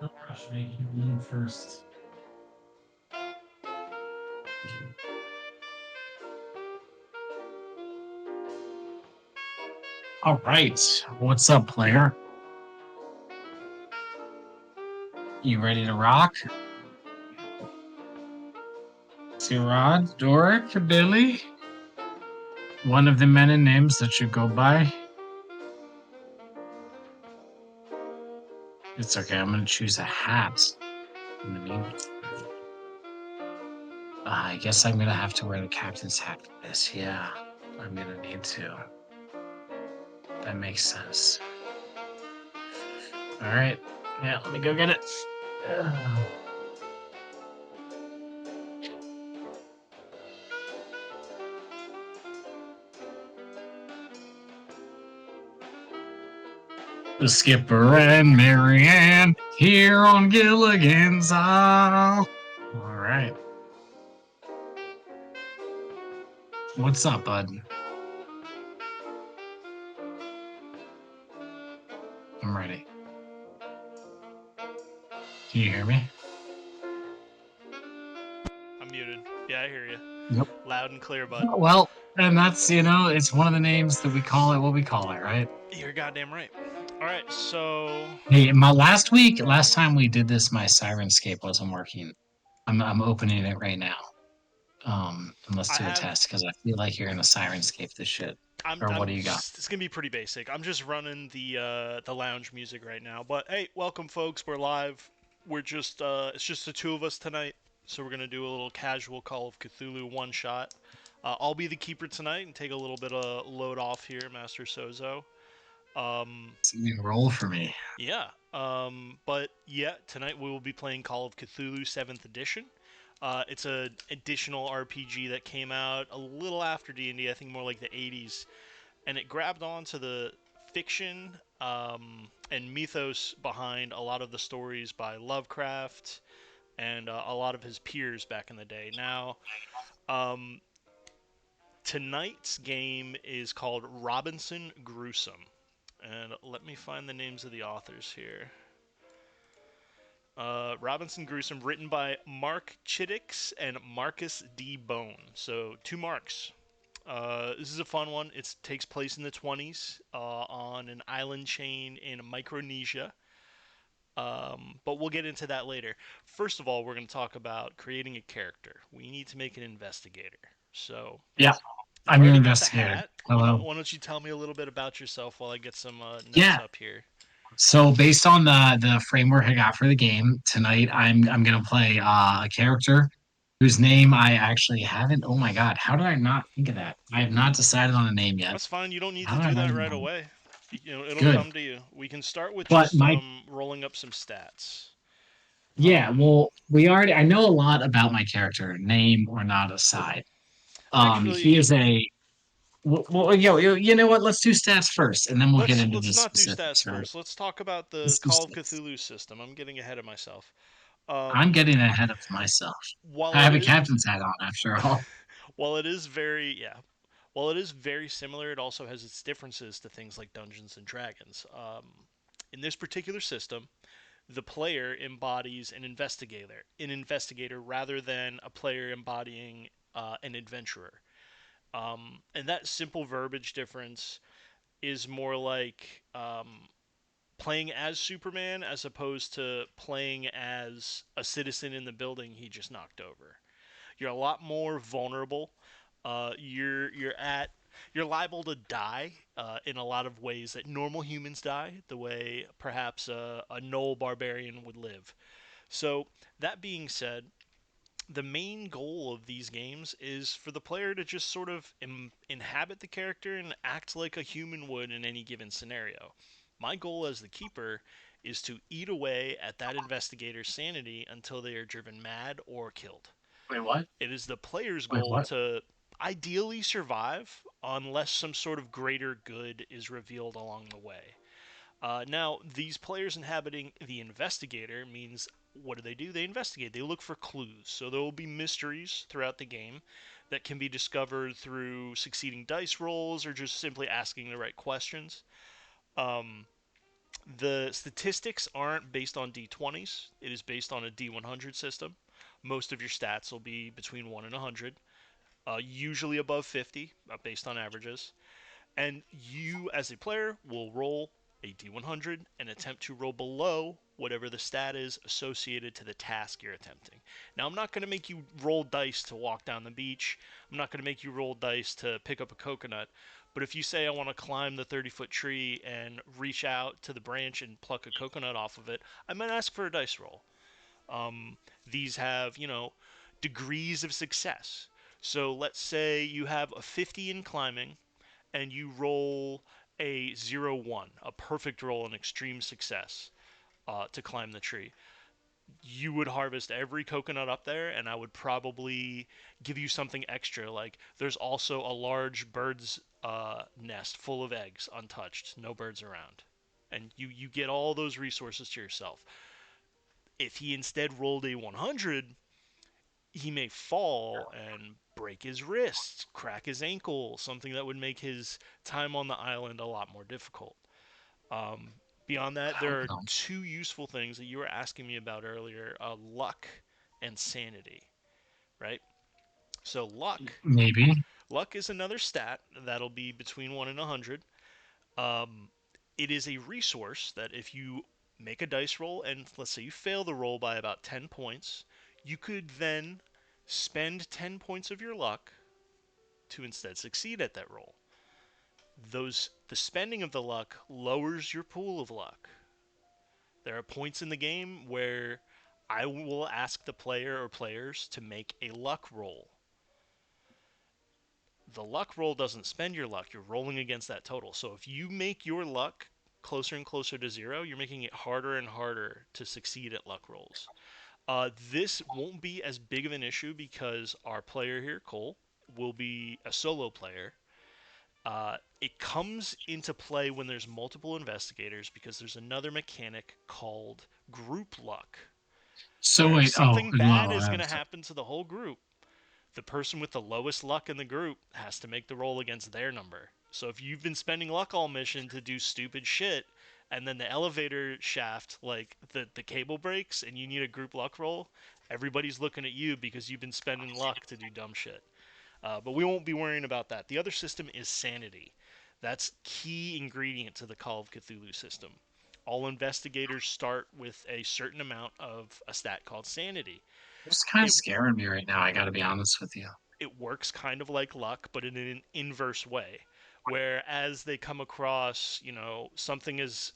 No rush, make you lean first. All right. What's up, player? You ready to rock? Sirad, Doric, Billy? One of the many names that you go by? It's okay. I'm going to choose a hat in the meantime. I guess I'm going to have to wear the captain's hat for this. Yeah, I'm going to need to. That makes sense. All right. Yeah, let me go get it. Ugh. The skipper and Marianne here on Gilligan's Isle. All right. What's up, bud? I'm ready. Can you hear me? I'm muted. Yeah, I hear you. Yep. Loud and clear, bud. Well, and that's, it's one of the names that we call it what we call it, right? You're goddamn right. All right, so Hey, my last time we did this, my Sirenscape wasn't working. I'm opening it right now. And let's I do a have. test because I feel like you're gonna Sirenscape this shit. Or what do you got? It's gonna be pretty basic. I'm just running the lounge music right now. But hey, welcome, folks. We're live. We're just it's just the two of us tonight. So we're gonna do a little casual Call of Cthulhu one shot. I'll be the keeper tonight and take a little bit of load off here, Master Sozo. Um, It's a new role for me. Yeah. But yeah, tonight we will be playing Call of Cthulhu 7th Edition. It's a additional RPG that came out a little after D&D, I think more like the 80s, and it grabbed onto the fiction and mythos behind a lot of the stories by Lovecraft and a lot of his peers back in the day. Now, um, tonight's game is called Robinson Gruesome. And let me find the names of the authors here. Robinson Gruesome, written by Mark Chiddix and Marcus D. Bone. So, two Marks. This is a fun one. It takes place in the 20s on an island chain in Micronesia. But we'll get into that later. First of all, we're going to talk about creating a character. We need to make an investigator. So, Yeah, I've I'm your already got the investigator. hat. Hello. Why don't you tell me a little bit about yourself while I get some notes Yeah. up here? So based on the framework I got for the game tonight, I'm gonna play a character whose name I actually haven't. Oh my god, how did I not think of that? I have not decided on a name yet. That's fine. You don't need How to did I do not that even right know? away. It'll Good, come to you. We can start with but just my rolling up some stats. yeah, Um, well, I know a lot about my character, name or not aside. Actually, He is a you know what? Let's do stats first, and then we'll get into let's the not do stats specifics. Right? first. Let's talk about the Let's do Call of stats. Cthulhu system. I'm getting ahead of myself. I'm Um, getting ahead of myself. while I it have a is captain's hat on, after all. while it is very yeah, while it is very similar, it also has its differences to things like Dungeons and Dragons. In this particular system, the player embodies an investigator rather than a player embodying an adventurer. And that simple verbiage difference is more like playing as Superman as opposed to playing as a citizen in the building he just knocked over. You're a lot more vulnerable. You're liable to die in a lot of ways that normal humans die, the way perhaps a Knoll barbarian would live. So that being said, the main goal of these games is for the player to just sort of inhabit the character and act like a human would in any given scenario. My goal as the keeper is to eat away at that investigator's sanity until they are driven mad or killed. Wait, what? It is the player's Wait, goal what? to ideally survive unless some sort of greater good is revealed along the way. Now, these players inhabiting the investigator means what do? They investigate. They look for clues. So there will be mysteries throughout the game that can be discovered through succeeding dice rolls or just simply asking the right questions. Um, The statistics aren't based on D20s. It is based on a D100 system. Most of your stats will be between 1 and 100, usually above 50, based on averages. And you, as a player, will roll a D100 and attempt to roll below whatever the stat is associated to the task you're attempting. Now, I'm not going to make you roll dice to walk down the beach. I'm not going to make you roll dice to pick up a coconut. But if you say I want to climb the 30-foot tree and reach out to the branch and pluck a coconut off of it, I might ask for a dice roll. These have, degrees of success. So let's say you have a 50 in climbing and you roll a 0-1, a perfect roll, an extreme success to climb the tree. You would harvest every coconut up there, and I would probably give you something extra. Like there's also a large bird's nest full of eggs, untouched, no birds around, and you get all those resources to yourself. If he instead rolled a 100, he may fall and break his wrists, crack his ankle, something that would make his time on the island a lot more difficult. Um, Beyond that, there are Oh, two useful things that you were asking me about earlier: luck and sanity. Right. So maybe. luck is another stat that'll be between 1 and 100. Um, it is a resource that if you make a dice roll and let's say you fail the roll by about 10 points, you could then spend 10 points of your luck to instead succeed at that roll. The spending of the luck lowers your pool of luck. There are points in the game where I will ask the player or players to make a luck roll. The luck roll doesn't spend your luck, you're rolling against that total. So if you make your luck closer and closer to zero, you're making it harder and harder to succeed at luck rolls. This won't be as big of an issue because our player here, Cole, will be a solo player. It comes into play when there's multiple investigators because there's another mechanic called group luck, So where if wait, oh, something bad well, is going to happen to the whole group, the person with the lowest luck in the group has to make the roll against their number. So if you've been spending luck all mission to do stupid shit, and then the elevator shaft, like the cable breaks, and you need a group luck roll, everybody's looking at you because you've been spending luck to do dumb shit. But we won't be worrying about that. The other system is sanity. That's key ingredient to the Call of Cthulhu system. All investigators start with a certain amount of a stat called sanity. it's kind of It scaring me right now. I got to be honest with you. it works kind of like luck, but in an inverse way. Whereas they come across, something as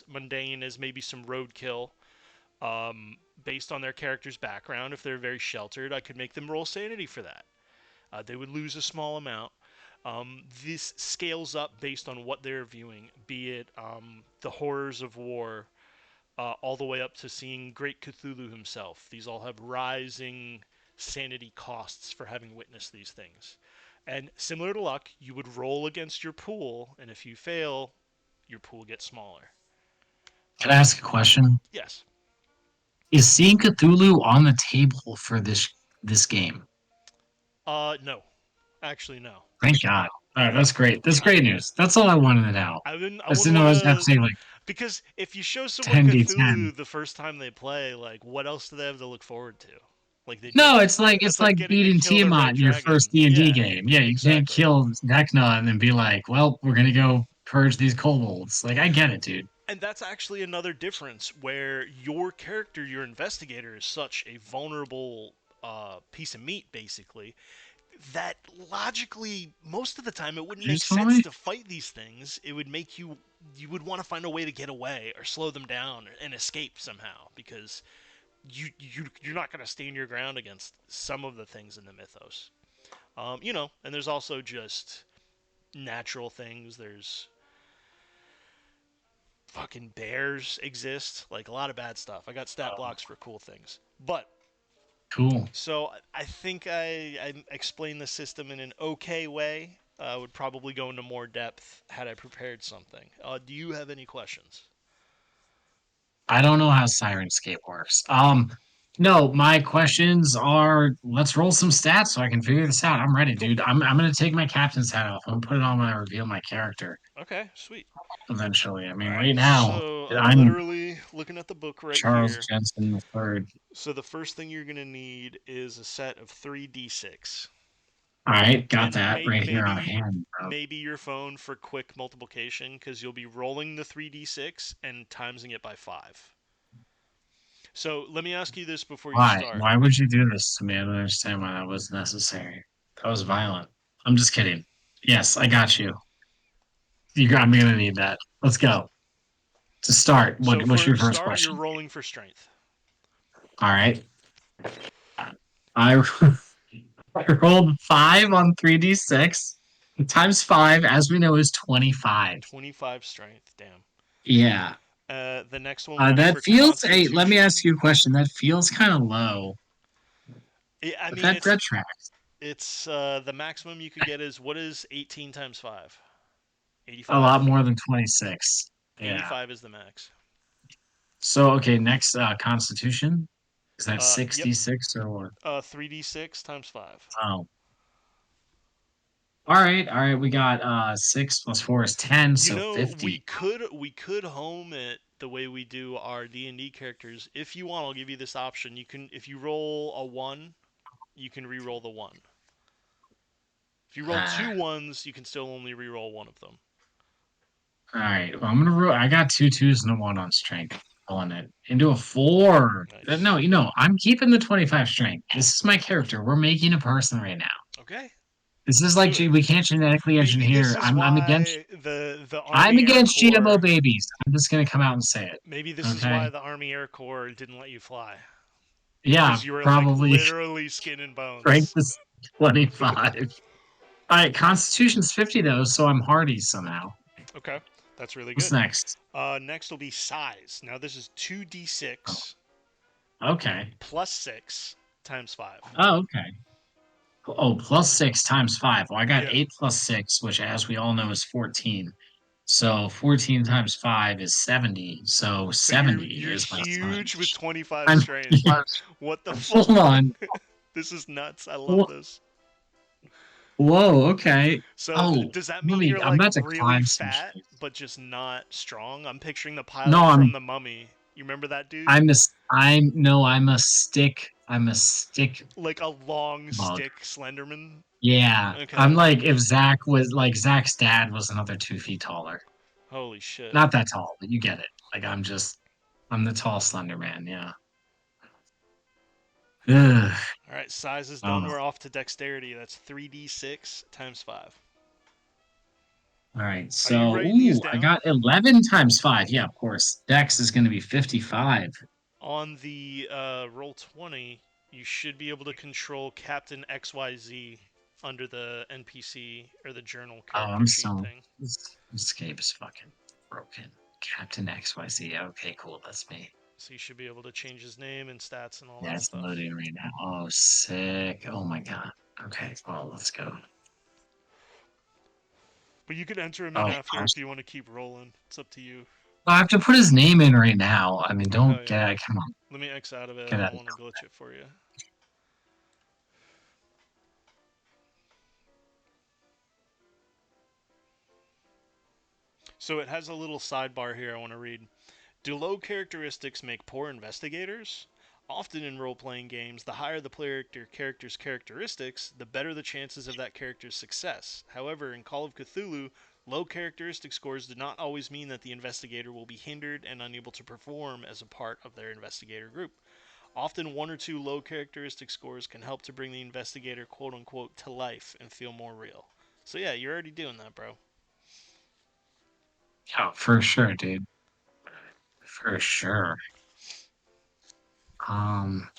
mundane as maybe some roadkill, based on their character's background. If they're very sheltered, I could make them roll sanity for that. They would lose a small amount. This scales up based on what they're viewing, be it the horrors of war, all the way up to seeing Great Cthulhu himself. These all have rising sanity costs for having witnessed these things. And similar to luck, you would roll against your pool, and if you fail, your pool gets smaller. Can I Um, ask a question? yes. Is seeing Cthulhu on the table for this game? No. Actually, no. Thank God. All right, that's great. That's I, great news. That's all I wanted to know. I I just wouldn't didn't know want I was have to to, say like because if you show someone 10v10. Cthulhu the first time they play, like what else do they have to look forward to? Like they No, just it's that's like like getting to beating kill the Tiamat red in your first dragon. D&D Yeah, game. Yeah, you can't exactly. kill Vecna and then be like, well, we're gonna go purge these kobolds. Like, I get it, dude. And that's actually another difference where your character, your investigator, is such a vulnerable piece of meat, basically, that logically, most of the time, it wouldn't Did you make just follow sense me? to fight these things. It would make you would want to find a way to get away or slow them down and escape somehow because you're not going to stand your ground against some of the things in the mythos. And there's also just natural things. There's fucking bears exist, like a lot of bad stuff. I got stat blocks for cool things. But Cool. so I think I explained the system in an okay way. I would probably go into more depth had I prepared something. Do you have any questions? I don't know how Sirenscape works. No, my questions are let's roll some stats so I can figure this out. I'm ready, Cool. dude. I'm gonna take my captain's hat off. I'm gonna put it on when I reveal my character Okay, sweet. eventually. I All mean, right, right now, so I'm I'm literally looking at the book right Charles here. Jensen the third. So the first thing you're gonna need is a set of 3d6, All right, got and that right here on hand, bro. maybe your phone for quick multiplication because you'll be rolling the 3d6 and timesing it by 5. So let me ask you this before you Why? start. Why would you do this to me? I don't understand why that was necessary. That was violent. I'm just kidding. Yes, I got you. I'm gonna need that. Let's go. To start, So what's for your first start, you're question? rolling for strength. All right. I I rolled 5 on 3d6 times 5, as we know, is 25. 25 strength. Damn. Yeah. The next one will be That for feels, hey, let me ask Constitution. you a question. That feels kind of low, I but mean, that tracks it's the maximum you could get is what is 18 times 5? a lot 85. more than 26. Yeah. 85 is the max. So, okay, next, Constitution. Is that Yep. 66 or what? 3d6 times 5. Oh. All right, all right. We got 6 plus 4 is 10, You so know, 50. we could home it the way we do our D&D characters. If you want, I'll give you this option. You can if you roll a 1, you can re-roll the 1. If you roll two Ah, ones, you can still only re-roll one of them. all right. Well, I'm gonna roll. I got two twos and a one on strength on it into a four. Nice. No, I'm keeping the 25 strength. This is my character. We're making a person right now. Okay, This is let's like do it. we can't genetically Maybe this engineer. is I'm against. why the I'm Army Air against GMO Corps. babies. I'm just gonna come out and say it. Maybe this is why Okay. the Army Air Corps didn't let you fly Yeah, because you were like probably literally skin and strength bones. is 25. All right, Constitution's 50 though, so I'm hardy somehow. Okay, that's really What's good. next? Next will be size. Now this is Oh, 2d6 okay. plus 6 times 5. Oh, okay. Oh, plus 6 times 5. Well, I got Yeah. 8 plus 6, which, as we all know, is 14. So 14 times 5 is 70. So So 70 you're is my huge with size. 25 I'm strength. What the fuck? hold on. This is nuts. I love Wh- this. Whoa, okay. So Oh, does that mean you're I'm like about to really climb some fat shit. but just not strong? I'm picturing the No, pilot from The Mummy. You remember that dude? I'm a stick Like a long bug. stick Slenderman. Yeah. I'm Okay. like if Zach was like Zach's dad was another 2 feet taller. Holy shit. Not that tall, but you get it. I'm the tall slender man, yeah. Ugh. All right, size is done. Oh. We're off to dexterity. That's 3d6 times 5. All right. Are you So, writing these I down? got 11 times 5. Yeah, of course. Dex is going to be 55. On the roll 20, you should be able to control Captain XYZ under the NPC or the journal Oh, character sheet thing. this escape is fucking broken. Captain XYZ. Okay, cool. That's me. So you should be able to change his name and stats and all Yeah, that it's stuff. loading right now. Oh, sick. Oh my God. Okay, well, let's go. But you can enter him in Oh, after gosh. if you want to keep rolling. It's up to you. I have to put his name in right now. I mean, Oh don't yeah. come on, Let me X out of it. I get don't out of want to glitch it for you. So it has a little sidebar here I want to read. Do low characteristics make poor investigators? Often in role playing games, the higher the player character's characteristics, the better the chances of that character's success. However, in Call of Cthulhu, low characteristic scores do not always mean that the investigator will be hindered and unable to perform as a part of their investigator group. Often, one or two low characteristic scores can help to bring the investigator quote unquote to life and feel more real. So, yeah, you're already doing that, bro. Oh, for sure, dude. For sure. Um,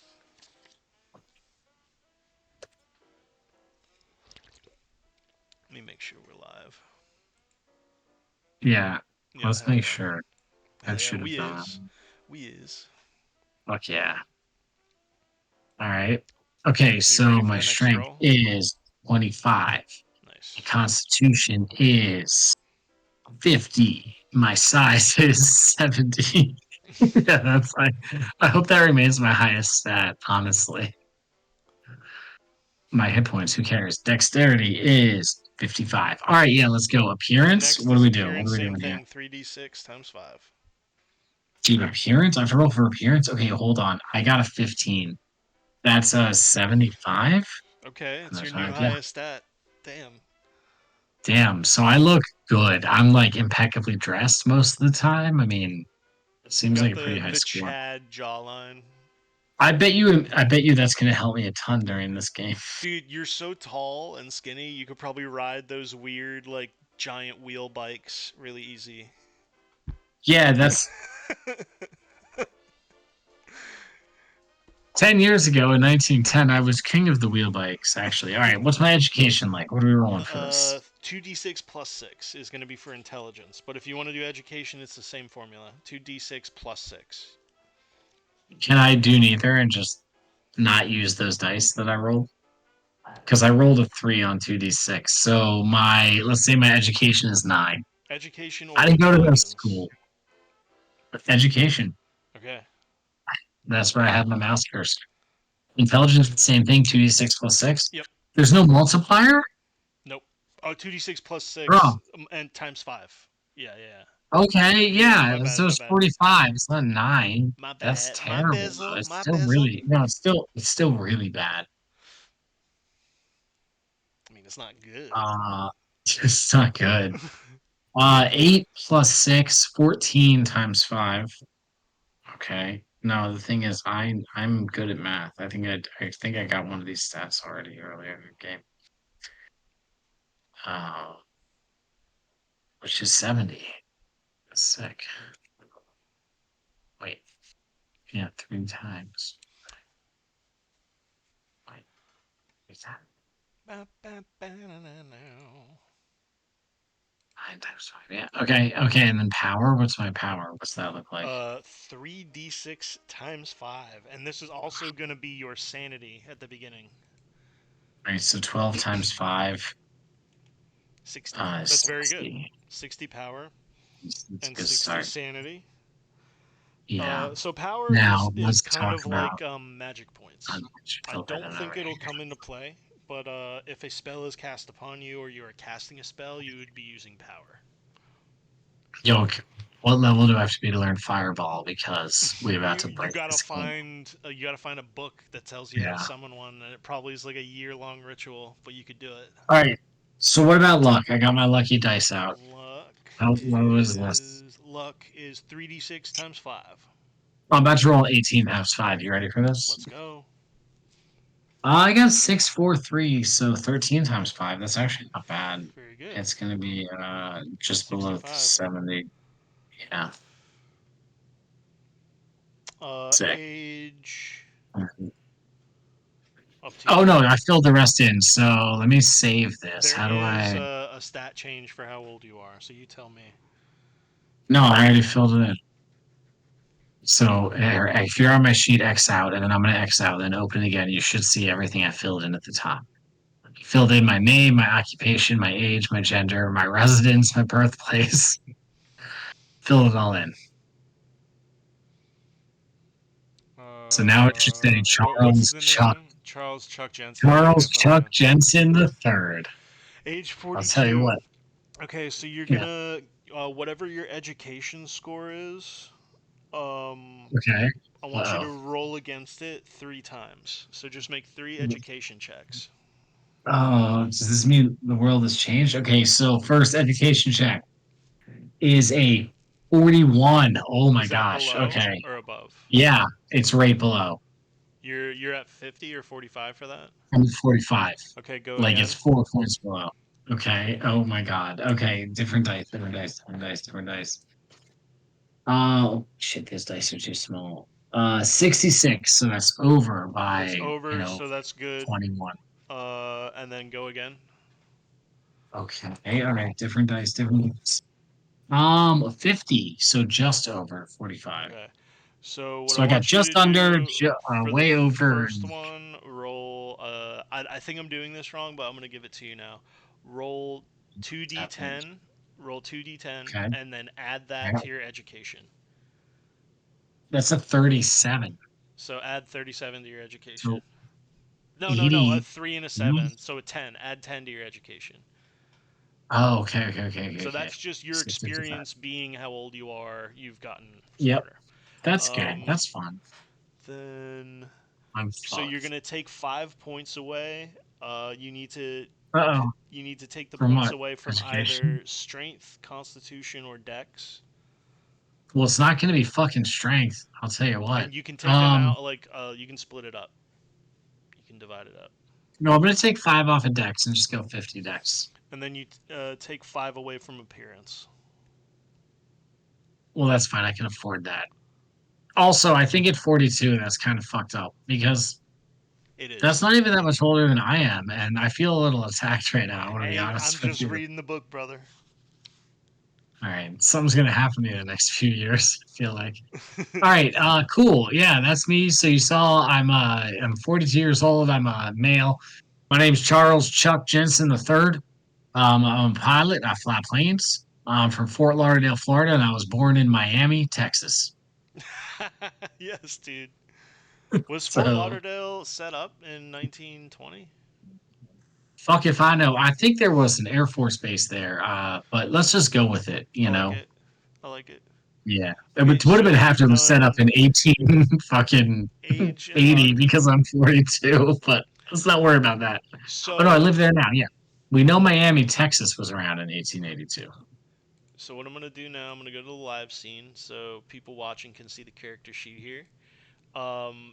Let me make sure we're live. yeah. Yeah, Let's hell make yeah. sure. Hell I yeah, should have we done that. is. We is. Fuck yeah. All right. Okay, So you ready so for my the next strength roll? is 25. My Nice. constitution is 50. My size is 70. Yeah, that's I hope that remains my highest stat, honestly. My hit points, who cares? Dexterity is 55. All right, yeah, let's go. Appearance, Next what do is we do? What are appearance, we same doing here? thing, 3d6 times 5. Team appearance? I have to roll for appearance? Okay, hold on. I got a 15. That's a 75? Okay, it's your That's new right. Yeah. highest stat. Damn. Damn. So I look good. I'm like impeccably dressed most of the time. I mean, it You seems like got a pretty the high the score. Chad jawline. I bet you that's gonna help me a ton during this game. Dude, you're so tall and skinny, you could probably ride those weird, like, giant wheel bikes really easy. Yeah, that's 10 years ago in 1910. I was king of the wheel bikes, actually. All right, what's my education like? What are we rolling for this? 2d6 plus 6 is going to be for intelligence, but if you want to do education, it's the same formula. 2d6 plus 6. Can I do neither and just not use those dice that I rolled? Because I rolled a 3 on 2d6. So let's say my education is 9. Education I or didn't go to the intelligence? school. Education. Okay. That's where I had my mouse cursor. Intelligence, the same thing, 2d6 plus 6. Yep. There's no multiplier? Nope. Oh, 2d6 plus 6 Oh, and times 5. Yeah. okay, Yeah, yeah. my bad, So my it's bad. 45. It's not 9. My That's bad. My terrible, though. bizzle. It's My still bizzle. really, no, it's still really bad. I mean, it's not good. Uh, it's not good. 8 plus 6, 14 times 5. Okay. No, the thing is, I'm good at math. I think I got one of these stats already earlier in the game. Uh, which is 70. That's sick. Wait, yeah, 3 times. Wait, is that Ba, ba, ba, na, na, na. 9 times 5? Yeah. Okay, and then power. What's my power? What's that look like? 3d6 times 5. And this is also going to be your sanity at the beginning. All right, so 12 times 5, 60. That's very good. 60. 60 power That's a and good 60 start. sanity. Yeah. So power is Now is let's kind talk of about like magic points. unmatched I filter don't and think it'll everything. come into play, but if a spell is cast upon you or you are casting a spell, you would be using power. Yo, what level do I have to be to learn Fireball? Because we're about You to you break gotta this game. find a book that tells you how to Yeah. summon one, and it probably is like a year-long ritual, but you could do it. All right. So what about luck? I got my lucky dice out. Luck What was this? is 3d6 times 5. I'm about to roll 18 times 5. You ready for this? Let's go. I got 643, so 13 times 5. That's actually not bad. Very good. It's going to be just below 65. 70. Yeah. Sick. Age up to Oh, you. no, I filled the rest in. So let me save this. There How do is I? a stat change for how old you are, so you tell me. No, I already filled it in. So if you're on my sheet, X out, and then I'm going to X out, then open again. You should see everything I filled in at the top. Filled in my name, my occupation, my age, my gender, my residence, my birthplace. Filled it all in. So now it's just saying What's the name? Charles Chuck Jensen. Okay, Charles fine. Chuck Jensen the third. Age I'll tell you 42. what. Okay, so you're Yeah. gonna whatever your education score is, um, Okay. I want you to Uh roll against it 3 times. So just make 3 oh. education checks. Oh, does this mean the world has changed? Okay, so first education check is a 41. Oh my Is that gosh. below Okay. or above? Yeah, it's right below. You're at 50 or 45 for that. I'm at 45. Okay, go Like it's again. 4 points below. Okay. Oh my God. Okay. Different dice, different dice, different dice, different dice. Oh shit, these dice are too small. 66. So that's over That's by, over, so that's good. 21. And then go again. Okay. All right. Different dice, different dice. 50. So just over 45. Okay. So what I So I got want you to just under, do for the way over. first one, roll. I think I'm doing this wrong, but I'm gonna give it to you now. Roll two What's happening? d10. Roll 2d10, Okay. and then add that Yeah. to your education. That's a 37. So add 37 to your education. So No. A 80. 3 and a No. 7. So a 10. Add 10 to your education. Oh, okay. So that's just your So 55. experience being how old you are. You've gotten Yep. smarter. That's good. Um, That's fun. then I'm so you're fucked. gonna take 5 points away. You need to Uh-oh. take the From points what? away from Education? either strength, constitution, or dex, Well, it's not going to be fucking strength. I'll tell you what. and you can take them Um, out like you can split it up. You can divide it up, no, I'm going to take 5 off of Dex and just go 50 Dex. and then you take 5 away from appearance. Well, that's fine. I can afford that. Also, I think at 42, that's kind of fucked up because It that's is. not even that much older than I am, and I feel a little attacked right now. I want to be Hey, I'm honest with just you. reading the book, brother. All right, something's gonna happen to me in the next few years. I feel like. All right, cool. Yeah, that's me. So you saw I'm 42 years old. I'm a male. My name's Charles Chuck Jensen III. I'm a pilot. I fly planes. I'm from Fort Lauderdale, Florida, and I was born in Miami, Texas. Yes, dude. Was Fort So Lauderdale set up in 1920? fuck if I know. I think there was an Air Force base there, but let's just go with it. I like it. I like it. Yeah, it Okay, would have been so have we've to have set up done in 18 fucking age and 80 luck. because I'm 42. But let's not worry about that. Oh no, I So live there now. Yeah, we know Miami, Texas was around in 1882. So what I'm gonna do now, I'm gonna go to the live scene so people watching can see the character sheet here.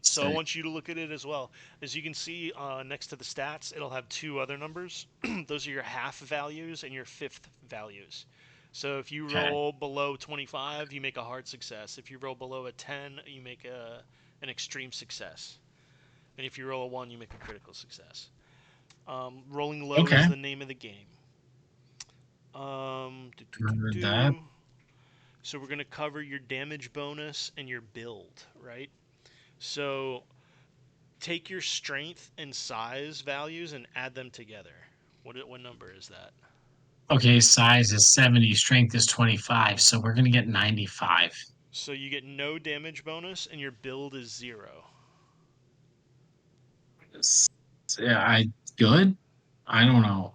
So I Sick. want you to look at it as well. As you can see next to the stats, it'll have two other numbers. Those are your half values and your fifth values. So if you Okay. roll below 25, you make a hard success. If you roll below a 10, you make an extreme success. And if you roll a 1, you make a critical success. Rolling low is Okay. the name of the game. Do, do, do, Heard that. do. So we're going to cover your damage bonus and your build, right? So take your strength and size values and add them together. What number is that? Okay, size is 70, strength is 25, so we're gonna get 95. So you get no damage bonus and your build is 0. Yeah, I good. I don't know.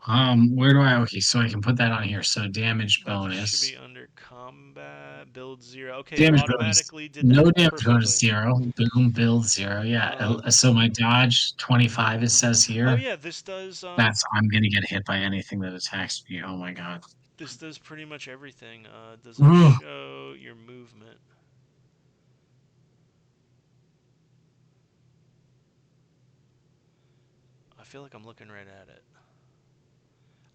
Where do I? Okay, so I can put that on here. So damage That should be bonus. under combat, build 0. Okay, it Damage bonus. automatically did No that damage bonus perfectly. 0. Boom, build 0. Yeah. Uh, So my dodge 25. It says oh here. yeah, this does I'm gonna get hit by anything that attacks me. Oh my god. pretty much everything. Does it Ugh. show your movement? I feel like I'm looking right at it.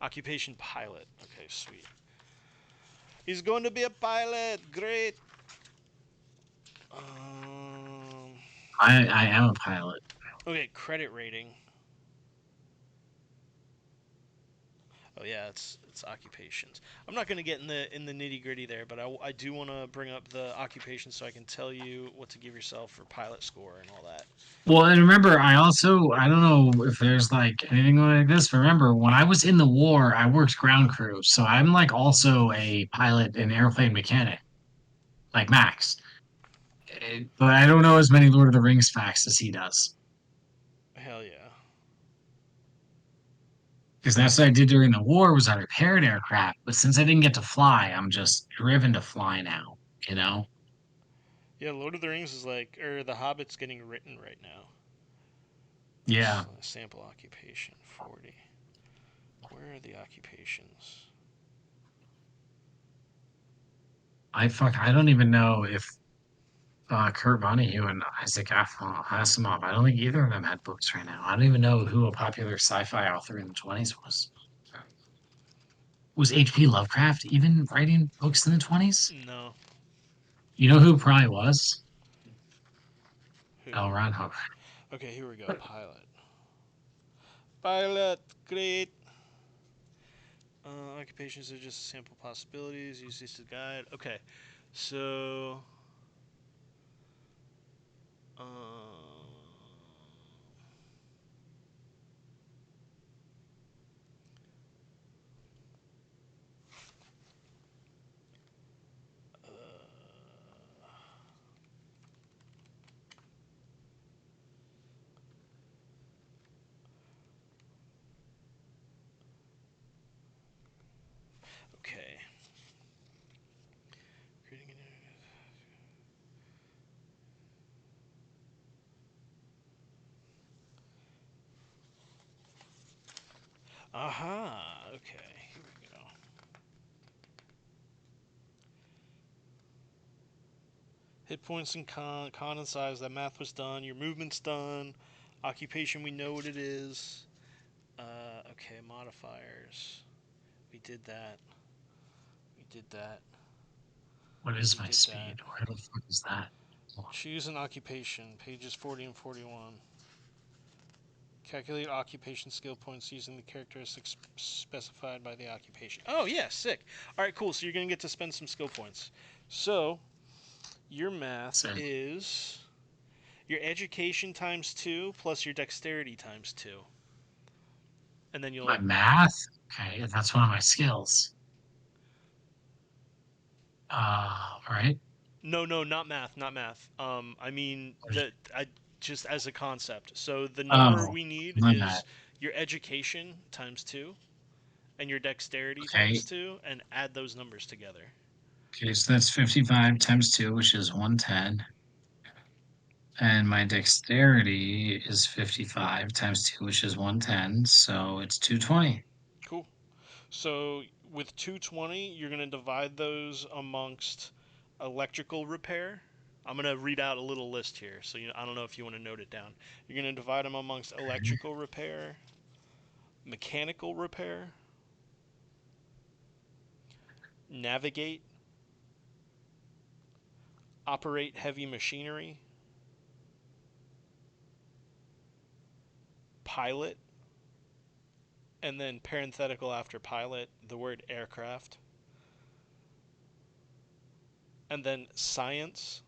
Occupation pilot. Okay, sweet. He's going to be a pilot. Great. Um, I am a pilot. okay, credit rating. Oh yeah, it's occupations. I'm not going to get in the nitty gritty there, but I do want to bring up the occupations so I can tell you what to give yourself for pilot score and all that. Well, and remember, I don't know if there's like anything like this. Remember, when I was in the war, I worked ground crew, so I'm like also a pilot and airplane mechanic, like Max. But I don't know as many Lord of the Rings facts as he does. Hell yeah. Because that's what I did during the war was I repaired aircraft, but since I didn't get to fly, I'm just driven to fly now, you know? Yeah, Lord of the Rings is like, or The Hobbit's getting written right now. Yeah. Sample occupation 40. Where are the occupations? I don't even know if Kurt Vonnegut and Isaac Asimov, I don't think either of them had books right now. I don't even know who a popular sci-fi author in the 20s was. Was H.P. Lovecraft even writing books in the 20s? No. You know who probably was? Who? L. Ron Hubbard. Okay, here we go. Pilot. Pilot. Great. Occupations are just sample possibilities. Use this to guide. Okay, so um, uh, Aha. Okay. Here we go. Hit points and con and size. That math was done. Your movement's done. Occupation, we know what it is. Okay, modifiers. We did that. We did that. What is We my did that. speed? Where the fuck is that? Choose an occupation. Pages 40 and 41. Calculate occupation skill points using the characteristics specified by the occupation. Oh, yeah, sick. All right, cool. So you're going to get to spend some skill points. So your math So is your education times 2 plus your dexterity times 2. And then my you'll. math? Okay, that's one of my skills. Right? No, no, not math, not math. I mean, I just as a concept. So the number Oh, we need my bad. is your education times 2 and your dexterity Okay. times 2 and add those numbers together. Okay, so that's 55 times 2, which is 110. And my dexterity is 55 times 2, which is 110. So it's 220. Cool. So with 220, you're going to divide those amongst electrical repair. I'm going to read out a little list here. So I don't know if you want to note it down. You're going to divide them amongst Okay. electrical repair, mechanical repair, navigate, operate heavy machinery, pilot, and then parenthetical after pilot, the word aircraft, and then science,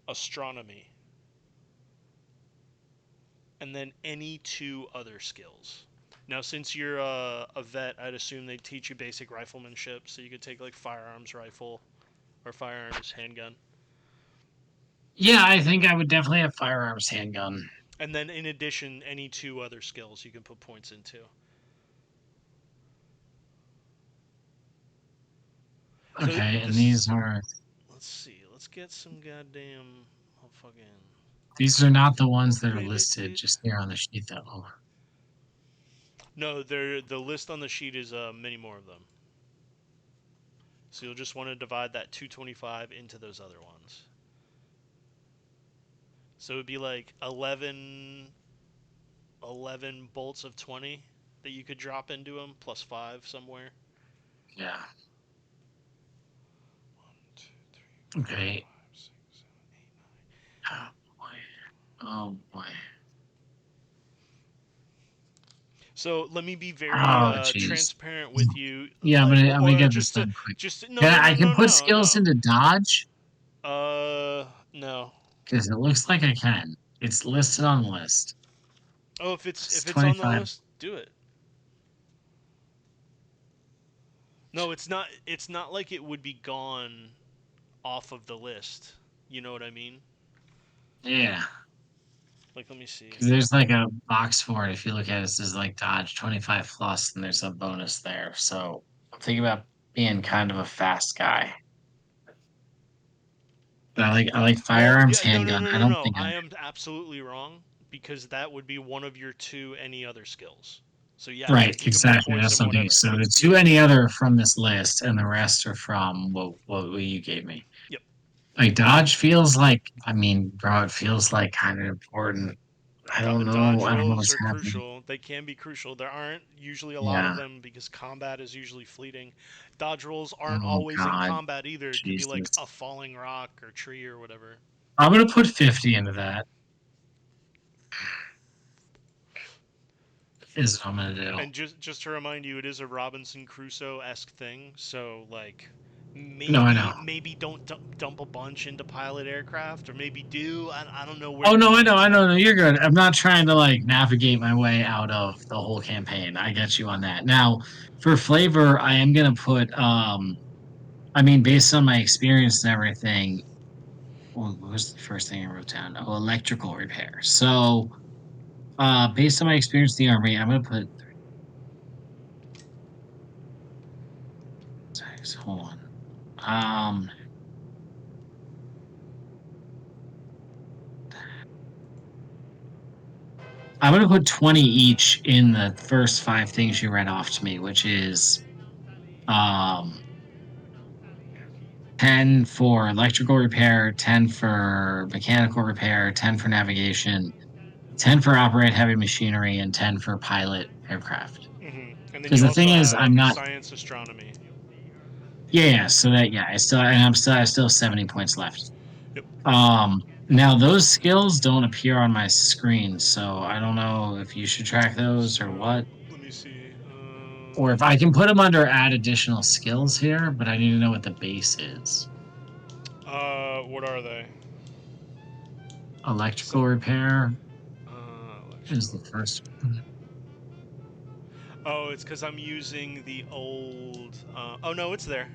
astronomy, and then any 2 other skills. Now, since you're a vet, I'd assume they teach you basic riflemanship, so you could take like firearms rifle or firearms handgun, Yeah, I think I would definitely have firearms handgun. and then in addition, any 2 other skills you can put points into. So Okay, and this, let's see, let's get some goddamn fucking. these are not the ones that are Wait, wait, listed wait. just here on the sheet though. No, the list on the sheet is many more of them. So you'll just want to divide that 225 into those other ones. So it would be like 11 bolts of 20 that you could drop into them, plus 5 somewhere. Yeah. 1, 2, 3, 4, Okay. 5, 6, 7, 8, 9. Oh boy. Oh boy. So let me be very Oh jeez. transparent with you, Yeah, I'm gonna or get this just to done quick. no, Yeah, no, no, I can no, put no, skills no. into dodge No. because it looks like I can. It's listed on the list. Oh, if it's It's if it's on the 25. list, do it. No, it's not. It's not like it would be gone off of the list. You know what I mean? Yeah. Like, let me see. Because there's like a box for it. If you look at it, it says like dodge 25 plus, and there's a bonus there. So I'm thinking about being kind of a fast guy. But I like Well, firearms yeah, no, no, handgun. no, I no, don't no. think I I'm am absolutely wrong because that would be one of your 2 any other skills. So yeah, right, you can put exactly. points That's in what I'm thinking. whatever. So the Yep, two any other from this list, and the rest are from what you gave me. yep. Like dodge feels like, I mean, bro, it feels like kind of important. I don't know. Dodge I don't know rolls what's are happening. crucial. They can be crucial. There aren't usually a lot of Yeah. them because combat is usually fleeting. Dodge rolls aren't Oh always in God. combat either. It could be like a Jesus. falling rock or tree or whatever. I'm gonna put 50 into that. Is what I'm gonna do. And just to remind you, it is a Robinson Crusoe esque thing. So like, No, I know. maybe don't dump a bunch into pilot aircraft, or maybe do. I don't know where Oh your no, I know, mind's I at. know, no, you're good. I'm not trying to like navigate my way out of the whole campaign. I get you on that. Now, for flavor, I am gonna put I mean, based on my experience and everything, what was the first thing I wrote down? Oh, electrical repair. So, based on my experience in the army, I'm gonna put hold on. Um, I'm gonna put 20 each in the first five things you read off to me, which is um 10 for electrical repair, 10 for mechanical repair, 10 for navigation, 10 for operate heavy machinery, and 10 for pilot aircraft. And then Because you the thing also is, I'm have not. science astronomy. Yeah, so that yeah, I still have 70 points left. Yep. Now those skills don't appear on my screen, so I don't know if you should track those or So what. let me see. Or if I can put them under add additional skills here, but I need to know what the base is. What are they? Electrical So, repair is electrical the first repair. one. Oh, it's because I'm using the old. Oh no, it's there.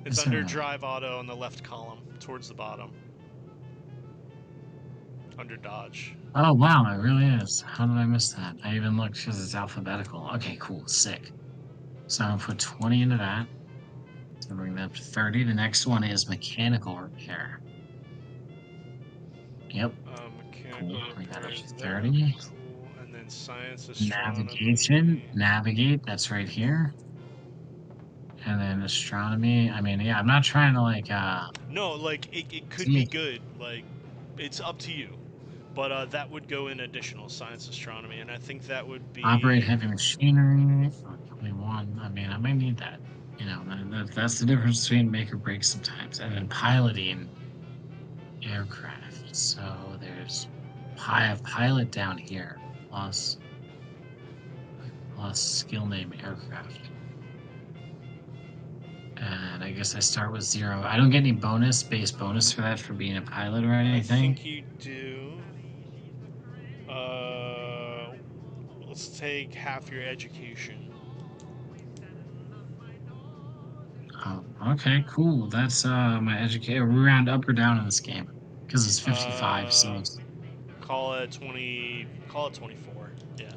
It's Is there under really? drive auto on the left column, towards the bottom, under dodge. Oh wow, it really is. How did I miss that? I even looked because it's alphabetical. Okay, cool, sick. So I'm gonna put 20 into that. So bring that up to 30. The next one is mechanical repair. Yep, Mechanical cool. Bring that repair up to is there. 30. Cool. And then science Navigation, astronomy. navigate, that's right here. And then astronomy. I mean, yeah, I'm not trying to like No, like it could see be it. good. Like it's up to you. But that would go in additional science astronomy, and I think that would Operate be. heavy machinery. Oh, 21. I mean, I might need that. That's the difference between make or break sometimes. And then piloting aircraft. So there's pilot down here plus skill name aircraft. And I guess I start with 0. I don't get any base bonus for that for being a pilot or I anything. think you do. Uh, let's take half your education. Oh, okay, cool. That's my educator. We round up or down in this game because it's 55, so Uh, it's call it 20. Call it 24. Yeah,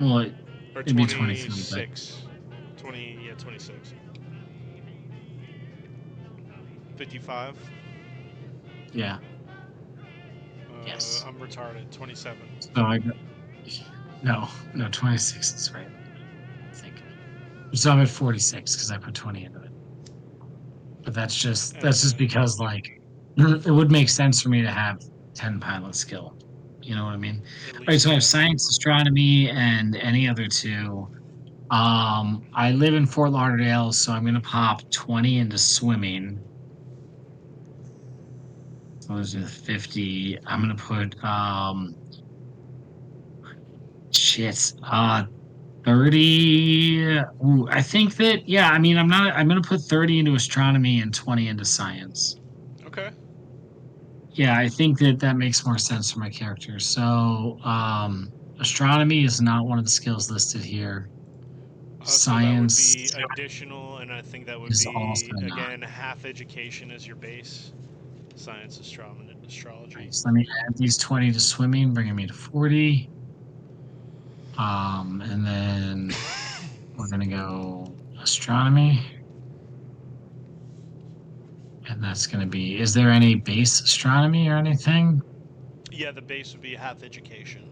well, or it'd be 23, but 26. 20. Yeah, 26. 55. yeah, yes. I'm retarded. 27. So I got no, no, 26 is right, I think. So I'm at 46 because I put 20 into it. But And that's just then because like it would make sense for me to have 10 pilot skill. You know what I mean? at All right, least, so I have yeah. science, astronomy, and any other two. I live in Fort Lauderdale, so I'm gonna pop 20 into swimming. So those are the 50. I'm gonna put shit. 30. Ooh, I think that yeah, I mean I'm gonna put 30 into astronomy and 20 into science. Okay. Yeah, I think that that makes more sense for my character. So, astronomy is not one of the skills listed here. So that would Science be additional, and I think that would is also be not. again half education as your base. Science, astronomy, astrology. Right, so let me add these 20 to swimming, bringing me to 40. And then we're gonna go astronomy, and that's gonna be. Is there any base astronomy or anything? Yeah, the base would be half education.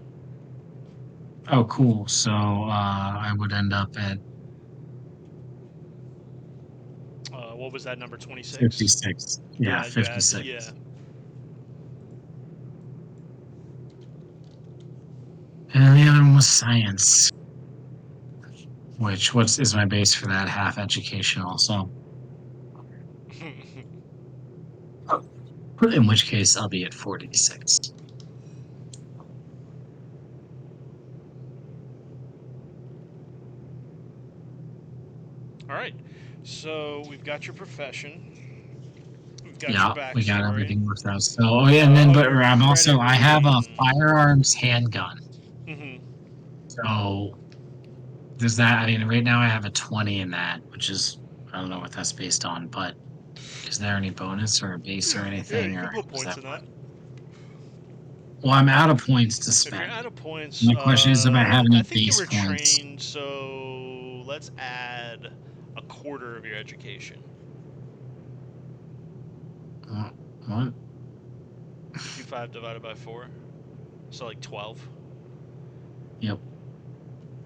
Oh, cool. So I would end up at What was that number? 26. 56. Yeah, Yeah, you add. Yeah. 56. And then the other one was science, which what's is my base for that half education also. In which case I'll be at 46. All right. So we've got your profession. We've got your Yeah, we got backstory. everything worked out. So, oh yeah, and then, but Your I'm credit also, I have a rating. firearms handgun. Hmm. So there's that. I mean, right now I have a 20 in that, which is, I don't know what that's based on, but is there any bonus or a base or Yeah, anything, you can or put is points that in what? that. Well, I'm out of points to If you're spend. out of points, My question is if I have I any think you base were points. trained, so let's add a quarter of your education. Uh, What? 55 divided by 4. So like 12. Yep,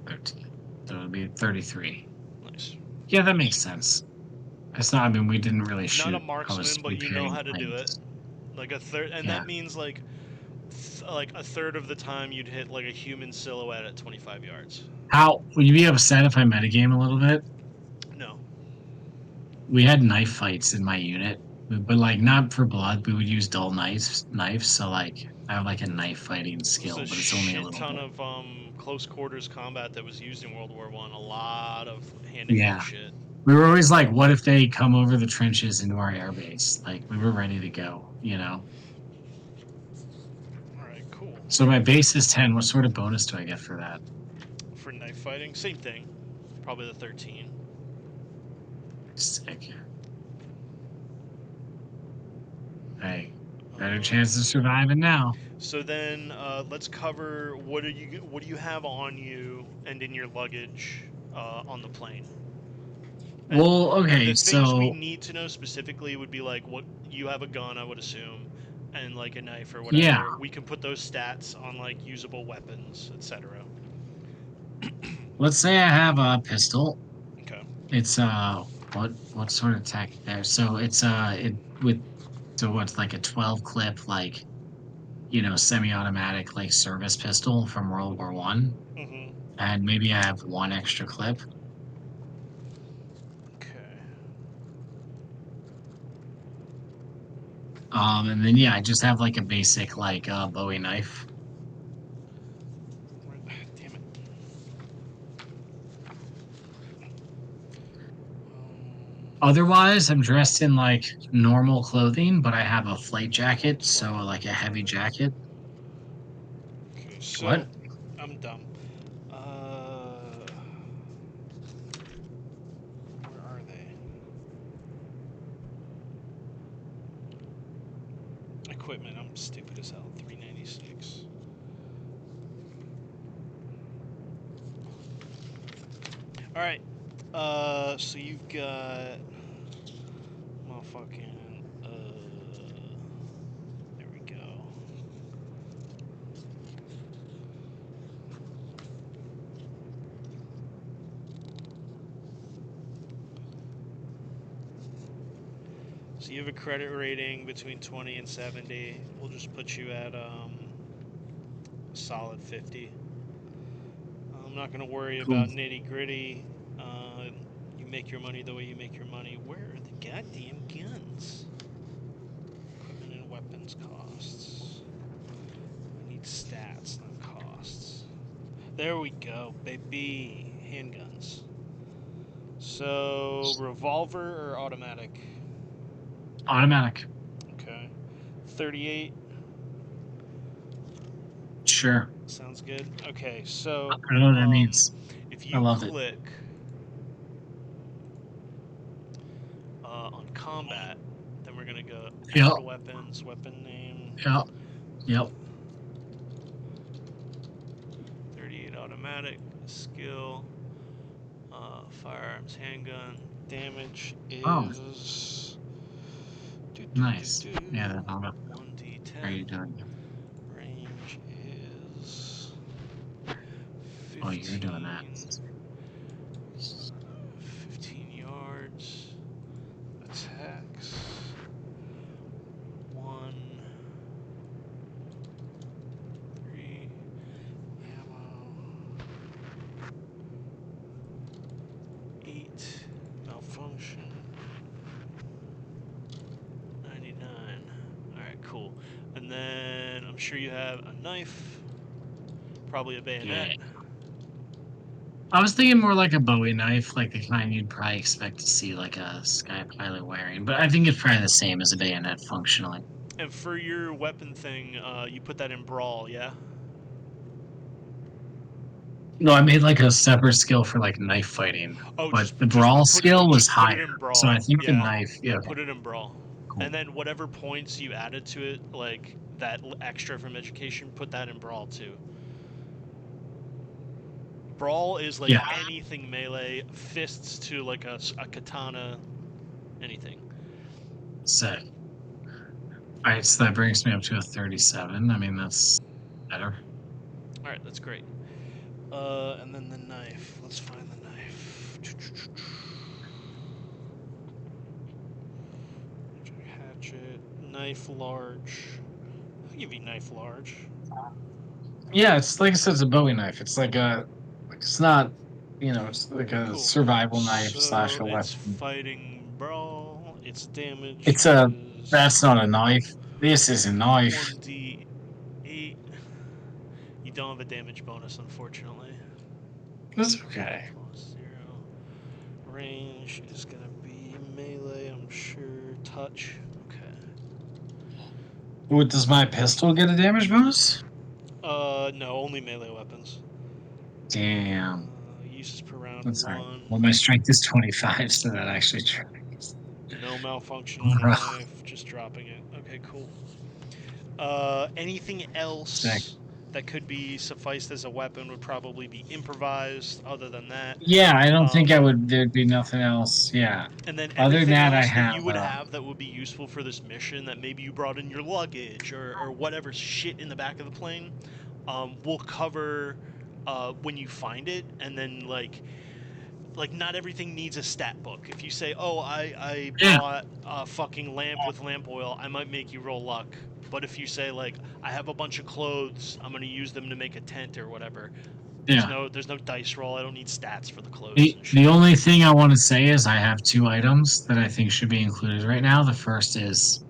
13. So it'll be 33. Nice. Yeah, that makes sense. It's not. I mean, we didn't really Not a shoot. I was marksman, but you know repairing how to do it. planes. Like a third, and Yeah. that means like a third of the time you'd hit like a human silhouette at 25 yards. How would you be upset if I metagame a little bit? No. We had knife fights in my unit, but like not for blood. We would use dull knives. So like I have like a knife fighting There's skill, a but it's only a shit little ton bit. of close quarters combat that was used in World War One. A lot of hand to hand Yeah. shit. We were always like, what if they come over the trenches into our airbase? Like we were ready to go. All right, cool. So my base is 10. What sort of bonus do I get for that? For knife fighting, same thing. Probably the 13. Sick. Hey, better chance of Um, surviving now. so then let's cover what do you have on you and in your luggage on the plane. Well, And okay, the things we so need to know specifically would be like what you have a gun, I would assume, and like a knife or yeah, whatever. We can put those stats on like usable weapons, etc. let's say I have a pistol. Okay. It's what sort of tech there? So it's it with so what's like a 12 clip like semi-automatic like service pistol from World War One, Mhm. and maybe I have one extra clip. Okay. And then yeah, I just have like a basic like Bowie knife. Damn it. Otherwise, I'm dressed in like normal clothing, but I have a flight jacket, so like a heavy 125. jacket. Okay, so What? I'm dumb. Where are they? Equipment. I'm stupid as hell. 396. All right. So you've got motherfucking. There we go. So you have a credit rating between 20 and 70. We'll just put you at a solid 50. I'm not gonna worry Cool. about nitty gritty. Uh, you make your money the way you make your money. Where are the goddamn guns? Equipment and weapons costs. I need stats, not costs. There we go, baby. Handguns. So, revolver or automatic? Automatic. Okay. 38. Sure. Sounds good. Okay, so I don't know what that means. if I you love it. click on combat, then we're gonna go Yep. add weapons, weapon name, Yep. Yep. 38 automatic, skill, firearms, handgun. Damage Oh, is nice. Yeah, that's all about. How are 1d10. you doing? Range is Oh, you're doing that. 15, 15 yards. Attacks. 1, 3. Ammo. 8. Malfunction. 99. Alright, cool. And then I'm sure you have a knife, probably a Yeah. bayonet. I was thinking more like a Bowie knife, like the kind you'd probably expect to see like a sky pilot wearing, but I think it's probably the same as a bayonet functionally. And for your weapon thing, you put that in brawl, yeah? No, I made like a separate skill for like knife fighting, Oh, but just the just brawl put it skill was just put it higher. in So I brawl. think the Yeah, knife, yeah, okay, put it in brawl. cool. And then whatever points you added to it, like that extra from education, put that in brawl too. Brawl is like Yeah, anything melee, fists to like a katana, anything. so all right, so that brings me up to a 37. I mean, that's better. All right, that's great. And then the knife. Let's find the knife. Hatchet, knife large. I'll give you knife large. Yeah, it's like I said, it's a Bowie knife. It's like a, like it's not, it's like a Cool. survival knife slash So a it's weapon. fighting brawl. Its damage It's a, is that's not a knife. This is a knife. 1d8. You don't have a damage bonus, unfortunately. That's okay. Plus 0. Range is gonna be melee, I'm sure. Touch. Okay. What, does my pistol get a damage bonus? No, only melee weapons. Damn. Uses per round That's all right. 1. Well, my strength is 25, so that actually tracks. No malfunction on your knife, just dropping it. Okay, cool. Anything Sick. else that could be sufficed as a weapon would probably be improvised. Other than that, Yeah, I don't think I um, would. There'd be nothing else. Yeah. and then Other than everything that, I else that have. you would have that would be useful for this mission, that maybe you brought in your luggage or whatever shit in the back of the plane, we'll cover when you find it, and then like not everything needs a stat book. If you say, "Oh, I Yeah, brought a fucking lamp with lamp oil," I might make you roll luck. But if you say like, "I have a bunch of clothes, I'm gonna use them to make a tent or whatever," yeah. there's no dice roll. I don't need stats for the clothes and The shit. only thing I want to say is I have two items that I think should be included right now. The first is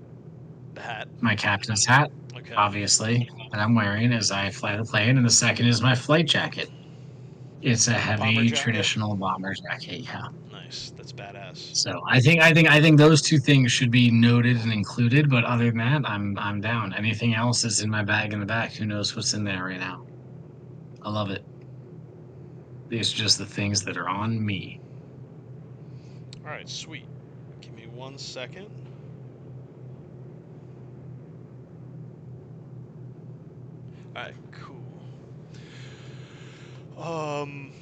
The hat. my captain's hat, Okay. obviously, that I'm wearing as I fly the plane, and the second is my flight jacket. It's a Bomber heavy jacket. traditional bomber jacket. Yeah. Nice. That's badass. So I think those two things should be noted and included. But other than that, I'm down. Anything else is in my bag in the back. Who knows what's in there right now? I love it. These are just the things that are on me. All right. Sweet. Give me 1 second. All right. Cool. Um.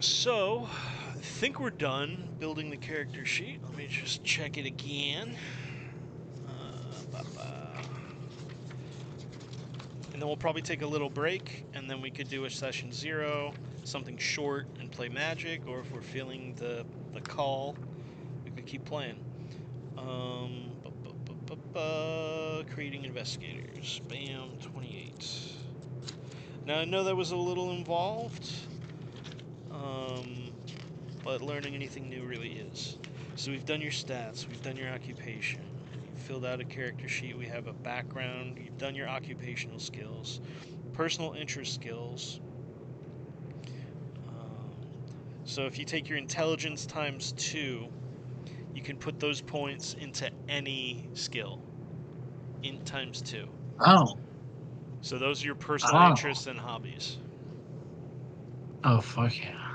So, I think we're done building the character sheet. Let me just check it again. And then we'll probably take a little break, and then we could do a session 0, something short, and play Magic, or if we're feeling the call, we could keep playing. Creating investigators. Bam, 28. Now I know that was a little involved, um, but learning anything new really is. So we've done your stats, we've done your occupation, you've filled out a character sheet, we have a background, you've done your occupational skills, personal interest skills. So if you take your intelligence times 2, you can put those points into any skill. Int times 2. Oh, So those are your personal oh, interests and hobbies. oh, fuck yeah.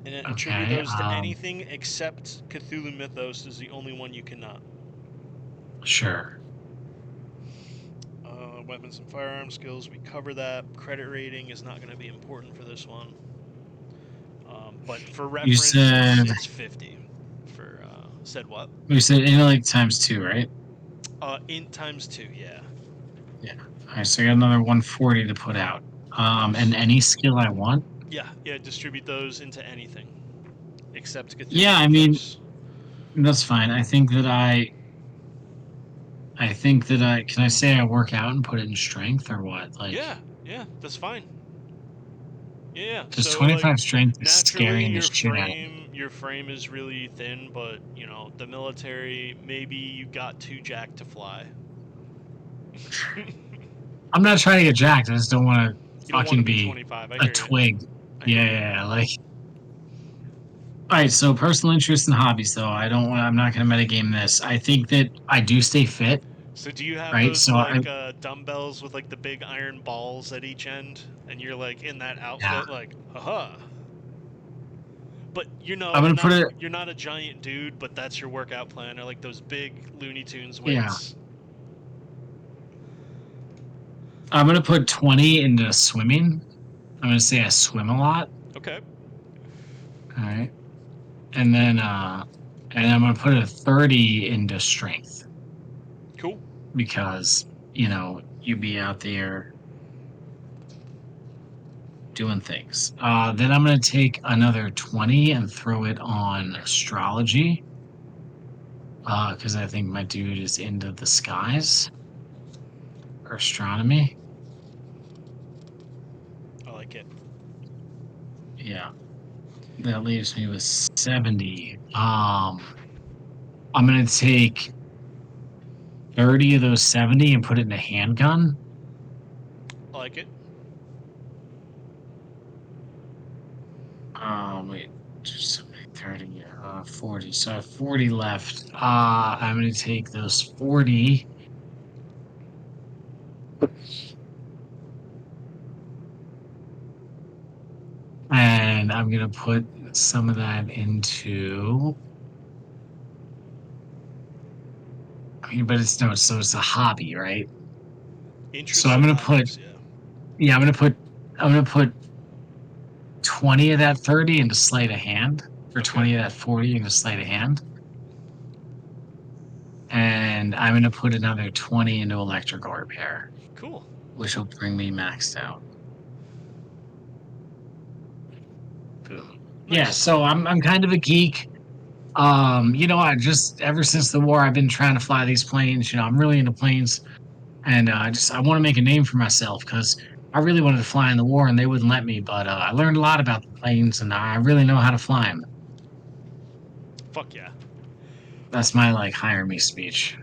And attribute Okay. those to anything except Cthulhu Mythos is the only one you cannot. Sure. Weapons and firearm skills, we cover that. Credit rating is not going to be important for this one. But for You reference, said it's 50. For said what? you said intellect times two, right? Int times 2, yeah. Yeah. All right. So I got another 140 to put out. And Nice. any skill I want. Yeah, yeah. Distribute those into anything except Yeah. Cthulhu I mean, Mythos. that's fine. I think that I can I say I work out and put it in strength or what? Like, Yeah, yeah. That's fine. Yeah, yeah. because So 25 like strength is naturally scaring the shit out of me. your frame is really thin, but you know, the military, maybe you got too jacked to fly. You I'm not trying to get jacked. I just don't want to don't want to fucking be be 25. I a hear you. twig. I Yeah, hear you. yeah, yeah. Like, all right. So personal interests and hobbies, though. I'm not going to metagame this. I think that I do stay fit, So do you have right? those So I, like dumbbells with like the big iron balls at each end, and you're like in that yeah, outfit, like, haha. But you I'm know, gonna put it. you're not a giant dude, but that's your workout plan, or like those big Looney Tunes Yeah, weights. I'm gonna put 20 into swimming. I'm gonna say I swim a lot. Okay, All right, and then I'm gonna put a 30 into strength cool. because you be out there doing things. Then I'm gonna take another 20 and throw it on astrology. Because I think my dude is into the skies or astronomy. I like it. Yeah. That leaves me with 70. I'm gonna take 30 of those 70 and put it in a handgun. I like it. Wait, just 30, 40. So I have 40 left. I'm gonna take those 40 and I'm gonna put some of that into. I mean, but it's no, so it's a hobby, right? So Interests I'm are gonna put, hobbies, yeah. yeah, I'm gonna put 20 of that 30 into sleight of hand, or Okay, 20 of that 40 into sleight of hand. And I'm gonna put another 20 into electrical repair, cool. which will bring me maxed out. Boom. Yeah, Nice. so I'm kind of a geek. I just ever since the war, I've been trying to fly these planes. I'm really into planes, and I want to make a name for myself because I really wanted to fly in the war, and they wouldn't let me. But I learned a lot about the planes, and I really know how to fly them. Fuck yeah. That's my like hire me speech.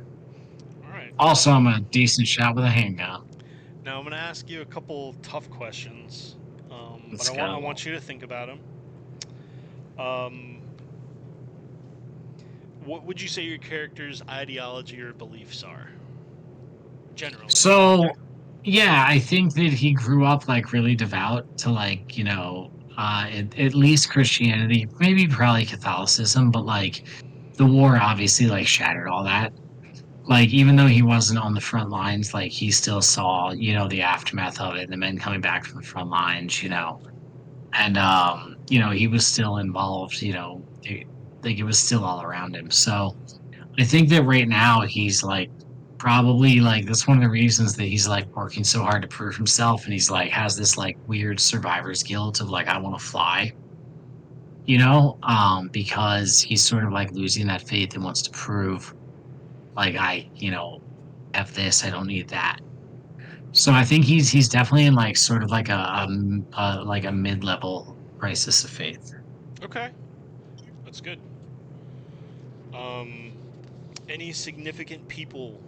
All right. Also, I'm a decent shot with a handgun. Now I'm gonna ask you a couple tough questions, but Let's I go. want you to think about them. Um, what would you say your character's ideology or beliefs are, generally? So, yeah, I think that he grew up like really devout to like, at least Christianity, maybe probably Catholicism, but like the war obviously like shattered all that. Like, even though he wasn't on the front lines, like he still saw, the aftermath of it, the men coming back from the front lines. And, he was still involved, like it was still all around him. So, I think that right now he's like probably like that's one of the reasons that he's like working so hard to prove himself and he's like has this like weird survivor's guilt of like I want to fly, because he's sort of like losing that faith and wants to prove like I have this, I don't need that. So I think he's definitely in like sort of like like a mid-level crisis of faith. Okay, that's good. Um, any significant people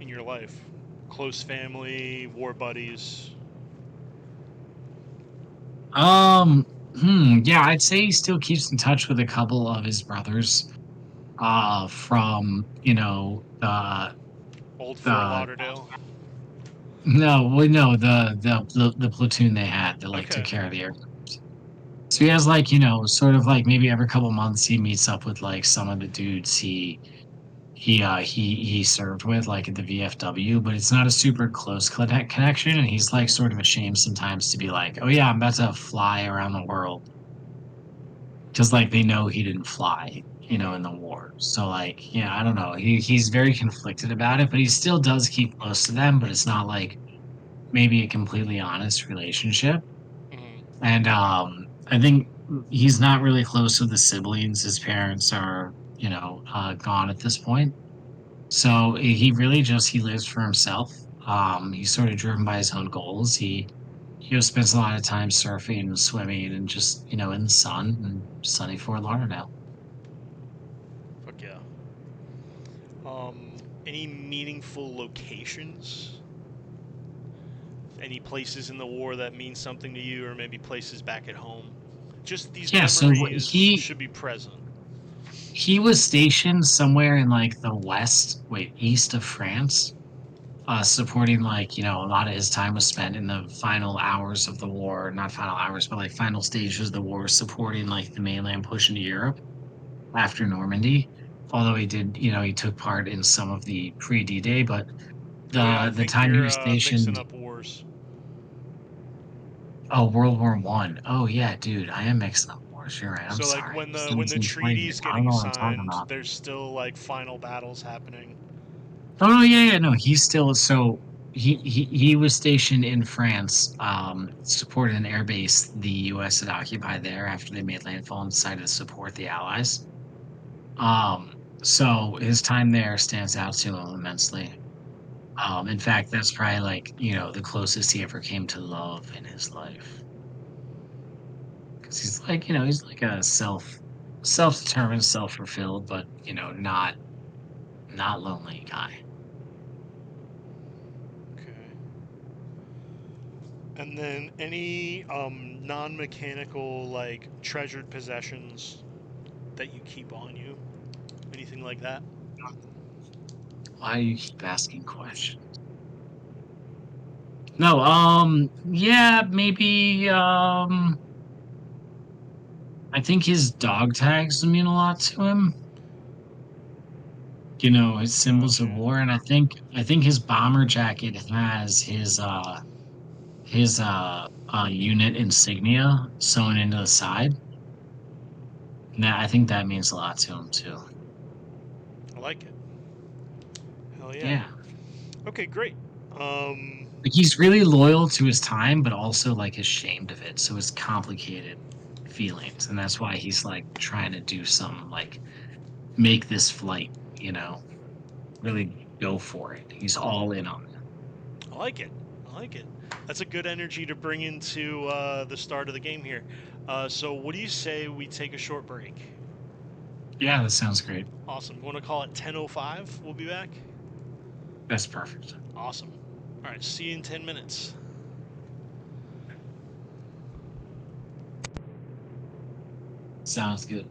in your life? Close family, war buddies? Um, yeah, I'd say he still keeps in touch with a couple of his brothers from Old Fort the Lauderdale? no well, no the platoon they had that like took Okay. care of the air. So he has like sort of like maybe every couple months he meets up with like some of the dudes he served with like at the VFW, but it's not a super close connection, and he's like sort of ashamed sometimes to be like, oh yeah, I'm about to fly around the world because like they know he didn't fly, Mm-hmm. in the war. So like, yeah, I don't know. He's very conflicted about it, but he still does keep close to them, but it's not like maybe a completely honest relationship. Mm-hmm. And I think he's not really close with the siblings. His parents are, gone at this point. So he really just he lives for himself. He's sort of driven by his own goals. He spends a lot of time surfing and swimming and just, in the sun and sunny Fort Lauderdale. Fuck yeah. Any meaningful locations? Any places in the war that mean something to you, or maybe places back at home? Just these Yeah, so memories he should be present. he was stationed somewhere in like the east of France, supporting like, a lot of his time was spent in the final hours of the war, not final hours, but like final stages of the war, supporting like the mainland push into Europe after Normandy. Although he did, he took part in some of the pre-D-Day, but Oh yeah, I the think time he you're was stationed, mixing up wars. oh, World War I. Oh yeah, dude, I am mixing up wars. You're right. I'm So like sorry. when the 1720, dude. treaty's I don't getting know what I'm talking signed, about. there's still like final battles happening. Oh no, yeah, yeah, no. He's still so. he was stationed in France, supported an air base the U.S. had occupied there after they made landfall and decided to support the Allies. Um, so his time there stands out to him immensely. In fact, that's probably like, the closest he ever came to love in his life. Because he's like, he's like a self-determined, self-fulfilled, but not lonely guy. Okay. And then any non-mechanical like treasured possessions that you keep on you? Anything like that? Why do you keep asking questions? No, yeah, maybe, I think his dog tags mean a lot to him. His symbols of Gotcha. war, and I think his bomber jacket has his unit insignia sewn into the side. I think that means a lot to him too. I like it. Hell yeah. Yeah. Okay, great. Um, Like he's really loyal to his time, but also like ashamed of it. So it's complicated feelings. And that's why he's like trying to do some like make this flight, you know, really go for it. He's all in on it. I like it. I like it. That's a good energy to bring into the start of the game here. So, what do you say we take a short break? Yeah, that sounds great. Awesome. Want to call it 10:05? We'll be back. That's perfect. Awesome. All right. See you in 10 minutes. Sounds good.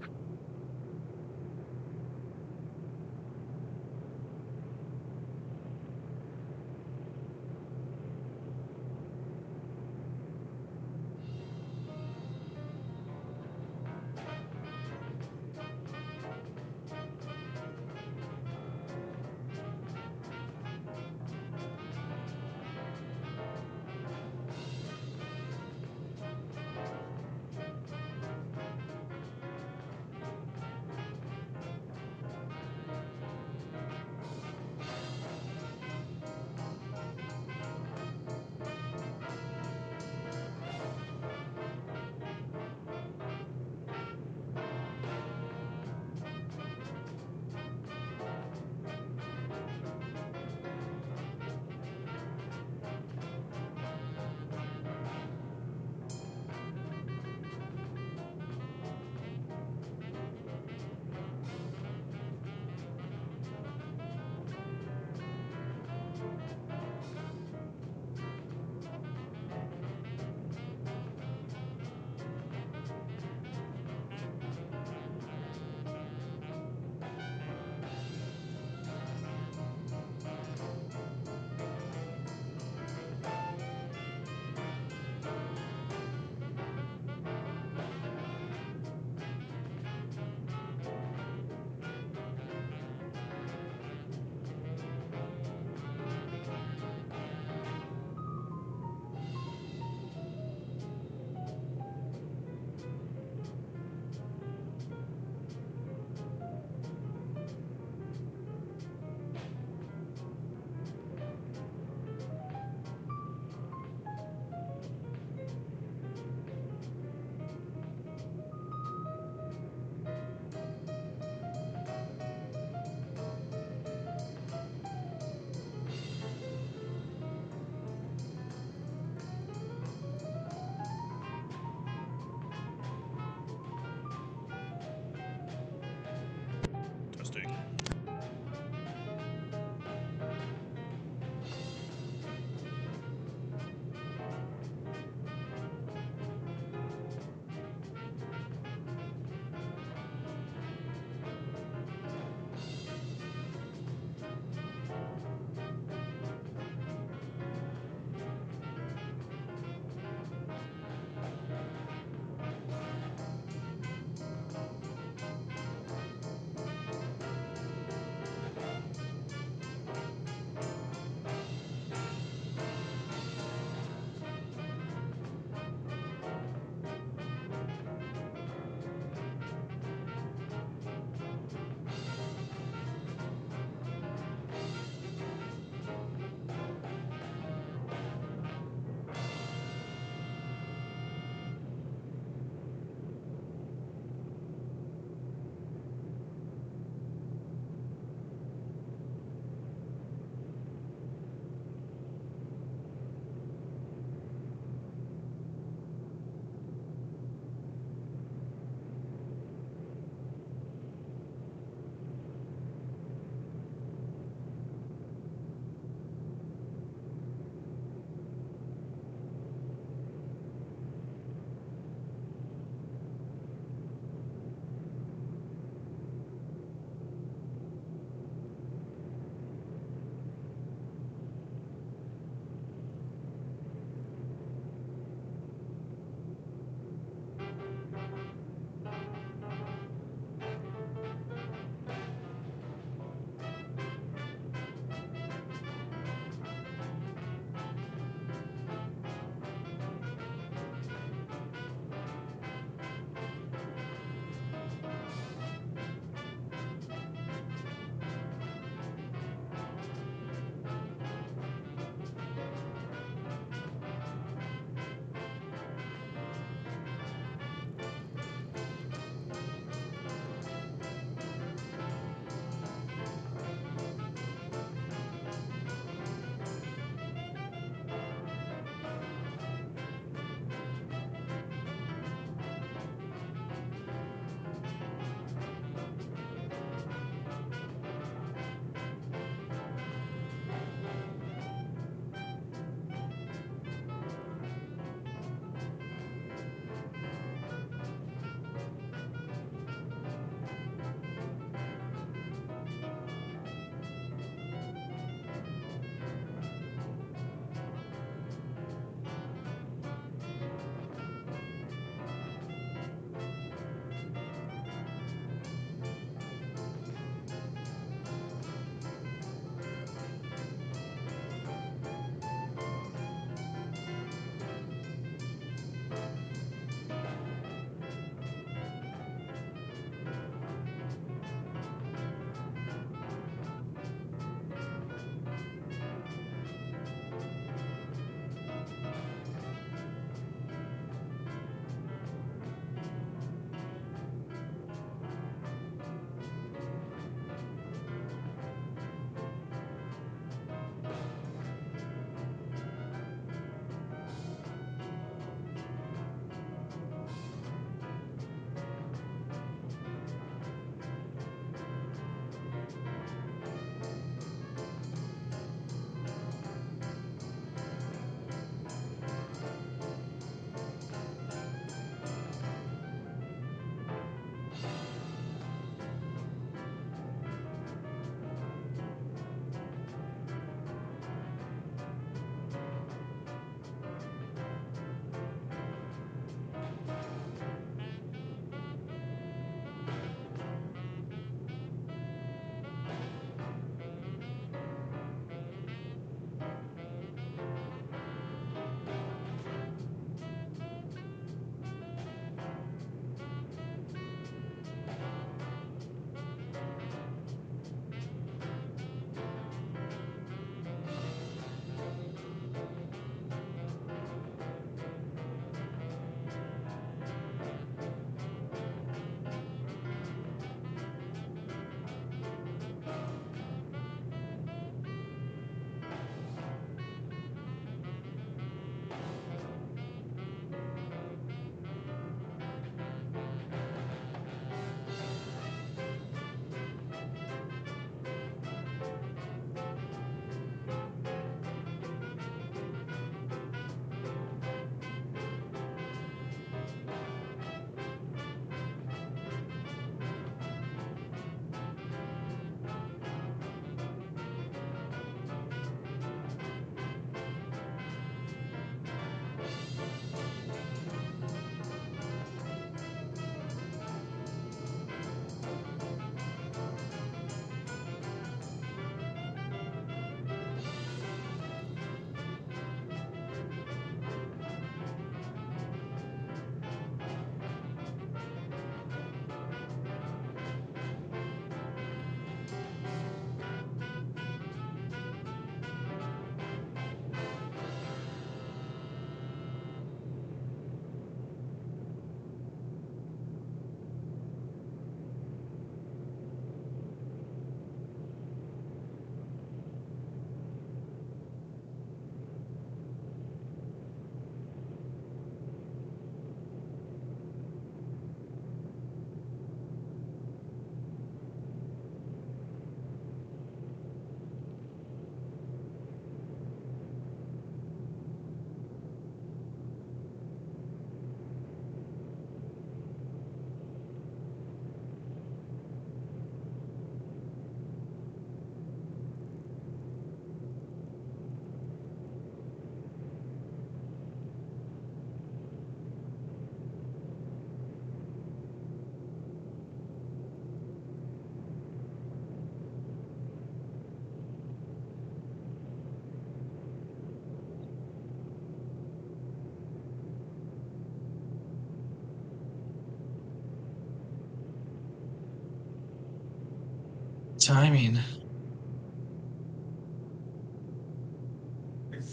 timing.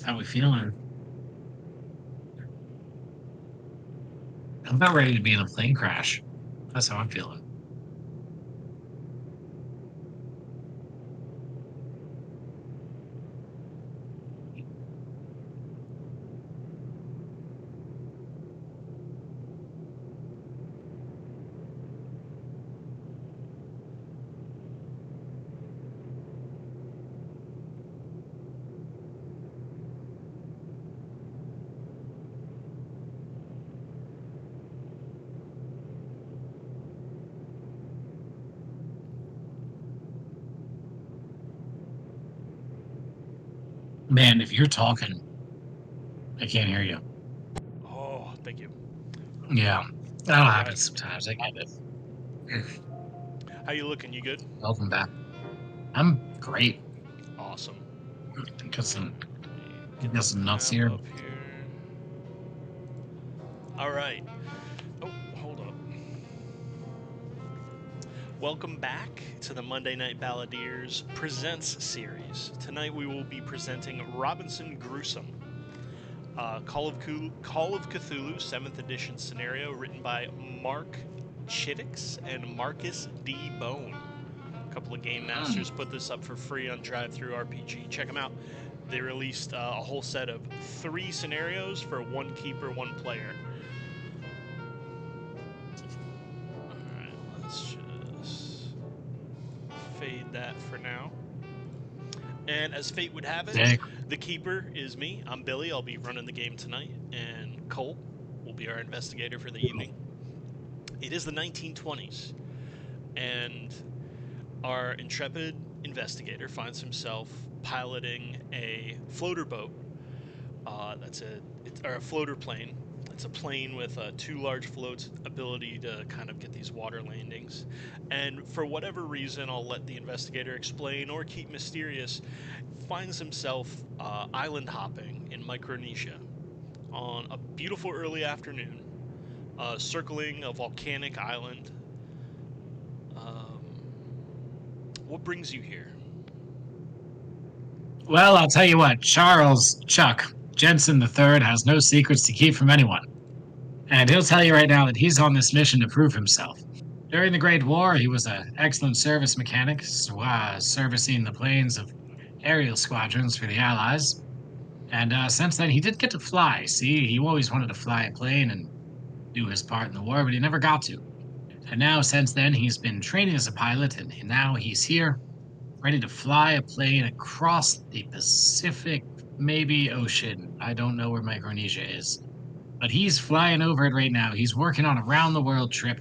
How we feeling? I'm about ready to be in a plane crash. That's how I'm feeling. Man, if you're talking, I can't hear you. Oh, thank you. Yeah, that'll All happen right. sometimes. I get it. How you looking? You good? Welcome back. I'm great. Awesome. Got some, Get got this some nuts map here. up here. All right. Oh, hold up. Welcome back to the Monday Night Balladeers Presents series. Tonight we will be presenting Robinson Gruesome, Call of Cthulhu 7th edition scenario written by Mark Chittix and Marcus D. Bone. A couple of game Mm. masters put this up for free on Drive-Thru RPG. Check them out. They released a whole set of 3 scenarios for 1 keeper, 1 player. Alright, let's just fade that for now. And as fate would have it, Sick. the keeper is me. I'm Billy. I'll be running the game tonight. And Cole will be our investigator for the evening. It is the 1920s, and our intrepid investigator finds himself piloting a floater boat. Or a floater plane. It's a plane with 2 large floats, ability to kind of get these water landings. And for whatever reason, I'll let the investigator explain or keep mysterious, finds himself island hopping in Micronesia on a beautiful early afternoon, circling a volcanic island. Um, what brings you here? Well, I'll tell you what, Charles Chuck Jensen III has no secrets to keep from anyone. And he'll tell you right now that he's on this mission to prove himself. During the Great War, he was an excellent service mechanic, servicing the planes of aerial squadrons for the Allies. And since then, he did get to fly. See, he always wanted to fly a plane and do his part in the war, but he never got to. And now, since then, he's been training as a pilot, and now he's here, ready to fly a plane across the Pacific, maybe ocean. I don't know where Micronesia is, but he's flying over it right now. He's working on a round the world trip.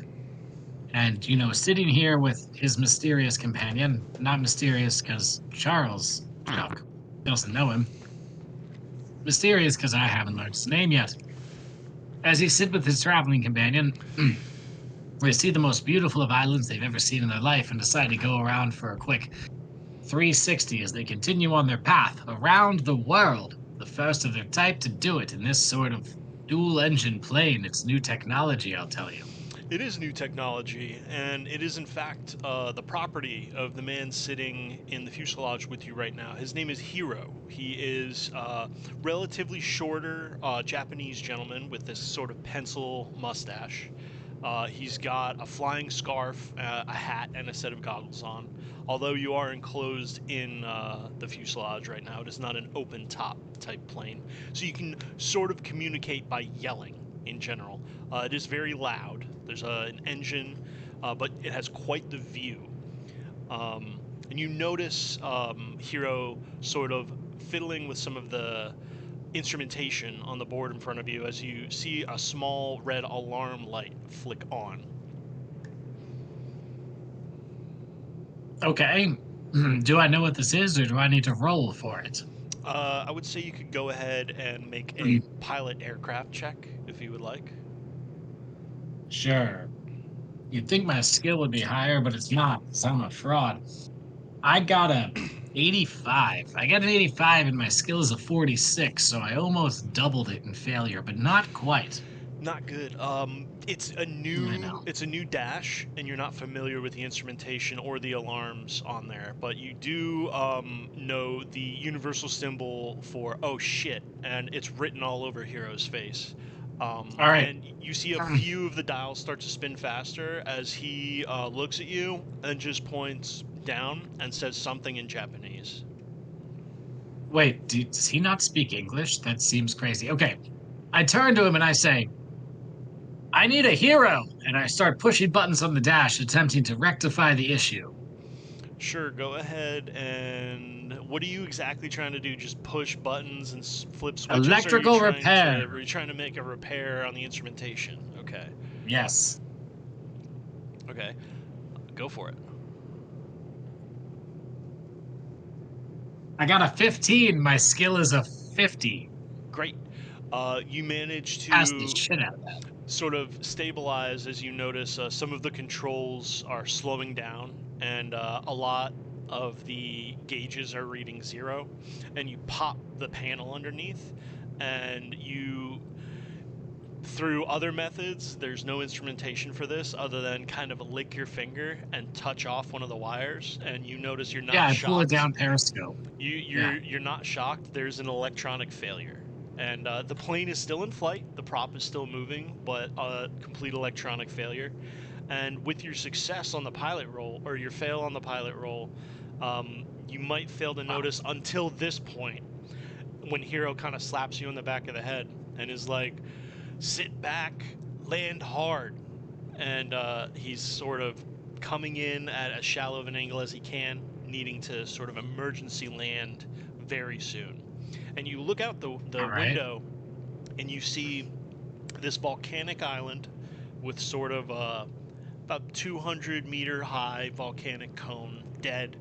And, sitting here with his mysterious companion, not mysterious because Charles Chuck doesn't know him, mysterious because I haven't learned his name yet. As he sit with his traveling companion, they see the most beautiful of islands they've ever seen in their life and decide to go around for a quick 360 as they continue on their path around the world. The first of their type to do it in this sort of dual engine plane. It's new technology, I'll tell you. It is new technology, and it is in fact the property of the man sitting in the fuselage with you right now. His name is Hiro. He is relatively shorter Japanese gentleman with this sort of pencil mustache. He's got a flying scarf, a hat, and a set of goggles on. Although you are enclosed in the fuselage right now, it is not an open top type plane. So you can sort of communicate by yelling in general. It is very loud. There's an engine, but it has quite the view. And you notice Hiro sort of fiddling with some of the instrumentation on the board in front of you as you see a small red alarm light flick on. Okay. Do I know what this is or do I need to roll for it? I would say you could go ahead and make a pilot aircraft check if you would like. Sure. You'd think my skill would be higher, but it's not, because I'm a fraud. I got a 85. I got an 85 and my skill is a 46, so I almost doubled it in failure, but not quite. Not good. It's a I new know. it's a new dash, and you're not familiar with the instrumentation or the alarms on there, but you do know the universal symbol for oh shit, and it's written all over Hero's face. All right. And you see a Hmm. few of the dials start to spin faster as he looks at you and just points down and says something in Japanese. Wait, does he not speak English? That seems crazy. Okay. I turn to him and I say, I need a hero. And I start pushing buttons on the dash, attempting to rectify the issue. Sure, go ahead. And what are you exactly trying to do? Just push buttons and flip switches, or Electrical repair. are you trying to make a repair on the instrumentation? Okay, Yes. okay, go for it. I got a 15. My skill is a 50. Great. You manage Pass the to shit out of that. sort of stabilize as you notice some of the controls are slowing down, and a lot of the gauges are reading 0, and you pop the panel underneath, and you through other methods, there's no instrumentation for this other than kind of lick your finger and touch off one of the wires, and you notice you're Yeah, not I pull it shocked. down periscope. Yeah. You're not shocked. There's an electronic failure, and the plane is still in flight. The prop is still moving, but a complete electronic failure. And with your success on the pilot roll or your fail on the pilot roll, you might fail to Wow. notice until this point when Hero kind of slaps you in the back of the head and is like, sit back, land hard. And he's sort of coming in at as shallow of an angle as he can, needing to sort of emergency land very soon. And you look out the All right. window and you see this volcanic island with sort of a about 200-meter high volcanic cone, dead,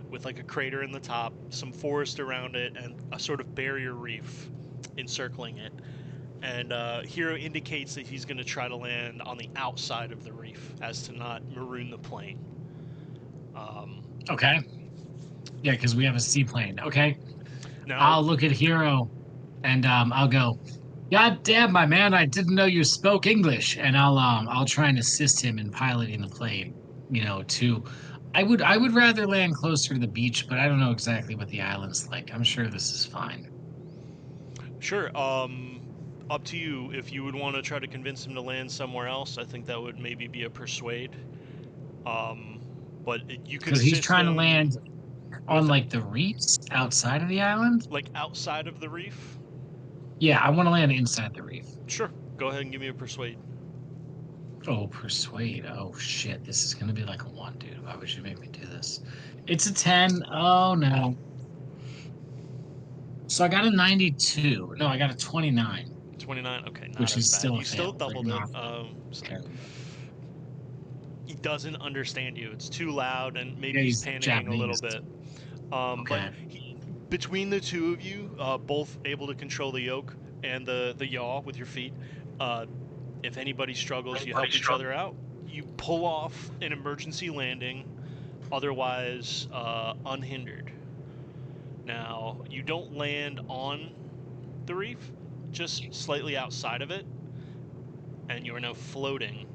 with like a crater in the top, some forest around it, and a sort of barrier reef encircling it. And Hero indicates that he's going to try to land on the outside of the reef as to not maroon the plane. Um, Okay. Yeah, because we have a seaplane. Okay. now, I'll look at Hero and I'll go, God damn, my man, I didn't know you spoke English. And I'll try and assist him in piloting the plane, to I would rather land closer to the beach, but I don't know exactly what the island's like. I'm sure this is fine. sure, up to you. If you would want to try to convince him to land somewhere else, I think that would maybe be a persuade. Um, but you could Because he's assist trying to him land on with, like the reefs outside of the island. like, outside of the reef. Yeah, I want to land inside the reef. Sure, go ahead and give me a persuade. Oh, persuade. Oh shit, this is gonna be like a one, dude. Why would you make me do this? It's a 10. Oh no. So I got a 92. No, I got a 29, 29. Okay, not which as is bad. still a You still fail, but doubled it. not So terrible. he doesn't understand you. It's too loud, and Yeah, maybe he's he's panicking a little Japanese. bit. But Okay. between the two of you, both able to control the yoke and the yaw with your feet, uh, if anybody struggles, you help each other out. You pull off an emergency landing, otherwise unhindered. Now, you don't land on the reef, just slightly outside of it, and you are now floating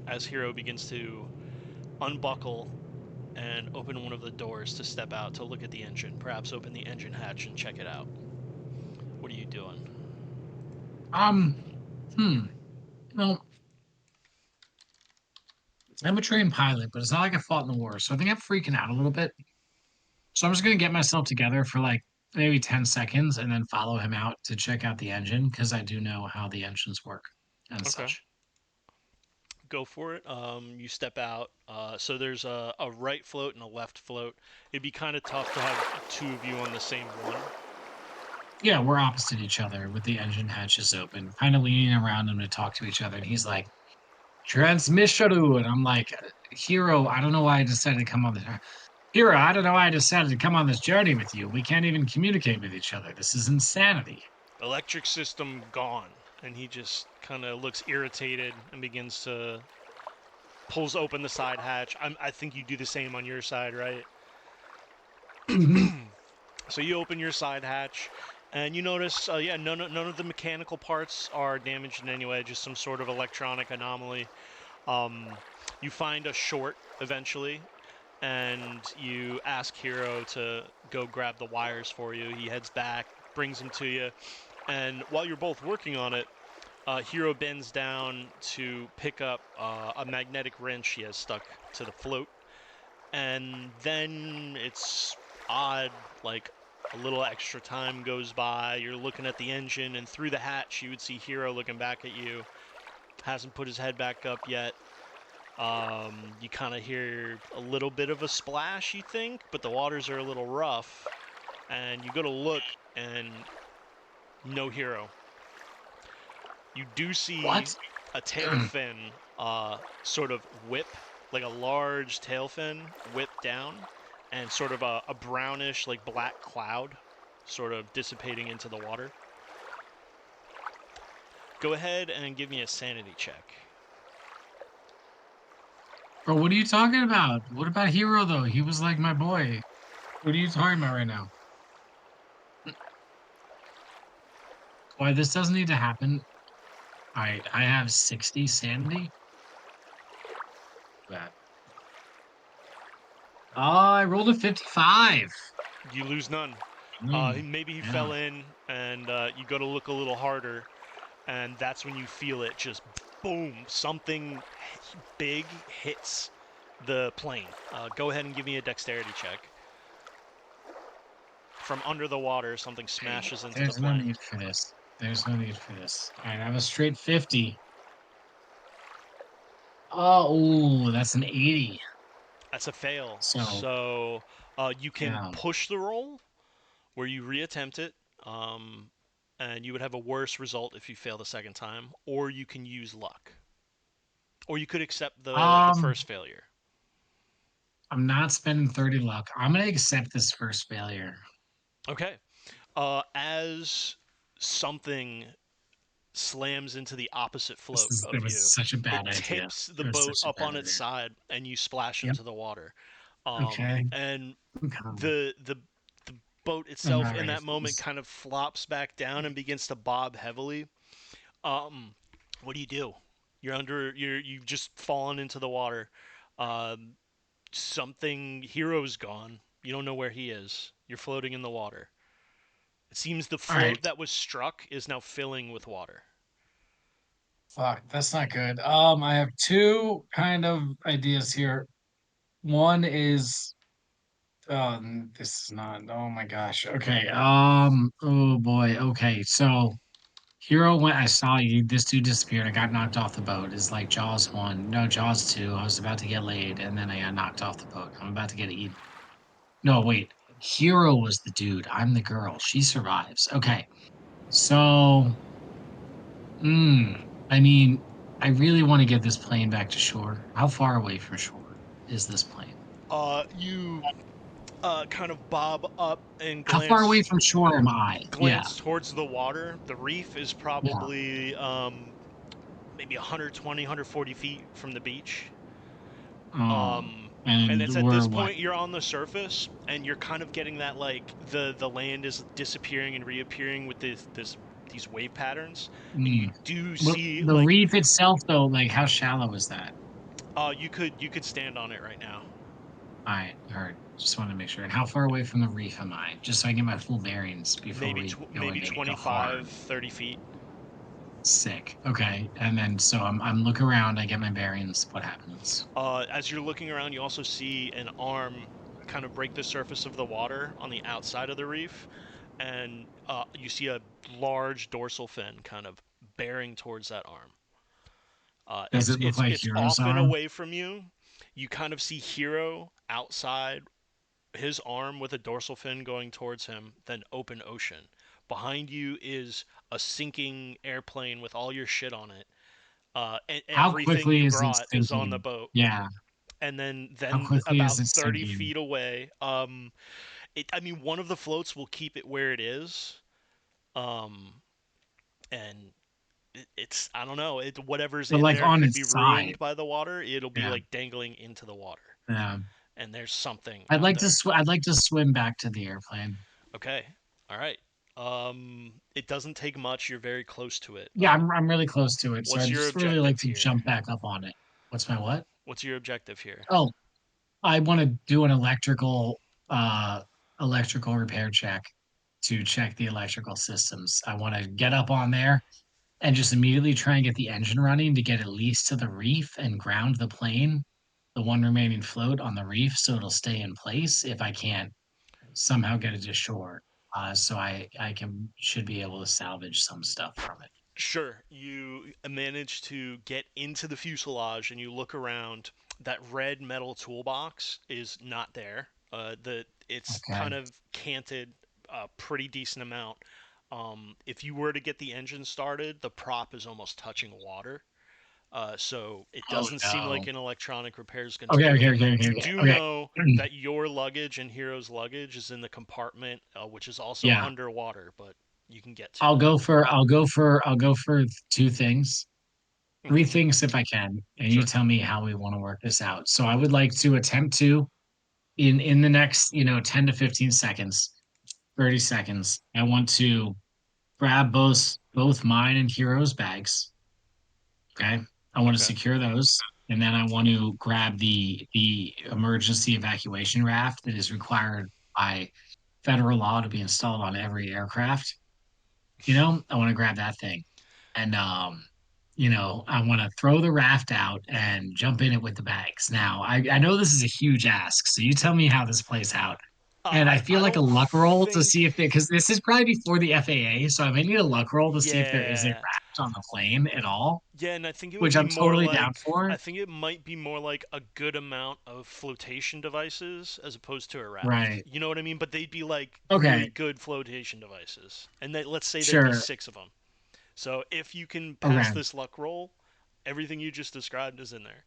as Hero begins to unbuckle and open one of the doors to step out to look at the engine, perhaps open the engine hatch and check it out. What are you doing? Um, hmm. Well, I'm a trained pilot, but it's not like I fought in the war, so I think I'm freaking out a little bit. So I'm just gonna get myself together for like maybe 10 seconds and then follow him out to check out the engine because I do know how the engines work and Okay, such. go for it. You step out. So there's a right float and a left float. It'd be kind of tough to have two of you on the same one. Yeah, we're opposite each other with the engine hatches open, kind of leaning around him to talk to each other. And he's like, transmission. And I'm like, Hero, I don't know why I decided to come on this. Hero, I don't know why I decided to come on this journey with you. We can't even communicate with each other. This is insanity. Electric system gone. And he just kind of looks irritated and begins to pulls open the side hatch. I think you do the same on your side, right? Mhm. So you open your side hatch, And you notice, yeah, none of the mechanical parts are damaged in any way, just some sort of electronic anomaly. Um, you find a short eventually, and you ask Hero to go grab the wires for you. He heads back, brings them to you, and while you're both working on it, Hero bends down to pick up a magnetic wrench he has stuck to the float, and then it's odd, like a little extra time goes by. You're looking at the engine, and through the hatch, you would see Hero looking back at you. Hasn't put his head back up yet. You kind of hear a little bit of a splash, you think, but the waters are a little rough. And you go to look, and no Hero. You do see What? a tail fin sort of whip, like a large tail fin whip down, and sort of a brownish, like black cloud sort of dissipating into the water. Go ahead and give me a sanity check. Bro, what are you talking about? What about Hero though? He was like my boy. What are you talking about right now? Why this doesn't need to happen? I have 60 sanity. That. Oh, I rolled a 55. You lose none. Mm, Maybe he yeah. fell in, and you go to look a little harder, and that's when you feel it just boom, something big hits the plane. Go ahead and give me a dexterity check. From under the water, something Hey, smashes into the there's no plane. need for this. There's no need for this. All right, I have a straight 50. Oh, ooh, that's an 80. That's a fail. So, So you can yeah. push the roll where you reattempt it, um, and you would have a worse result if you fail the second time, or you can use luck, or you could accept the Um, first failure. I'm not spending 30 luck. I'm gonna accept this first failure. Okay. As something slams into the opposite float It of was you, such a it bad idea. tips the It was boat such a up bad on its idea. side, and you splash Yep. into the water. Okay. And Okay. the boat I'm itself not in ready that for moment this. kind of flops back down and begins to bob heavily. Um, what do you do? You've just fallen into the water. Um, something Hero's gone. You don't know where he is. You're floating in the water. It seems the All right. float that was struck is now filling with water. Fuck, that's not good. I have two kind of ideas here. One is this is not, oh my gosh. Okay. Oh boy. Okay. So Hero went, I saw you, this dude disappeared. I got knocked off the boat. It's like Jaws 1. No, Jaws 2. I was about to get laid and then I got knocked off the boat. I'm about to get eaten. No, wait. Hero was the dude. I'm the girl. She survives. Okay. So, mm, I mean, I really want to get this plane back to shore. How far away from shore is this plane? You kind of bob up and How far away glance from shore am I? Yeah. towards the water. The reef is Yeah. probably maybe 120, 140 feet from the beach. Um, Um, and and it's at we're this what? point you're on the surface and you're kind of getting that like the land is disappearing and reappearing with these wave patterns, and you Mm. do Well, see the like reef itself, though, like how shallow is that? you could stand on it right now. All right. Just want to make sure. And how far away from the reef am I? Just so I get my full bearings before we go Maybe into 25, hard. 30 feet. Sick. Okay. And then so I'm looking around, I get my bearings. What happens? As you're looking around, you also see an arm kind of break the surface of the water on the outside of the reef, and you see a large dorsal fin kind of bearing towards that arm. Does it look like It's Hero's off and arm? away from you. You kind of see Hero outside, his arm with a dorsal fin going towards him, then open ocean. Behind you is a sinking airplane with all your shit on it. How Everything quickly you is it brought is on the sinking? boat. Yeah. And How then quickly is about it 30 sinking? feet away, I mean, one of the floats will keep it where it is. Um, and it's, I don't know, whatever's But in like there on could its be side. ruined by the water. It'll be Yeah. like dangling into the water. Yeah. And there's something out there. I'd like to swim back to the airplane. Okay. All right. It doesn't take much. You're very close to it. Yeah, I'm really close to it, so What's I'd your just really like objective to here? jump back up on it. What's my what? What's your objective here? Oh, I want to do an uh electrical repair check to check the electrical systems. I want to get up on there and just immediately try and get the engine running to get at least to the reef and ground the plane, the one remaining float on the reef, so it'll stay in place if I can't somehow get it to shore. So I can should be able to salvage some stuff from it. Sure, you manage to get into the fuselage and you look around. That red metal toolbox is not there. It's kind Okay. of canted a pretty decent amount. If you were to get the engine started, the prop is almost touching water. So it Oh doesn't seem like no. an electronic repair is going to Okay, do okay, it. okay, okay, You okay. do Okay. know that your luggage and Hero's luggage is in the compartment, which is also Yeah. underwater, but you can get to I'll it. go for two things. Three Hmm. things if I can, and you Sure. tell me how we want to work this out. So I would like to attempt to in the next, 10 to 15 seconds, 30 seconds, I want to grab both mine and Hero's bags. Okay. I want to Okay. secure those. And then I want to grab the emergency evacuation raft that is required by federal law to be installed on every aircraft. I want to grab that thing. And I want to throw the raft out and jump in it with the bags. Now, I know this is a huge ask, so you tell me how this plays out. And I feel I like a don't luck roll to think. see if because this is probably before the FAA, so I may need a luck roll to see if there is a Yeah. raft on the plane at all, Yeah, and I think it would which be I'm more totally down like. for. I think it might be more like a good amount of flotation devices as opposed to a raft. Right. You know what I mean? But they'd be like really Okay. good flotation devices. And let's say there'd be Sure. six of them. So if you can pass Okay. this luck roll, everything you just described is in there.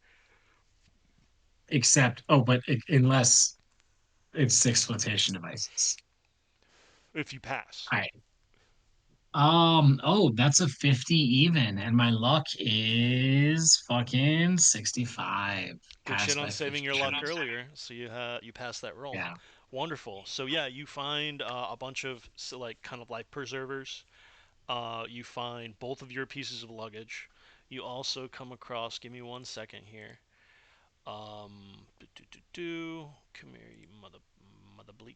Except, but unless it's six flotation devices. If you pass. All right. That's a 50 even, and my luck is fucking 65. Good shit Passed on by saving 50. your luck earlier, so you passed that roll. Yeah. Wonderful. So yeah, you find a bunch of like kind of life preservers. You find both of your pieces of luggage. You also come across. Give me 1 second here. Come here, you mother bleep.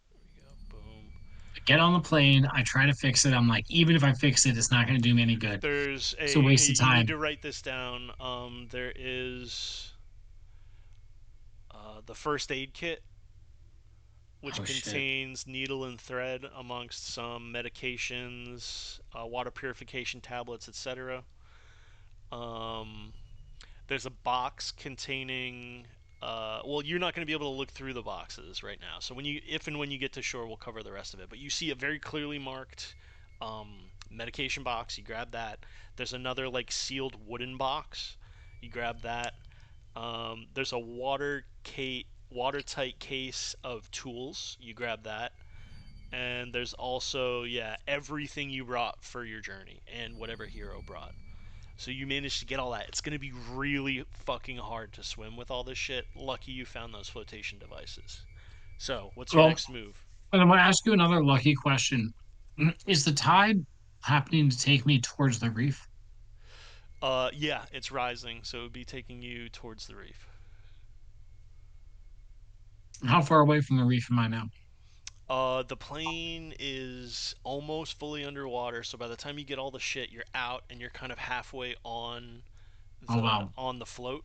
There we go. Boom. I get on the plane. I try to fix it. I'm like, even if I fix it, it's not going to do me any good. There's It's a a waste of you need time. to write this down. There is the first aid kit, which Oh, shit. contains needle and thread amongst some medications, water purification tablets, etc. Um, there's a box containing. Well, you're not going to be able to look through the boxes right now. So if and when you get to shore, we'll cover the rest of it. But you see a very clearly marked medication box. You grab that. There's another like sealed wooden box. You grab that. There's a watertight case of tools. You grab that. And there's also, yeah, everything you brought for your journey and whatever hero brought. So you managed to get all that. It's going to be really fucking hard to swim with all this shit. Lucky you found those flotation devices. So, what's your Well, next move? and I'm going to ask you another lucky question. Is the tide happening to take me towards the reef? Yeah, it's rising, so it would be taking you towards the reef. How far away from the reef am I now? The plane is almost fully underwater, so by the time you get all the shit, you're out and you're kind of halfway Oh, wow. on the float.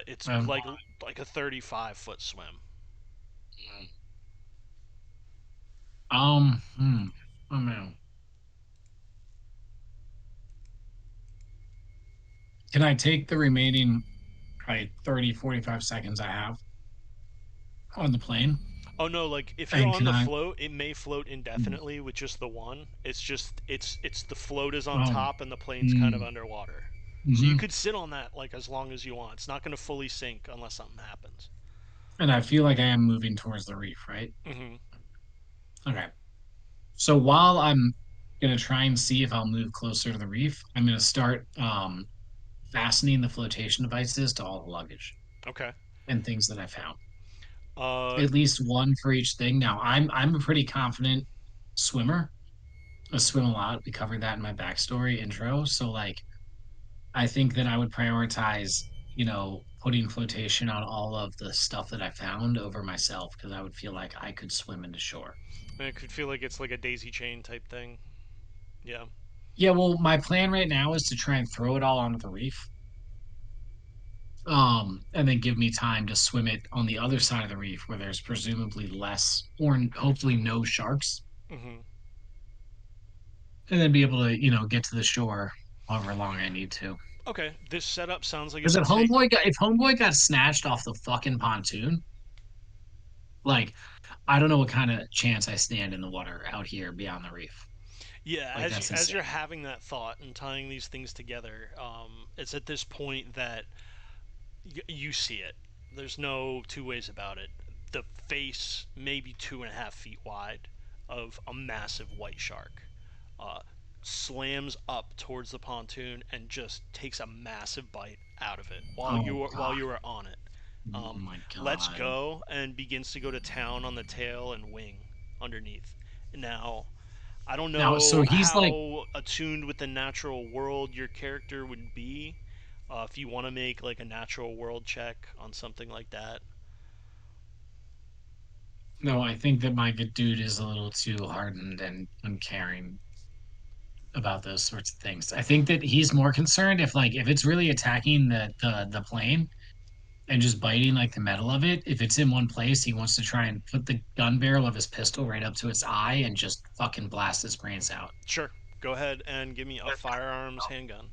It's Um, like a 35-foot swim. hmm. Oh, man. Can I take the remaining, probably 30, 45 seconds I have on the plane? Oh no, like if you're And on can the I? float, it may float indefinitely with just the one. It's the float is on Oh, top and the plane's kind of mm, underwater. So you hmm. could sit on that like as long as you want. It's not going to fully sink unless something happens. And I feel like I am moving towards the reef, right? Hmm. Okay. So while I'm gonna try and see if I'll move closer to the reef, I'm gonna start fastening the flotation devices to all the luggage Okay. and things that I found. Uh, At least one for each thing. Now I'm pretty confident. swimmer. I swim a lot. We covered that in my backstory intro. So like I think that I would prioritize, putting flotation on all of the stuff that I found over myself because I would feel like I could swim into shore. And it could feel like it's like a daisy chain type thing. Yeah. Yeah, well, my plan right now is to try and throw it all onto the reef. And then give me time to swim it on the other side of the reef where there's presumably less or hopefully no sharks, Hmm. and then be able to, get to the shore however long I need to. Okay, this setup sounds like it Because would take. if Homeboy got snatched off the fucking pontoon, like I don't know what kind of chance I stand in the water out here beyond the reef. Yeah, Like that's as you're insane. having that thought and tying these things together, it's at this point that you see it. There's no two ways about it. The face, maybe 2.5 feet wide, of a massive white shark, uh, slams up towards the pontoon and just takes a massive bite out of it Oh while god. you are on it. Oh my Lets god. go and begins to go to town on the tail and wing underneath. Now, I don't Now, so know he's like, how attuned with the natural world your character would be. If you want to make like a natural world check on something like that. no, I think that my good dude is a little too hardened and uncaring about those sorts of things. I think that he's more concerned if it's really attacking the plane and just biting like the metal of it. If it's in one place, he wants to try and put the gun barrel of his pistol right up to its eye and just fucking blast his brains out. Sure, go ahead and give me a firearms handgun.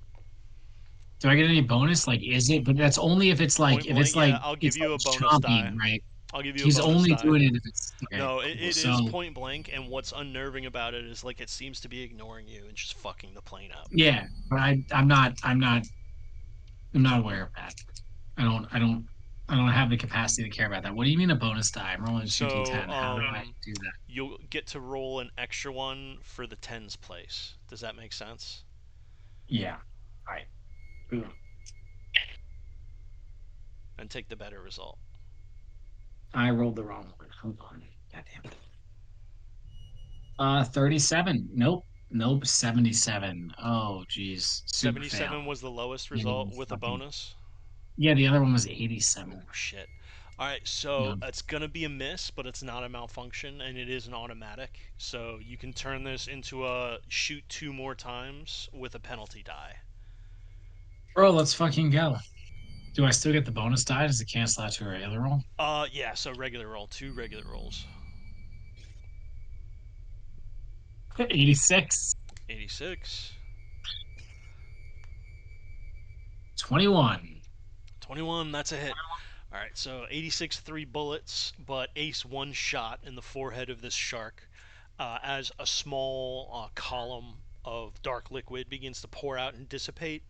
Do I get any bonus? Like, is it? But that's only if it's like Point blank, yeah, I'll give it's you like a bonus chomping, die. right? I'll give you a He's bonus only die. doing it if it's okay. No, Cool. it So is point blank, and what's unnerving about it is like it seems to be ignoring you and just fucking the plane up. yeah, but I'm not aware of that. I don't have the capacity to care about that. What do you mean a bonus die? I'm rolling two So, d10. How do I do that? you'll get to roll an extra one for the tens place. Does that make sense? Yeah. All right. Ooh. And take the better result. I rolled the wrong one. Hold on. God damn it. 37. Nope. Nope. 77. Oh, geez. Super fail. 77 was the lowest Yeah, result with a fucking. bonus. Yeah, the other one was Oh 87. shit. All right, Yeah. so it's gonna be a miss, but it's not a malfunction, and it is an automatic. So you can turn this into a shoot two more times with a penalty die. Bro, let's fucking go. Do I still get the bonus die? Does it cancel out to a regular roll? Yeah. So regular roll, two regular rolls. 86. 86. 21. 21. That's a hit. All right, so 86 three bullets, but ace one shot in the forehead of this shark as a small column of dark liquid begins to pour out and dissipate.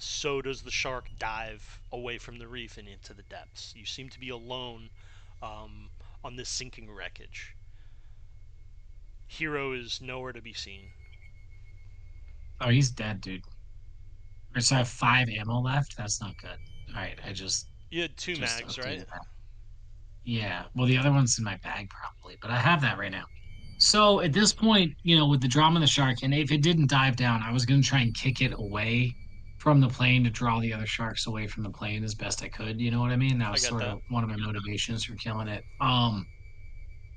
So does the shark dive away from the reef and into the depths. You seem to be alone um, on this sinking wreckage. Hero is nowhere to be seen. Oh, he's dead, dude. All right, so I have 5 ammo left. That's not good. All right, I You had two just mags, right? updated that. Yeah, well, the other one's in my bag probably, but I have that right now. So at this point, with the drama of the shark, and if it didn't dive down, I was going to try and kick it away from the plane to draw the other sharks away from the plane as best I could. You know what I mean? That I was got sort that. of one of my motivations for killing it.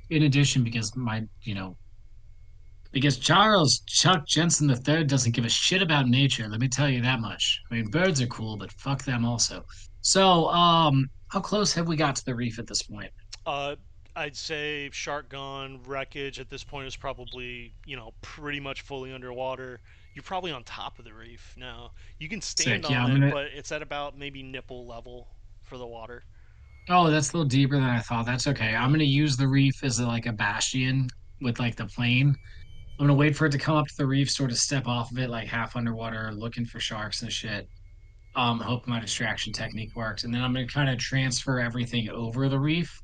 In addition, because Charles Chuck Jensen III doesn't give a shit about nature. Let me tell you that much. I mean, birds are cool, but fuck them also. So, how close have we got to the reef at this point? Uh, I'd say shark gone, wreckage at this point is probably, pretty much fully underwater. You're probably on top of the reef now. You can stand Sick. Yeah, on I'm it, gonna. but it's at about maybe nipple level for the water. Oh, that's a little deeper than I thought. That's okay. I'm Yeah. gonna use the reef as like a bastion with like the plane. I'm gonna wait for it to come up to the reef, sort of step off of it, like half underwater, looking for sharks and shit. Hope my distraction technique works, and then I'm gonna kind of transfer everything over the reef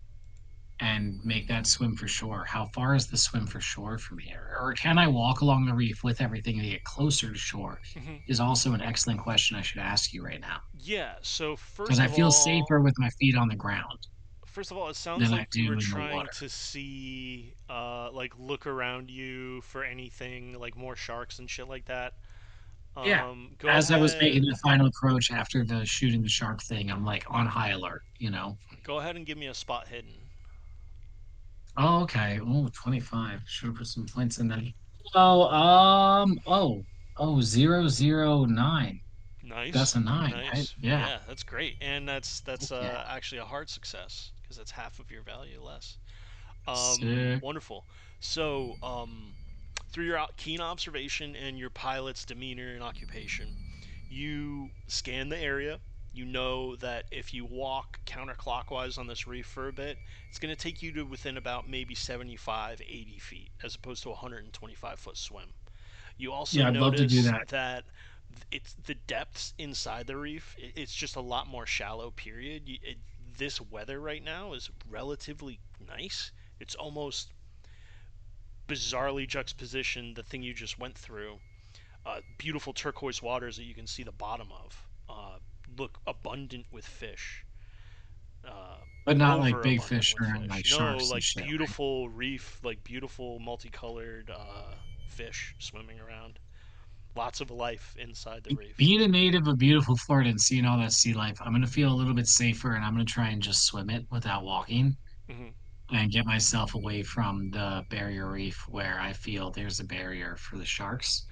and make that swim for shore. How far is the swim for shore from here? Or can I walk along the reef with everything to get closer to shore? Hmm. Is also an excellent question I should ask you right now. Yeah. So Because first I of feel all, safer with my feet on the ground. First of all, it sounds than I like you were do in the trying water. to see, like, look around you for anything, like more sharks and shit like that. Yeah. Go As I was making ahead, the final approach after the shooting the shark thing, I'm like on high alert, you know? go ahead and give me a spot hidden. Oh, okay. Oh, 25. Should have put some points in there. Oh, oh, 009. That's Nice, a nine, right? nice. Yeah. Yeah, that's great, and that's Yeah. actually a hard success because that's half of your value less. Sick. Wonderful. So, through your keen observation and your pilot's demeanor and occupation, you scan the area. You know that if you walk counterclockwise on this reef for a bit, it's going to take you to within about maybe 75, 80 feet, as opposed to a 125-foot swim. You also Yeah, I'd love to do notice that. that it's the depths inside the reef. It's just a lot more shallow. Period. This weather right now is relatively nice. It's almost bizarrely juxtapositioned the thing you just went through. Beautiful turquoise waters that you can see the bottom of. Look abundant with fish. Uh, But not like big Overabundant fish with or fish. like No, sharks and like shit, right? beautiful reef, like beautiful multicolored fish swimming around. Lots of life inside the reef. Being a native of beautiful Florida and seeing all that sea life, I'm gonna feel a little bit safer and I'm gonna try and just swim it without walking Hmm. and get myself away from the barrier reef where I feel there's a barrier for the sharks.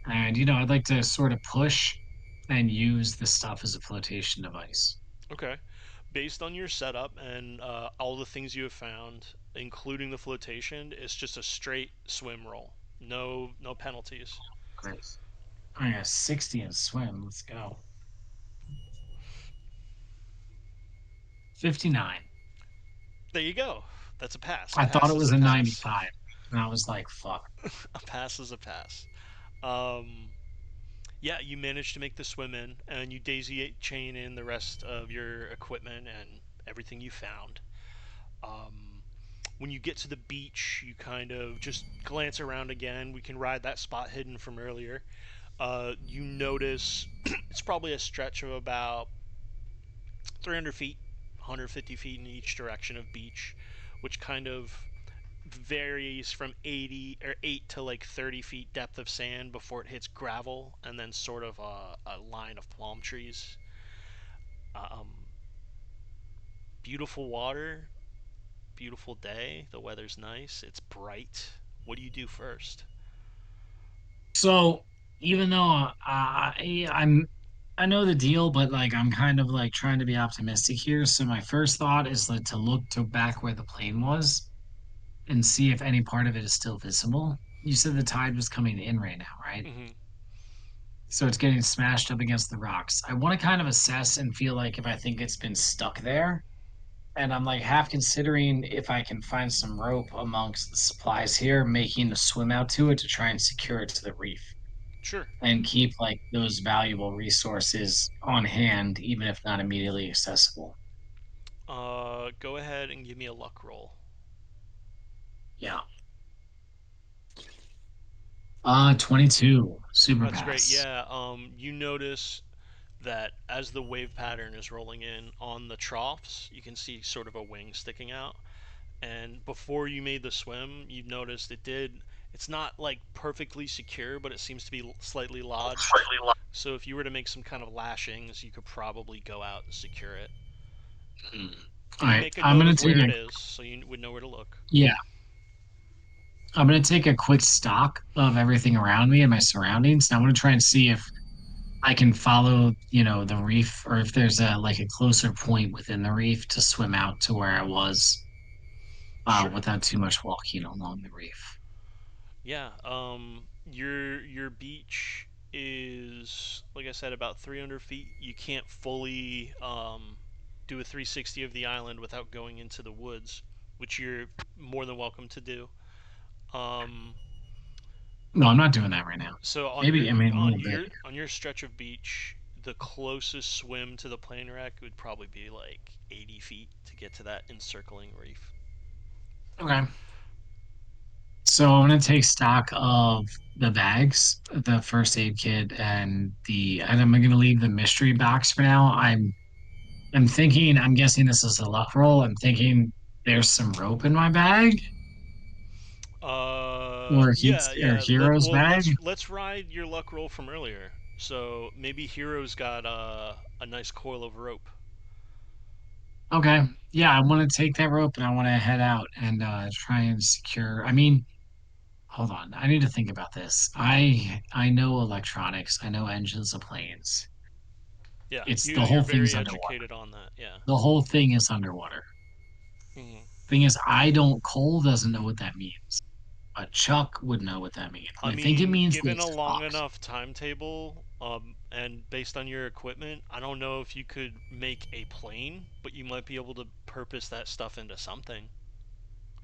And I'd like to sort of push and use the stuff as a flotation device. Okay. Based on your setup and all the things you have found, including the flotation, it's just a straight swim roll. No penalties. Great. I got 60 in swim. Let's go. 59. There you go. That's a pass. A I thought pass it is was a a pass. 95. And I was like, fuck. A pass is a pass. Um, yeah, you managed to make the swim in, and you daisy chain in the rest of your equipment and everything you found. Um, when you get to the beach, you kind of just glance around again. We can ride that spot hidden from earlier. You notice it's probably a stretch of about 300 feet, 150 feet in each direction of beach, which kind of varies from 80 or 8 to like 30 feet depth of sand before it hits gravel and then sort of a line of palm trees. Um, Beautiful water, beautiful day. The weather's nice. It's bright. What do you do first? So even though I know the deal, but like I'm kind of like trying to be optimistic here. So my first thought is like to look to back where the plane was and see if any part of it is still visible. You said the tide was coming in right now, right? Mm-hmm. So it's getting smashed up against the rocks. I want to kind of assess and feel like if I think it's been stuck there. And I'm like half considering if I can find some rope amongst the supplies here, making a swim out to it to try and secure it to the reef Sure. and keep like those valuable resources on hand, even if not immediately accessible. Go ahead and give me a luck roll. Yeah. 22. Super That's great. pass. Yeah. You notice that as the wave pattern is rolling in on the troughs, you can see sort of a wing sticking out. And before you made the swim, you noticed it did. It's not like perfectly secure, but it seems to be slightly lodged. So if you were to make some kind of lashings, you could probably go out and secure it. Hmm. All Can you right. make a I'm note gonna of take where a it is so you would know where to look? yeah. I'm gonna take a quick stock of everything around me and my surroundings. And I'm gonna try and see if I can follow, the reef or if there's a like a closer point within the reef to swim out to where I was Sure. without too much walking along the reef. Yeah. Your beach is, like I said, about 300 feet. You can't fully do a 360 of the island without going into the woods, which you're more than welcome to do. Um, No, I'm not doing that right now. so Maybe, I mean, a little bit. on your stretch of beach, the closest swim to the plane wreck would probably be like 80 feet to get to that encircling reef. Okay. So I'm gonna take stock of the bags, the first aid kit, and I'm gonna leave the mystery box for now. I'm thinking, I'm guessing this is a luck roll. I'm thinking there's some rope in my bag or Yeah, he's or yeah. hero's Well, bag. let's ride your luck roll from earlier. So maybe Hero's got a nice coil of rope. Okay. Yeah, I want to take that rope and I want to head out and try and secure. I mean, hold on. I need to think about this. I know electronics. I know engines of planes. Yeah, It's the you're whole thing's very underwater. educated on that. Yeah. The whole thing is underwater. Hmm. Thing is, I don't. Cole doesn't know what that means. But Chuck would know what that means, I and I think it mean, means given a this long box. enough timetable, and based on your equipment, I don't know if you could make a plane, but you might be able to purpose that stuff into something.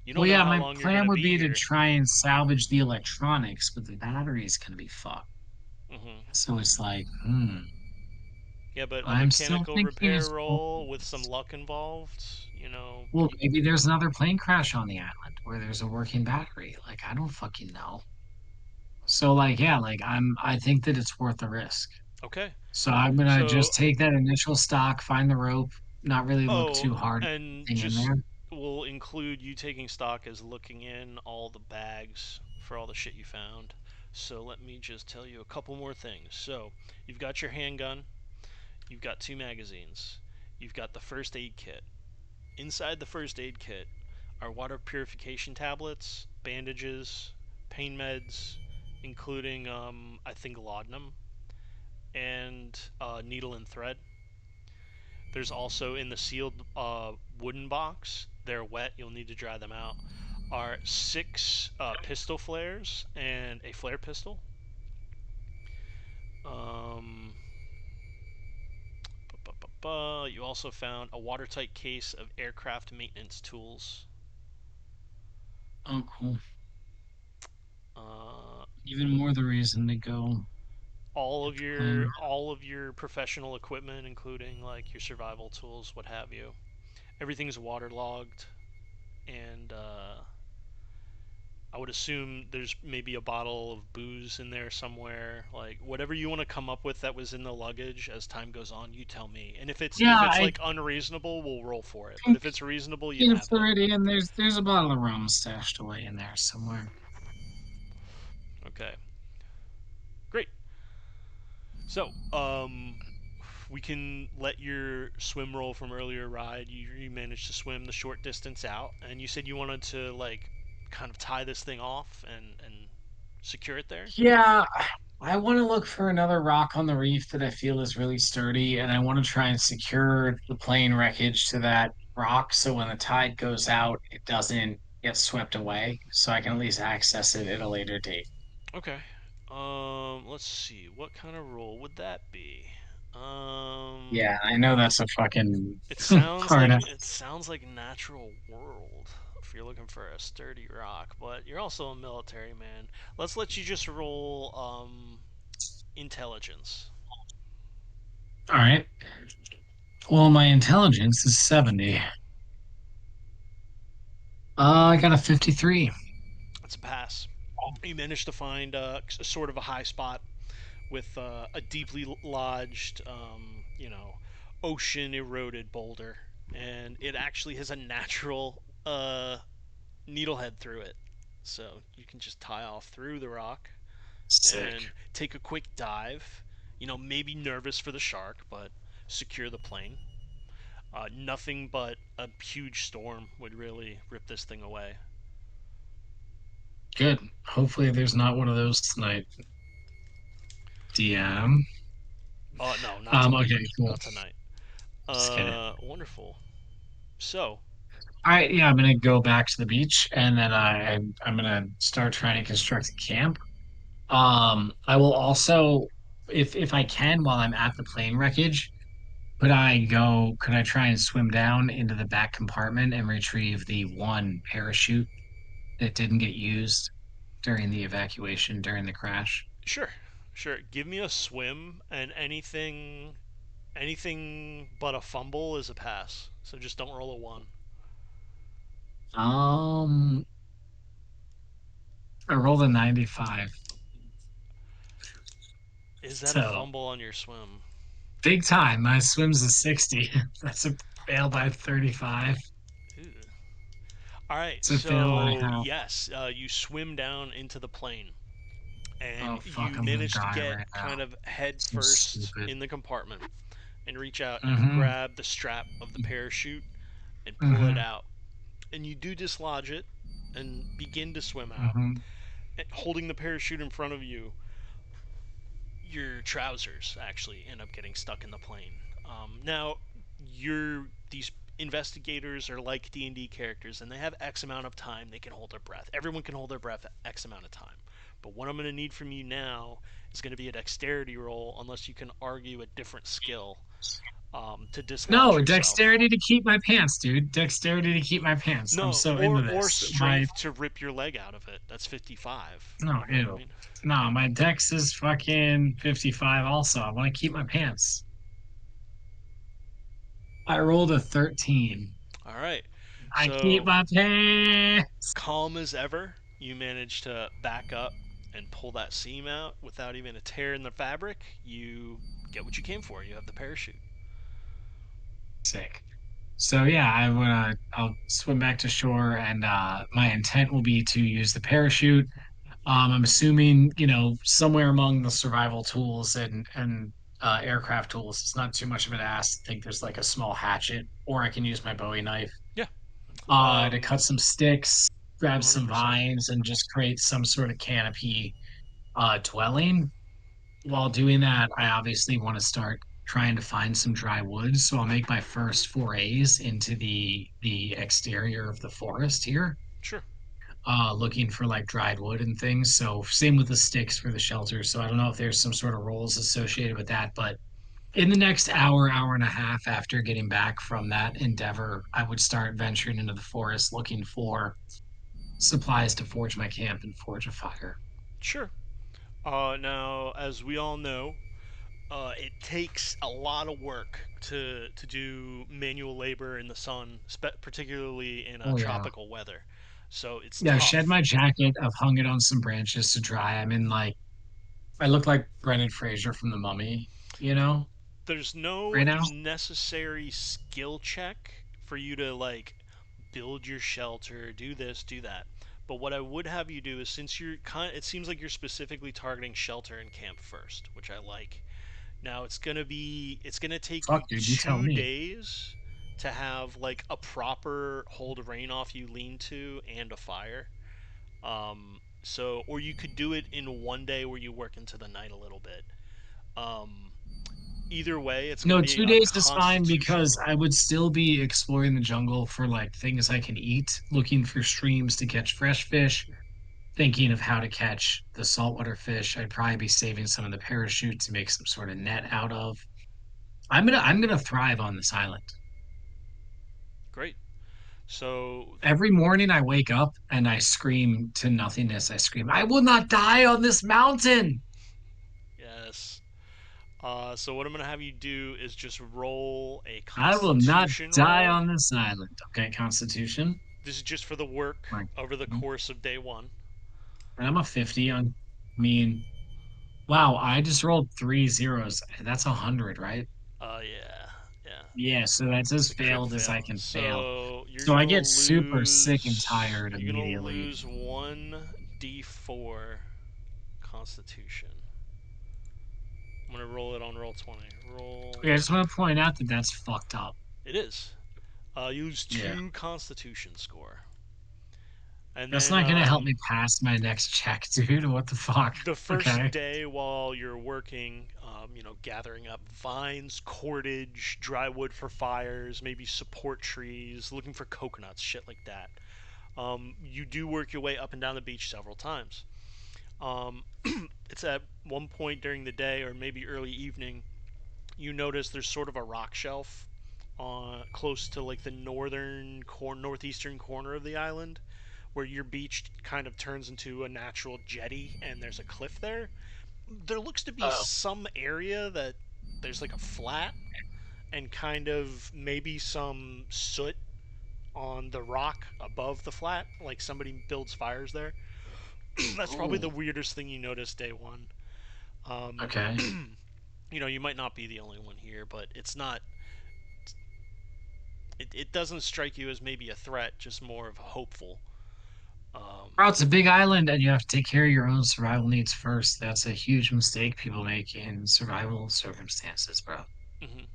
You don't Well, know yeah, how my long you're plan gonna would be be to here. try and salvage the electronics, but the battery's gonna be fucked. Hmm. So it's like, Yeah, but a I'm still mechanical thinking repair as roll with some always. luck involved, you know, Well, maybe there's another plane crash on the island where there's a working battery. Like, I don't fucking know. So, like, yeah, like I think that it's worth the risk. okay. So I'm gonna So, just take that initial stock, find the rope, not really look oh, too hard at and anything in just there. we'll include you taking stock as looking in all the bags for all the shit you found. So let me just tell you a couple more things. So you've got your handgun, you've got two magazines, you've got the first aid kit. Inside the first aid kit are water purification tablets, bandages, pain meds, including I think laudanum and needle and thread. There's also in the sealed wooden box. They're wet. You'll need to dry them out. Are six pistol flares and a flare pistol. Um, you also found a watertight case of aircraft maintenance tools. Oh, cool. Uh, Even more the reason to go get the plane. all of your professional equipment, including like your survival tools, what have you. Everything's waterlogged, and I would assume there's maybe a bottle of booze in there somewhere. Like whatever you want to come up with that was in the luggage as time goes on, you tell me. And Yeah, if it's I like unreasonable, we'll roll for it. But think if it's reasonable, you it's have it. already in. There's a bottle of rum stashed away in there somewhere. Okay. Great. So, we can let your swim roll from earlier ride. You managed to swim the short distance out, and you said you wanted to like kind of tie this thing off and secure it there. Yeah, I want to look for another rock on the reef that I feel is really sturdy, and I want to try and secure the plane wreckage to that rock so when the tide goes out, it doesn't get swept away, so I can at least access it at a later date. Okay. Let's see. What kind of roll would that be? Um, Yeah, I know that's a fucking hard. it sounds like natural world if you're looking for a sturdy rock, but you're also a military man. Let's let you just roll intelligence. All right. Well, my intelligence is 70. I got a 53. It's a pass. You managed to find sort of a high spot with a deeply lodged, ocean eroded boulder, and it actually has a natural needlehead through it. So you can just tie off through the rock Sick. and take a quick dive. You know, maybe nervous for the shark, but secure the plane. Nothing but a huge storm would really rip this thing away. Good. Hopefully there's not one of those tonight. DM. Oh no, not tonight. Okay, cool. Not tonight. Just kidding. Wonderful. So, All right, yeah, I'm gonna go back to the beach and then I'm gonna start trying to construct a camp. I will also, if I can, while I'm at the plane wreckage, could I try and swim down into the back compartment and retrieve the one parachute that didn't get used during the evacuation during the crash? sure, sure. Give me a swim, and anything but a fumble is a pass. So just don't roll a one. Um, I rolled a 95. Is that a So fumble on your swim? Big time. My swim's a 60. That's a fail by 35. Ew. All right, It's a fail and a so half. yes, you swim down into the plane, and Oh fuck, you I'm gonna manage to die get right now. kind of head So first stupid. in the compartment, and reach out and you Mm-hmm. grab the strap of the parachute and pull it Mm-hmm. out, and you do dislodge it and begin to swim out, Mm-hmm. and holding the parachute in front of you. Your trousers actually end up getting stuck in the plane. Now, these investigators are like D&D characters, and they have X amount of time they can hold their breath. Everyone can hold their breath X amount of time. But what I'm going to need from you now is going to be a dexterity roll, unless you can argue a different skill to dislodge No, yourself. dexterity to keep my pants, dude. Dexterity to keep my pants. I'm No, so into or this. My strength to rip your leg out of it. That's 55. no, You know what I ew. mean? No, my dex is fucking 55 also. I want to keep my pants. I rolled a 13. All right. I keep So my pants. calm as ever, you manage to back up and pull that seam out without even a tear in the fabric. You get what you came for. You have the parachute. Sick. So yeah, I'll swim back to shore and my intent will be to use the parachute. I'm assuming, somewhere among the survival tools and aircraft tools, it's not too much of an ask. I think there's like a small hatchet, or I can use my Bowie knife Yeah. to cut some sticks, grab some 100%. vines, and just create some sort of canopy dwelling. While doing that, I obviously want to start trying to find some dry wood. So I'll make my first forays into the exterior of the forest here, Sure. looking for like dried wood and things. So same with the sticks for the shelter. So I don't know if there's some sort of roles associated with that, but in the next hour, hour and a half after getting back from that endeavor, I would start venturing into the forest looking for supplies to forge my camp and forge a fire. Sure. Now, as we all know, it takes a lot of work to do manual labor in the sun, particularly in Oh yeah. tropical weather. So it's Yeah, I shed tough. my jacket. I've hung it on some branches to dry. I look like Brendan Fraser from The Mummy, There's no right now. necessary skill check for you to like build your shelter, do this, do that. But what I would have you do is, since it seems like you're specifically targeting shelter and camp first, which I like. Now it's gonna take you Fuck, dude, you tell two me. days to have like a proper hold rain off you lean to and a fire. Or you could do it in one day where you work into the night a little bit. Um, Either way, it's going to No, be two a days is fine Constitution because I roll. would still be exploring the jungle for like things I can eat, looking for streams to catch fresh fish, thinking of how to catch the saltwater fish. I'd probably be saving some of the parachute to make some sort of net out of. I'm gonna thrive on this island. Great. So, Every morning I wake up and I scream to nothingness. I scream, I will not die on this mountain. yes. So what I'm going to have you do is just roll a I will not Constitution die roll. on this island. Okay, Constitution. This is just for the work Like, over the course of day one. I'm a 50 on mean. Wow, I just rolled three zeros. That's 100, right? Yeah, yeah. Yeah, so that's It's as a crit failed as I fail. can fail. So So I get super sick and tired you're gonna immediately. lose one d4 Constitution. I'm gonna roll it on roll 20. Roll. Okay, I just want to point out that that's fucked up. It is. You lose Yeah. 2 Constitution score, and That's then not gonna help me pass my next check, dude. What the fuck? the first Okay. day while you're working, gathering up vines, cordage, dry wood for fires, maybe support trees, looking for coconuts, shit like that. You do work your way up and down the beach several times. Um, it's at one point during the day or maybe early evening, you notice there's sort of a rock shelf close to like the northeastern corner of the island, where your beach kind of turns into a natural jetty and there's a cliff there. There looks to be Oh. some area that there's like a flat and kind of maybe some soot on the rock above the flat, like somebody builds fires there. That's probably the Ooh. weirdest thing you notice day one. Um, Okay. You might not be the only one here, but it's not. It doesn't strike you as maybe a threat, just more of a hopeful. Um, Bro, it's a big island and you have to take care of your own survival needs first. That's a huge mistake people make in survival circumstances, bro. mhm.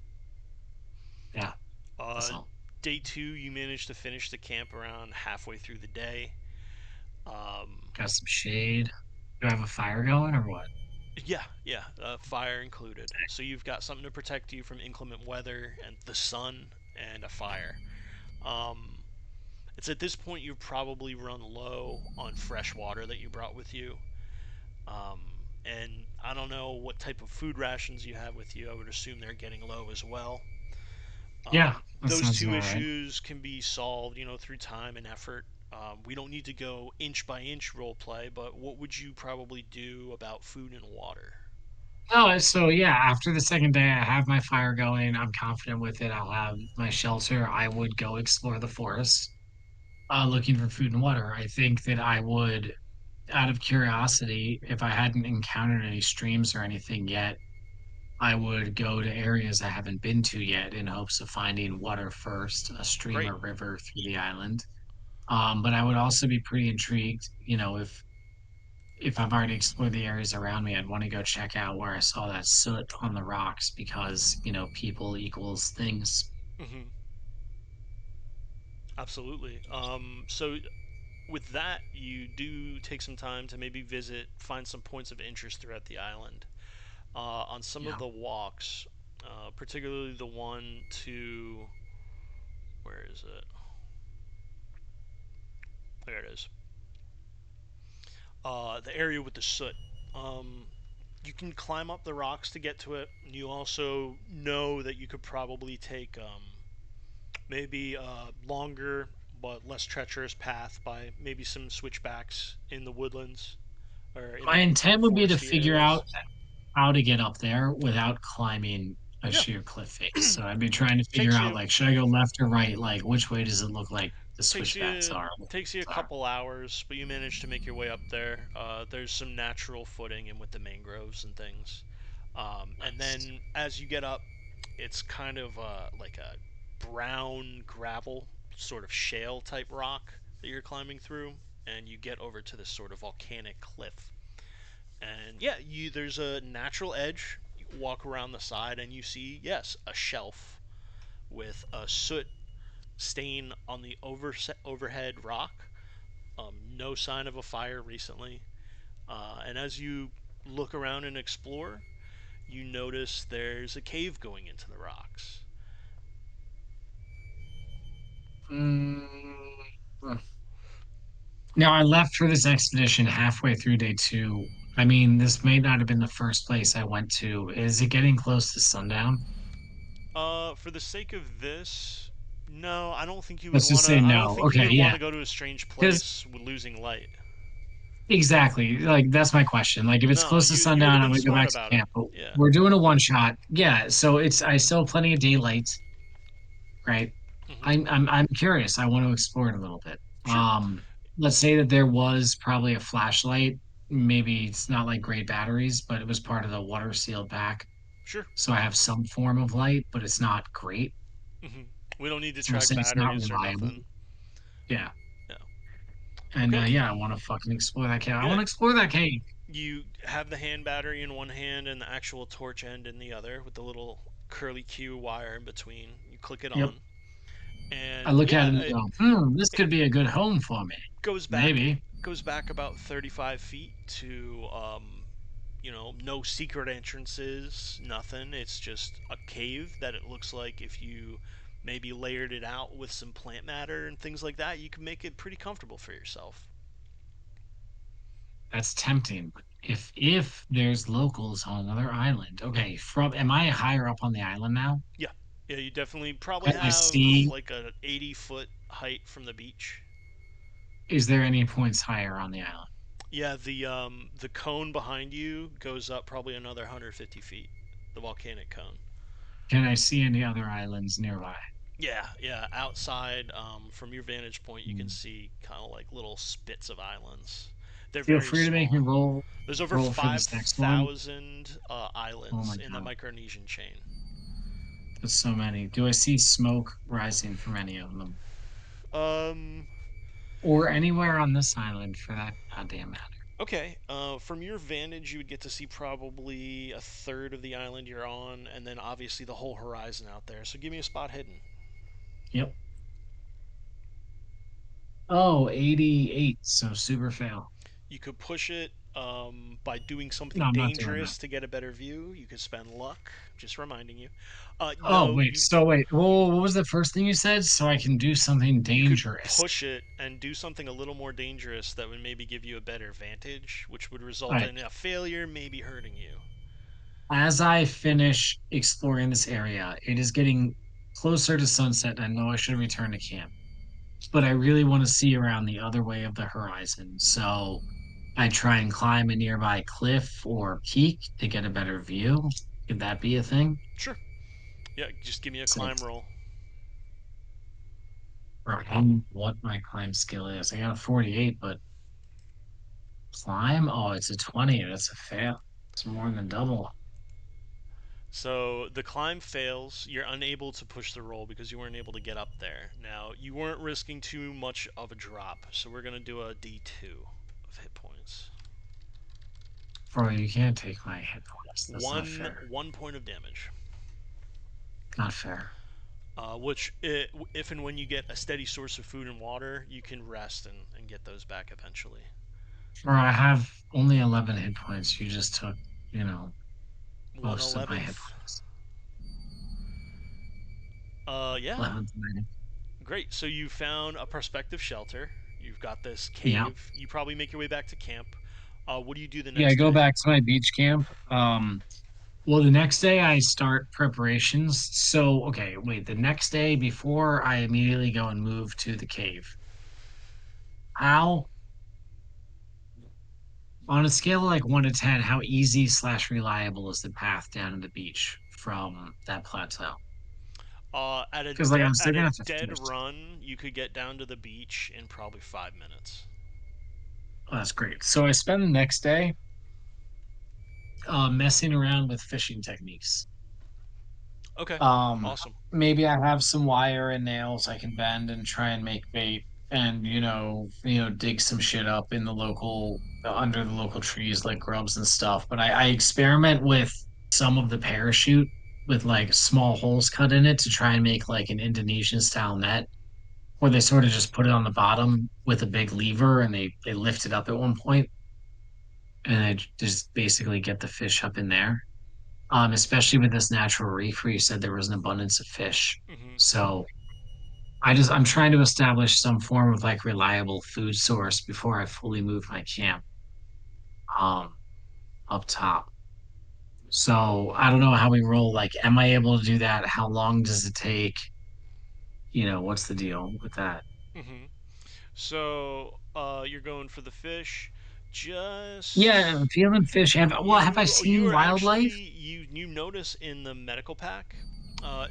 Yeah, that's uh, all. Day two, you managed to finish the camp around halfway through the day. Um, Got some shade. Do I have a fire going or what? yeah, yeah, fire included. So you've got something to protect you from inclement weather and the sun and a fire. Um, it's at this point you've probably run low on fresh water that you brought with you. Um, and I don't know what type of food rations you have with you. I would assume they're getting low as well. Yeah, that Those sounds two about right. issues can be solved, through time and effort. We don't need to go inch by inch role play, but what would you probably do about food and water? No, so yeah, after the second day, I have my fire going. I'm confident with it. I'll have my shelter. I would go explore the forest, looking for food and water. I think that I would, out of curiosity, if I hadn't encountered any streams or anything yet, I would go to areas I haven't been to yet in hopes of finding water first, a stream Great. or river through the island. But I would also be pretty intrigued, if I've already explored the areas around me, I'd want to go check out where I saw that soot on the rocks because, people equals things. Hmm. Absolutely. So with that, you do take some time to maybe visit, find some points of interest throughout the island. On some of Yeah. the walks, particularly the one to, where is it? There it is. The area with the soot. Um, you can climb up the rocks to get to it. You also know that you could probably take maybe a longer but less treacherous path by maybe some switchbacks in the woodlands or in My the intent would be to foresty figure areas. out how to get up there without climbing a Yeah, sheer cliff face. So I'd be trying to figure takes out, you like, should I go left or right? Like, which way does it look like the takes switchbacks you are? takes you a couple hours, but you manage to make your way up there. There's some natural footing in with the mangroves and things, and Nice. then as you get up, it's kind of like a brown gravel, sort of shale type rock that you're climbing through, and you get over to this sort of volcanic cliff. And yeah, you there's a natural edge. You walk around the side, and you see, yes, a shelf with a soot stain on the overhead rock. No sign of a fire recently. And as you look around and explore, you notice there's a cave going into the rocks. Mm. Now, I left for this expedition halfway through day two. I mean, this may not have been the first place I went to. Is it getting close to sundown? For the sake of this, no, I don't think you would Let's just want say to. I don't no. think you Okay, would want yeah. to go to a strange Because place with losing light. exactly, like that's my question. Like, if it's No, close to you would have sundown, I'm been gonna go smart back to about it. camp. But Yeah. we're doing a one shot. Yeah, so I still have plenty of daylight, right? Hmm. I'm curious. I want to explore it a little bit. Sure. Let's say that there was probably a flashlight. Maybe it's not like great batteries, but it was part of the water sealed pack. Sure. So I have some form of light, but it's not great. Hmm. We don't need to So we'll track say it's not batteries or reliable. nothing. Yeah. Yeah. And Okay. yeah, I want to fucking explore that cave. I Yeah. want to explore that cave. You have the hand battery in one hand and the actual torch end in the other with the little curly Q wire in between. You click it Yep. on, I and look at yeah, it and go, this it could be a good home for me. goes back Maybe. goes back about 35 feet to no secret entrances, nothing. It's just a cave that it looks like if you maybe layered it out with some plant matter and things like that, you can make it pretty comfortable for yourself. That's tempting. But if there's locals on another island, okay, from am I higher up on the island now? Yeah. Yeah, you definitely probably Can I have see, like a 80-foot height from the beach. is there any points higher on the island? Yeah, the cone behind you goes up probably another 150 feet. The volcanic cone. Can I see any other islands nearby? Yeah, yeah. Outside, from your vantage point, you can Hmm. see kind of like little spits of islands. They're Feel very free to make me small. roll There's over roll for this next one. 5,000 Oh islands my in the god, Micronesian chain. there's so many. Do I see smoke rising from any of them? Um, Or anywhere on this island for that goddamn matter? okay. From your vantage, you would get to see probably a third of the island you're on, and then obviously the whole horizon out there. So give me a spot hidden. Yep. Oh, 88. So super fail. You could push it by doing No, something I'm not doing that. dangerous to get a better view. You could spend luck. Just reminding you. Oh, No, wait. So wait. Whoa, what was the first thing you said? So I can do something you could dangerous. push it and do something a little more dangerous that would maybe give you a better vantage, which would All result right. in a failure, maybe hurting you. As I finish exploring this area, it is getting closer to sunset. I know I should return to camp, but I really want to see around the other way of the horizon. So I try and climb a nearby cliff or peak to get a better view. Could that be a thing? Sure. Yeah, just give me a So, climb roll. or what my climb skill is. I got a 48, but climb? Oh, it's a 20. That's a fail. It's more than double. So the climb fails. You're unable to push the roll because you weren't able to get up there. Now, you weren't risking too much of a drop, so we're going to do a d2 of hit points. Bro, you can't take my hit points. That's not One fair. one point of damage. Not fair. Which, if and when you get a steady source of food and water, you can rest and get those back eventually. Or I have only 11 hit points. You just took, One most of my hit eleventh. points. Yeah, 11 to 90. great. So you found a prospective shelter. You've got this Yeah. cave. You probably make your way back to camp. What do you do the Yeah, I next go day? back to my beach camp. Well, the next day I start preparations. So, okay, wait, the next day before I immediately go and move to the cave, how, on a scale of like 1 to 10, how easy slash reliable is the path down to the beach from that plateau? Because, like, I'm still At a gonna have to dead fish. run, you could get down to the beach in probably 5 minutes. Oh, that's great. So I spend the next day messing around with fishing techniques. Okay, Um, awesome. Maybe I have some wire and nails I can bend and try and make bait, and dig some shit up in the local under the local trees like grubs and stuff. But I experiment with some of the parachute with like small holes cut in it to try and make like an Indonesian style net, where they sort of just put it on the bottom with a big lever and they lift it up at one point and they just basically get the fish up in there. Especially with this natural reef where you said there was an abundance of fish. Hmm. So I'm trying to establish some form of like reliable food source before I fully move my camp um up top. So I don't know how we roll. Like, am I able to do that? How long does it take? What's the deal with that? Hmm. So, you're going for the fish. Yeah, Just feeling fish. Have I you seen are actually wildlife? you notice in the medical pack.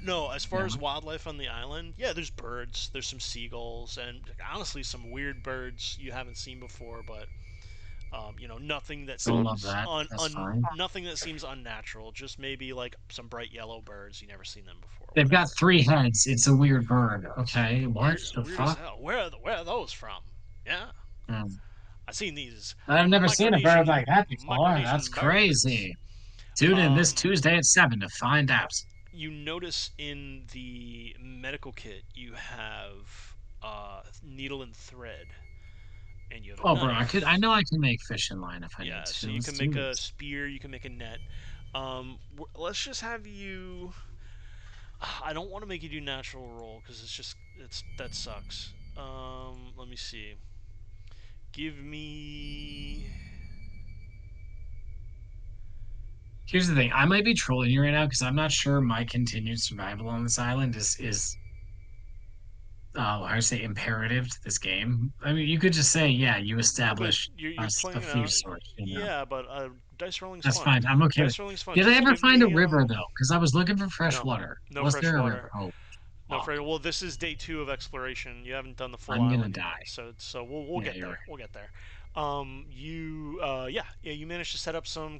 No, as far Yeah, as wildlife on the island, yeah, there's birds, there's some seagulls, and honestly, some weird birds you haven't seen before. But nothing that don't love seems that. That's fine. nothing that seems unnatural. Just maybe like some bright yellow birds you never seen them before, They've got whatever. 3 heads. It's a weird bird. Okay, what Weird, the weird as fuck? hell. Where are those from? Yeah, Hmm. I've seen these I've never seen a bird like that before. That's Micronesian birds. crazy. Tune in this Um, Tuesday at 7 to find out. you notice in the medical kit you have needle and thread, and you have a Oh, bro, I knife. know I can make fishing line if I need Yeah, so to. you Let's can do make a this. spear, you can make a net. Let's just have you. I don't want to make you do natural roll because it's that sucks. Let me see. Give me. Here's the thing. I might be trolling you right now because I'm not sure my continued survival on this island is I would say imperative to this game. I mean, you could just say, yeah, you But establish you're a playing it food out. source. Yeah, but dice rolling's That's fun. fine. I'm okay with. Dice rolling's fun. Did I Just ever give find a me river though? Because I was looking for fresh no, water. no Was fresh there a water. river? Oh, No fuck. fresh. Well, this is day 2 of exploration. You haven't done the full I'm gonna island yet, die. so we'll Yeah, get you're there. right. We'll get there. Yeah, you managed to set up some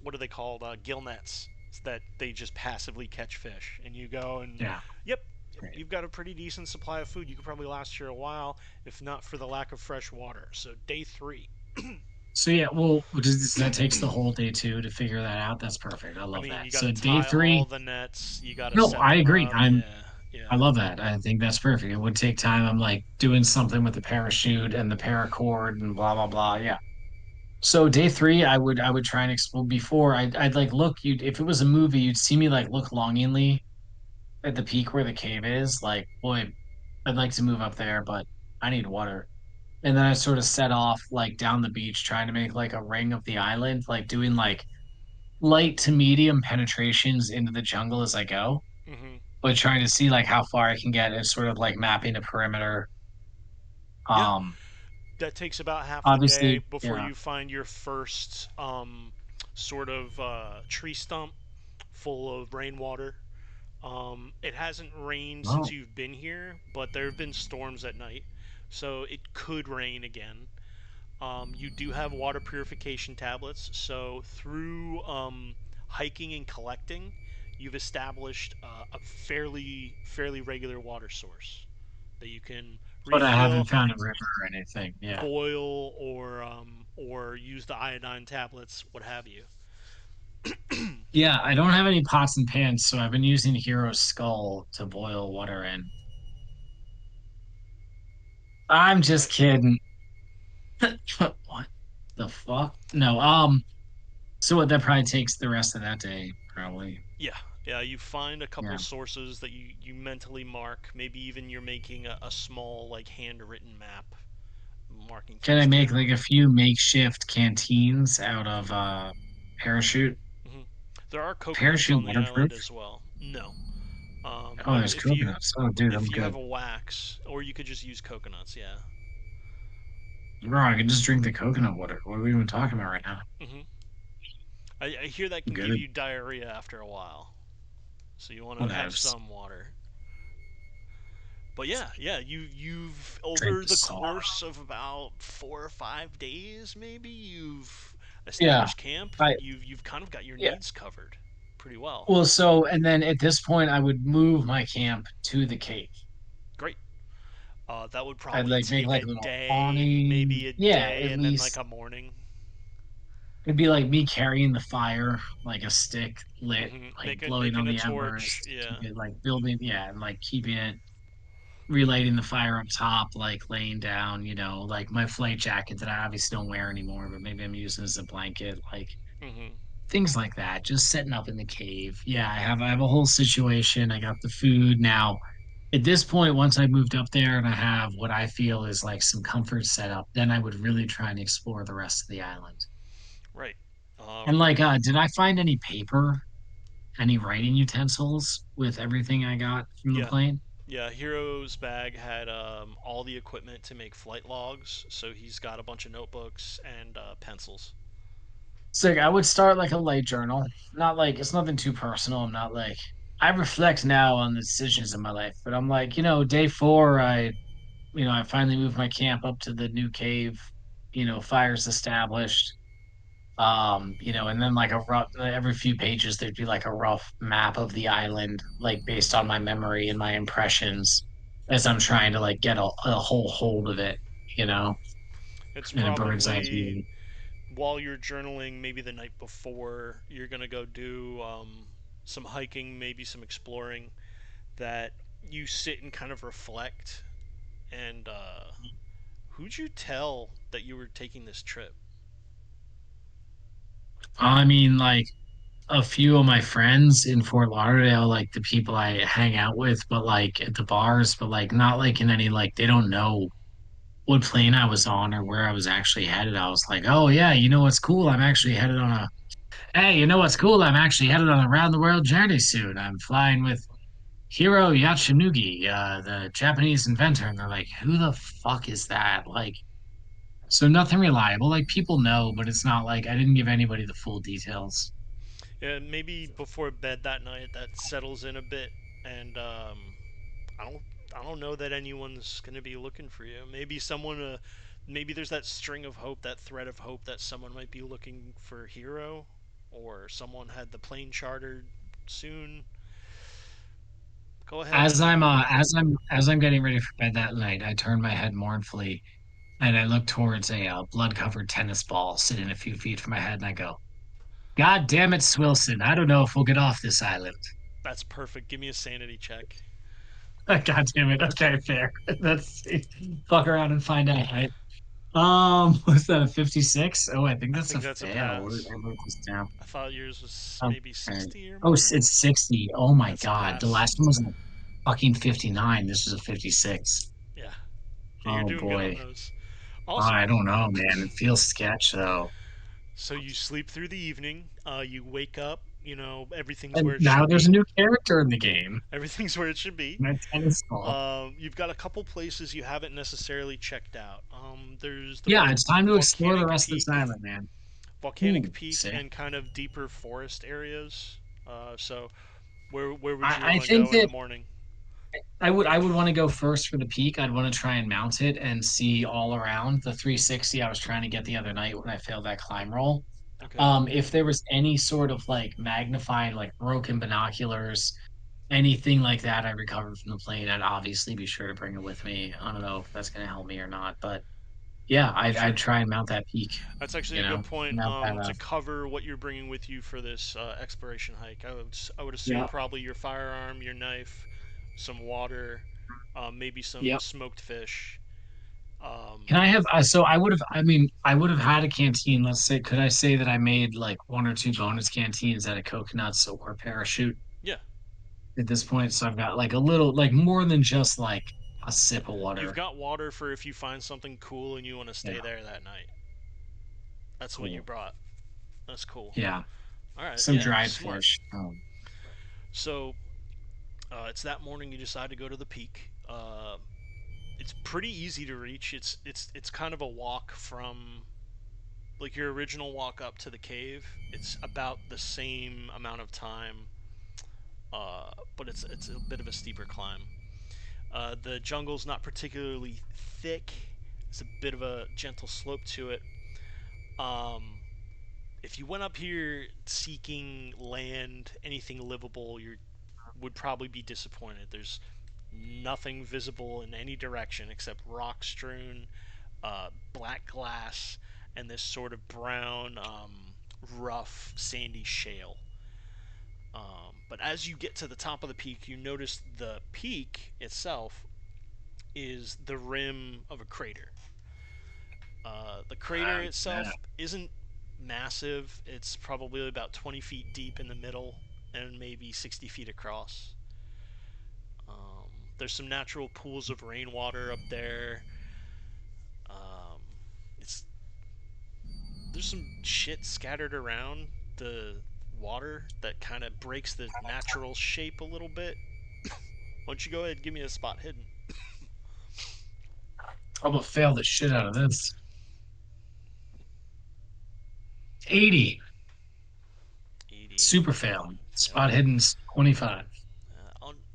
what are they called? Gill nets that they just passively catch fish, and you go and, Yeah. yep, Great. you've got a pretty decent supply of food. You could probably last here a while, if not for the lack of fresh water. So day three. So yeah, well, that takes the whole day two to figure that out. That's perfect. I I love mean, that. you got to So day tie all three, the nets. You got to no, set I them agree. up. Yeah, I yeah. love that. I think that's perfect. It would take time. I'm like doing something with the parachute and the paracord and blah blah blah. Yeah. So day three, I would try and explore before I'd like look you if it was a movie, you'd see me like look longingly at the peak where the cave is. Like, boy, I'd like to move up there, but I need water. And then I sort of set off like down the beach, trying to make like a ring of the island, like doing like light to medium penetrations into the jungle as I go, Hmm. but trying to see like how far I can get and sort of like mapping the perimeter. Yeah, Um, that takes about half the day Obviously, before yeah. you find your first sort of tree stump full of rainwater. It hasn't rained since Oh, you've been here, but there have been storms at night, so it could rain again. You do have water purification tablets, so through hiking and collecting, you've established a fairly regular water source that you can but I refill, haven't found a river or anything. Yeah. boil, or use the iodine tablets, what have you. Yeah, I don't have any pots and pans, so I've been using Hero's Skull to boil water in. I'm just Right? kidding. What the fuck? No, so what that probably takes the rest of that day, probably. Yeah, yeah. You find a couple Yeah. sources that you mentally mark. Maybe even you're making a small like handwritten map, marking Can things I make like down. a few makeshift canteens out of parachute? Hmm. There are coconuts Parachute on the waterproof? island as well. No, Oh, but there's coconuts. Oh, dude, I'm if you have good. a wax, or you could just use coconuts. Yeah. Bro, I can just drink the coconut water. What are we even talking about right now? Hmm. I hear that I'm can give good. you diarrhea after a while, so you want to have Whatevs. some water. But yeah, you've Drink over the the saw. course of about 4 or 5 days, maybe you've Yeah. established camp. I You've kind of got your yeah. needs covered pretty well. Well, so and then at this point I would move my camp to the cave. Great. That would I'd probably like make take like a a little day, awning. maybe a Yeah, day, at and then like least a morning. it'd be like me carrying the fire, like a stick lit, like blowing Making on a the embers torch. to keep Yeah. it like building, yeah, and like keeping it relighting the fire up top, like laying down, like my flight jacket that I obviously don't wear anymore, but maybe I'm using as a blanket, like Hmm. things like that. Just setting up in the cave. Yeah, I have a whole situation. I got the food now. At this point, once I moved up there and I have what I feel is like some comfort set up, then I would really try and explore the rest of the island. Right. And like, did I find any paper, any writing utensils with everything I got from the Yeah. plane? Yeah, Hero's bag had all the equipment to make flight logs, so he's got a bunch of notebooks and pencils. So like, I would start like a light journal. Not like it's nothing too personal. I'm not like I reflect now on the decisions in my life, but I'm like, day four, I finally moved my camp up to the new cave, fires established. And then like a rough every few pages there'd be like a rough map of the island, like based on my memory and my impressions as I'm trying to like get a whole hold of it, you know, It's in a bird's eye probably view. while you're journaling, maybe the night before, you're gonna go do some hiking, maybe some exploring, that you sit and kind of reflect. And who'd you tell that you were taking this trip? I mean, like a few of my friends in Fort Lauderdale, like the people I hang out with, but like at the bars, but like not like in any like they don't know what plane I was on or where I was actually headed. I was like, oh yeah, you know what's cool? I'm actually headed on a Hey, you know what's cool? I'm actually headed on a round the world journey soon. I'm flying with Hiro Yachinugi, the Japanese inventor. And they're like, who the fuck is that? Like, so nothing reliable. Like people know, but it's not like I didn't give anybody the full details. Yeah, maybe before bed that night that settles in a bit, and I don't I don't know that anyone's gonna be looking for you. Maybe someone maybe there's that string of hope, that thread of hope that someone might be looking for a hero, or someone had the plane chartered soon. Go ahead and As I'm getting ready for bed that night, I turn my head mournfully and I look towards a blood-covered tennis ball sitting a few feet from my head, and I go, "God damn it, Swilson! I don't know if we'll get off this island." that's perfect. Give me a sanity check. God damn it. Okay, fair. Let's see. Fuck around and find out, right? Was that a 56? Oh, I think I that's think a that's a fail. pass. I wrote this down. I thought yours was maybe Okay. 60 or Oh, more. it's 60. Oh my That's a God. The pass. last one was a fucking 59. This is a 56. Yeah. Yeah, you're Oh doing good on boy. those. Awesome. I don't know, man. It feels sketch though. So you sleep through the evening. You wake up. Everything's And where it now should there's a be. new character in the game. Everything's where it should be. My tennis ball. You've got a couple places you haven't necessarily checked out. There's the Yeah, it's time to explore the volcanic rest of this peak, island, man. volcanic Ooh, peak, sick. and kind of deeper forest areas. So where would you I want to think go in the that morning? I would want to go first for the peak. I'd want to try and mount it and see all around the 360 I was trying to get the other night when I failed that climb roll. Okay, If there was any sort of like magnifying, like broken binoculars, anything like that I recovered from the plane, I'd obviously be sure to bring it with me. I don't know if that's going to help me or not, but yeah, I'd sure. try and mount that peak, That's actually you a good know, point mount that to cover what you're bringing with you for this exploration hike. I would assume yeah, probably your firearm, your knife, some water, maybe some yep. smoked fish. Um, Can I have, so I would have, I mean, I would have had a canteen. Let's say, could I say that I made like one or two bonus canteens out of coconuts or parachute yeah, at this point? So I've got like a little, like more than just like a sip of you've water. got water for if you find something cool and you want to Yeah, stay there that night. That's what you cool. brought. That's cool. Yeah, All right, some yeah, dried smart. fish. So it's that morning you decide to go to the peak. It's pretty easy to reach. It's kind of a walk from like your original walk up to the cave. It's about the same amount of time, but it's a bit of a steeper climb. The jungle's not particularly thick. It's a bit of a gentle slope to it. Um, if you went up here seeking land, anything livable, you would probably be disappointed. There's nothing visible in any direction except rock strewn, black glass, and this sort of brown, rough, sandy shale. But as you get to the top of the peak, you notice the peak itself is the rim of a crater. The crater Yeah. itself isn't massive. It's probably about 20 feet deep in the middle and maybe 60 feet across. There's some natural pools of rainwater up there. Um, it's there's some shit scattered around the water that kind of breaks the natural shape a little bit. Why don't you go ahead and give me a spot hidden? I'm gonna fail the shit out of this. 80. 80. Super fail. Fail. Spot hidden's 25.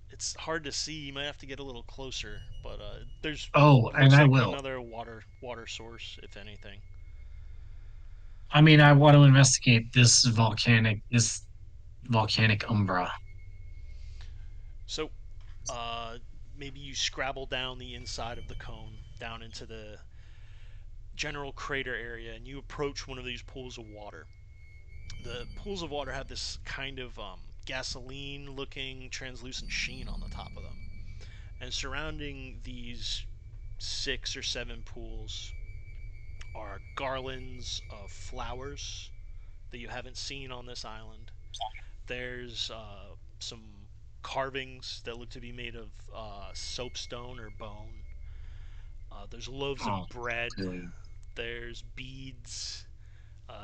It's hard to see. You might have to get a little closer, but there's Oh, and looks I like will. another water source, if anything. I mean, I want to investigate this volcanic umbra. So, maybe you scrabble down the inside of the cone, down into the general crater area, and you approach one of these pools of water. The pools of water have this kind of gasoline-looking translucent sheen on the top of them, and surrounding these 6 or 7 pools are garlands of flowers that you haven't seen on this island. There's some carvings that look to be made of soapstone or bone. There's loaves Oh, of bread. dude. There's beads,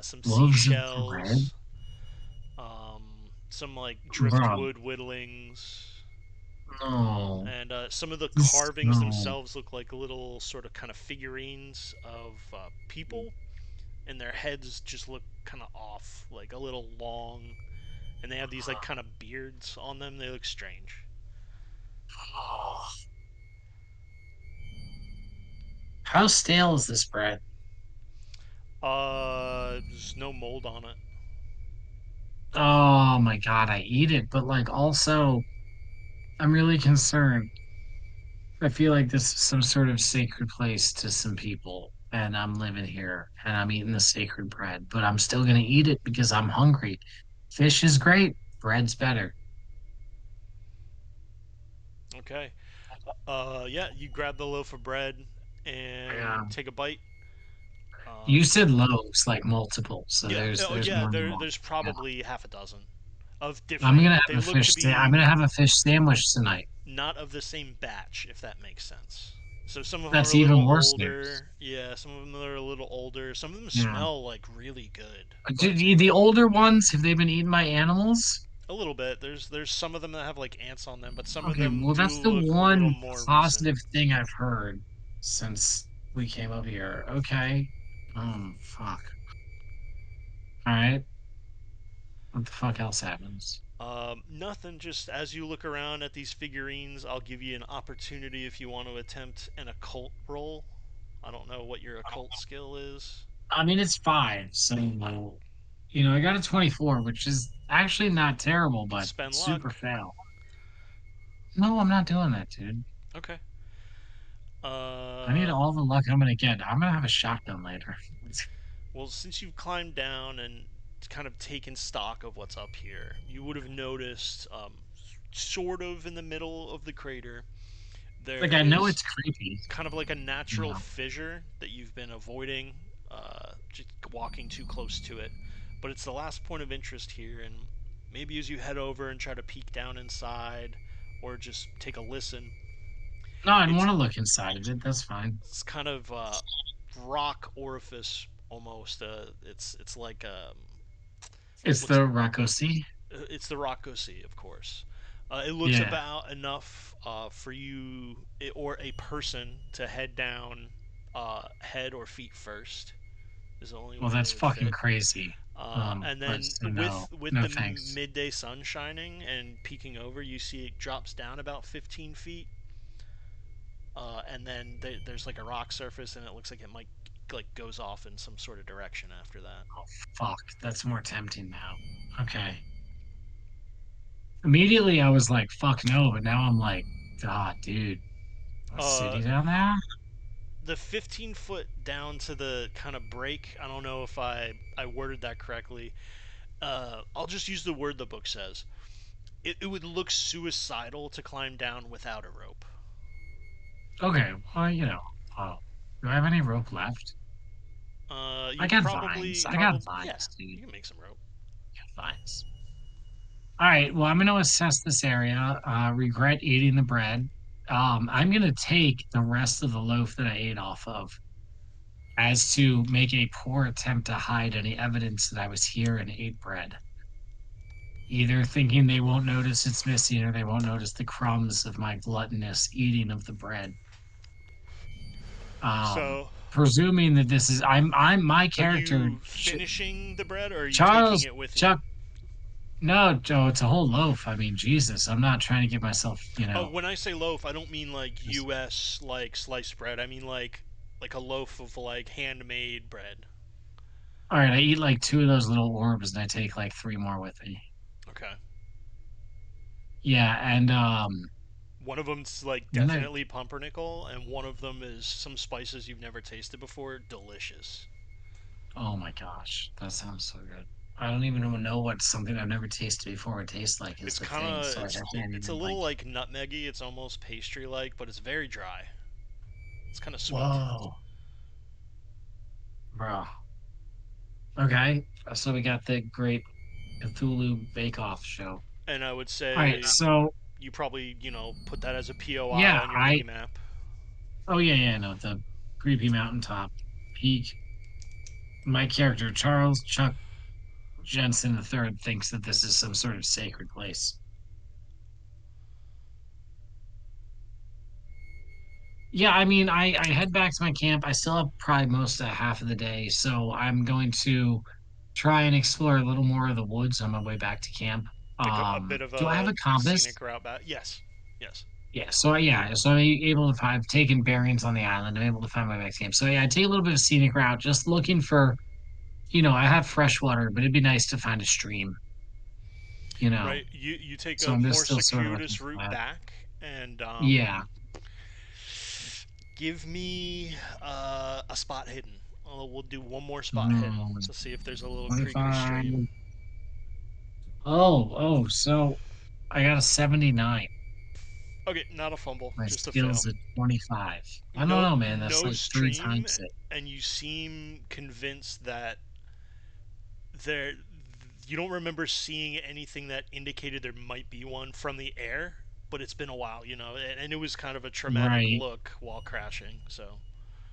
some Loaves of bread? seashells, um, some like Bro, driftwood whittlings, no. and some of the This, carvings no. themselves look like little sort of kind of figurines of people, and their heads just look kind of off, like a little long, and they have these like kind of beards on them. They look strange. Oh, How stale is this bread? There's no mold on it. Oh my God, I eat it, but like also, I'm really concerned. I feel like this is some sort of sacred place to some people, and I'm living here and I'm eating the sacred bread, but I'm still gonna eat it because I'm hungry. Fish is great, bread's better. Okay. Yeah, you grab the loaf of bread and Yeah. take a bite. You Um, said loaves, like multiple, so yeah. there's Oh, there's yeah. more than one. There's Yeah. probably half a dozen of I'm different. gonna They have a look to I'm be gonna have a fish sandwich tonight. not of the same batch, if that makes sense. So some of them are That's a little even worse news. older. Yeah, some of them are a little older. Some of them Yeah. smell like really good, Do but the older ones, have they been eaten by animals? a little bit. There's some of them that have like ants on them, but some of Okay, them well, do that's the look a little one more recent. positive thing I've heard since we came up here. Okay. Fuck. All right. What the fuck else happens? Nothing. Just as you look around at these figurines, I'll give you an opportunity if you want to attempt an occult roll. I don't know what your occult skill is. I mean, it's five, so I got a 24, which is actually not terrible, but Spend super luck. fail. No, I'm not doing that, dude. Okay. I need Uh, all the luck I'm gonna get. I'm gonna have a shotgun later. well, since you've climbed down and kind of taken stock of what's up here, you would have noticed, sort of in the middle of the crater, there Like I know is it's creepy, kind of like a you natural know. fissure that you've been avoiding, just walking too close to it. But it's the last point of interest here, and maybe as you head over and try to peek down inside, or just take a listen, No, I'd it's want to look inside of it. That's fine. it's kind of rock orifice almost. It's like It's what's the Rocco Sea. it's the Rocco Sea, of course. It looks Yeah. about enough for you or a person to head down head or feet first. Is the only Well, way they that's would fucking fit. crazy. And But then so no, with no the thanks. midday sun shining and peeking over, you see it drops down about 15 feet, and then there's like a rock surface, and it looks like it might like goes off in some sort of direction after that. Oh, fuck. That's more tempting now. Okay. Immediately I was like, fuck no, but now I'm like, God, dude, a Uh, city down there? the 15-foot down to the kind of break. I don't know if I worded that correctly. I'll just use the word the book says. It would look suicidal to climb down without a rope. Okay, well, oh, do I have any rope left? I You got vines. probably I got yeah, vines, dude. you can make some rope. I got vines. All right, well, I'm going to assess this area. Regret eating the bread. I'm going to take the rest of the loaf that I ate off of as to make a poor attempt to hide any evidence that I was here and ate bread. Either thinking they won't notice it's missing or they won't notice the crumbs of my gluttonous eating of the bread. So, Presuming that I'm my are character, you finishing the bread or are you taking Charles it with you? Chuck. No, Joe, it's a whole loaf. I mean, Jesus, I'm not trying to give myself, Oh, when I say loaf, I don't mean like U.S. like sliced bread. I mean like a loaf of like handmade bread. all right, I eat like two of those little orbs and I take like three more with me. Okay. Yeah, and One of them's like then I definitely pumpernickel, and one of them is some spices you've never tasted before. Delicious. oh my gosh, that sounds so good. I don't even know what something I've never tasted before would taste like is It's the kind thing, of so I can't it's a even little like, like nutmeggy. It's almost pastry like, but it's very dry. It's kind of sweet. whoa, bro. Okay, so we got the great Cthulhu Bake Off show. And I would All right, say so you probably put that as a POI yeah, on your mini map. oh yeah, no, the creepy mountaintop peak. My character, Charles Chuck Jensen III, thinks that this is some sort of sacred place. Yeah, I mean, I head back to my camp. I still have probably most of half of the day, so I'm going to try and explore a little more of the woods on my way back to camp. A bit of Do I have a a compass? scenic route back. Yes, yes. Yeah, so I'm able to find, I've taken bearings on the island. I'm able to find my next game. So yeah, I take a little bit of scenic route, just looking for, I have fresh water, but it'd be nice to find a stream, you know. Right? You take So a I'm just more still sort of looking circuitous for route that. back, and Yeah. give me a spot hidden. We'll do one more spot hidden Mm, to see if there's a little creek or 25. stream. So I got a 79. Okay, not a fumble, My just a fail. skill's at 25. I don't No, know, man. That's no like three stream, times it. and you seem convinced that there. You don't remember seeing anything that indicated there might be one from the air, but it's been a while, and it was kind of a traumatic Right. look while crashing. So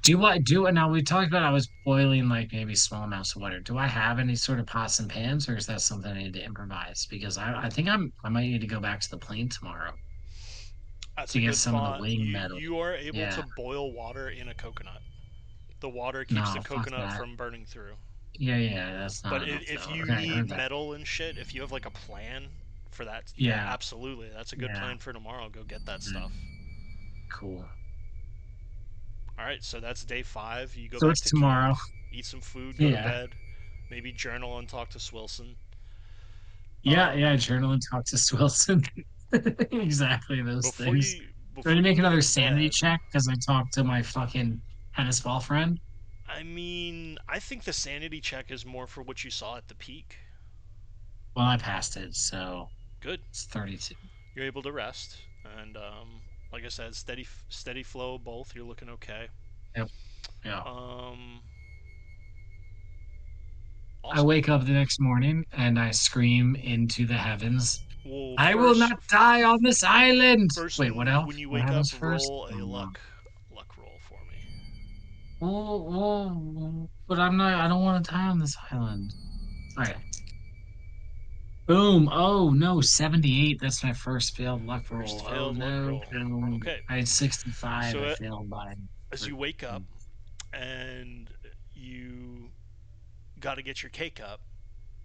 Now we talked about I was boiling like maybe small amounts of water. Do I have any sort of pots and pans, or is that something I need to improvise? Because I think I might need to go back to the plane tomorrow that's to a get good some of the thought. wing You metal. you are able to Yeah. boil water in a coconut. The water keeps the No, fuck coconut that. from burning through. Yeah, that's But not enough if though. you Okay, I need heard that. metal and shit, if you have like a plan for that, yeah, Yeah, absolutely. That's a good yeah. plan for tomorrow. Go get that Mm, stuff. cool. All right, so that's day 5. You go So back it's to camp, tomorrow. eat some food, go to Yeah. bed, maybe journal and talk to Swilson. Yeah, Um, journal and talk to Swilson. Exactly those before things. you Ready before to you make go to another sanity bed, check because I talked to my fucking tennis ball friend. I mean, I think the sanity check is more for what you saw at the peak. Well, I passed it, so Good. it's 32. You're able to rest, and like I said, steady flow of both. You're looking okay. Yep. Yeah. Um, I awesome. wake up the next morning and I scream into the heavens, Well, I will not die on this island. first Wait, what when else? you What wake up, happens first? roll a luck roll for me. But I don't want to die on this island. All right. Boom. Oh no, 78. That's my first failed luck First roll. Oh failed luck no. roll. No. Okay, I had 65. so I failed by as you wake up 13. and you got to get your cake up,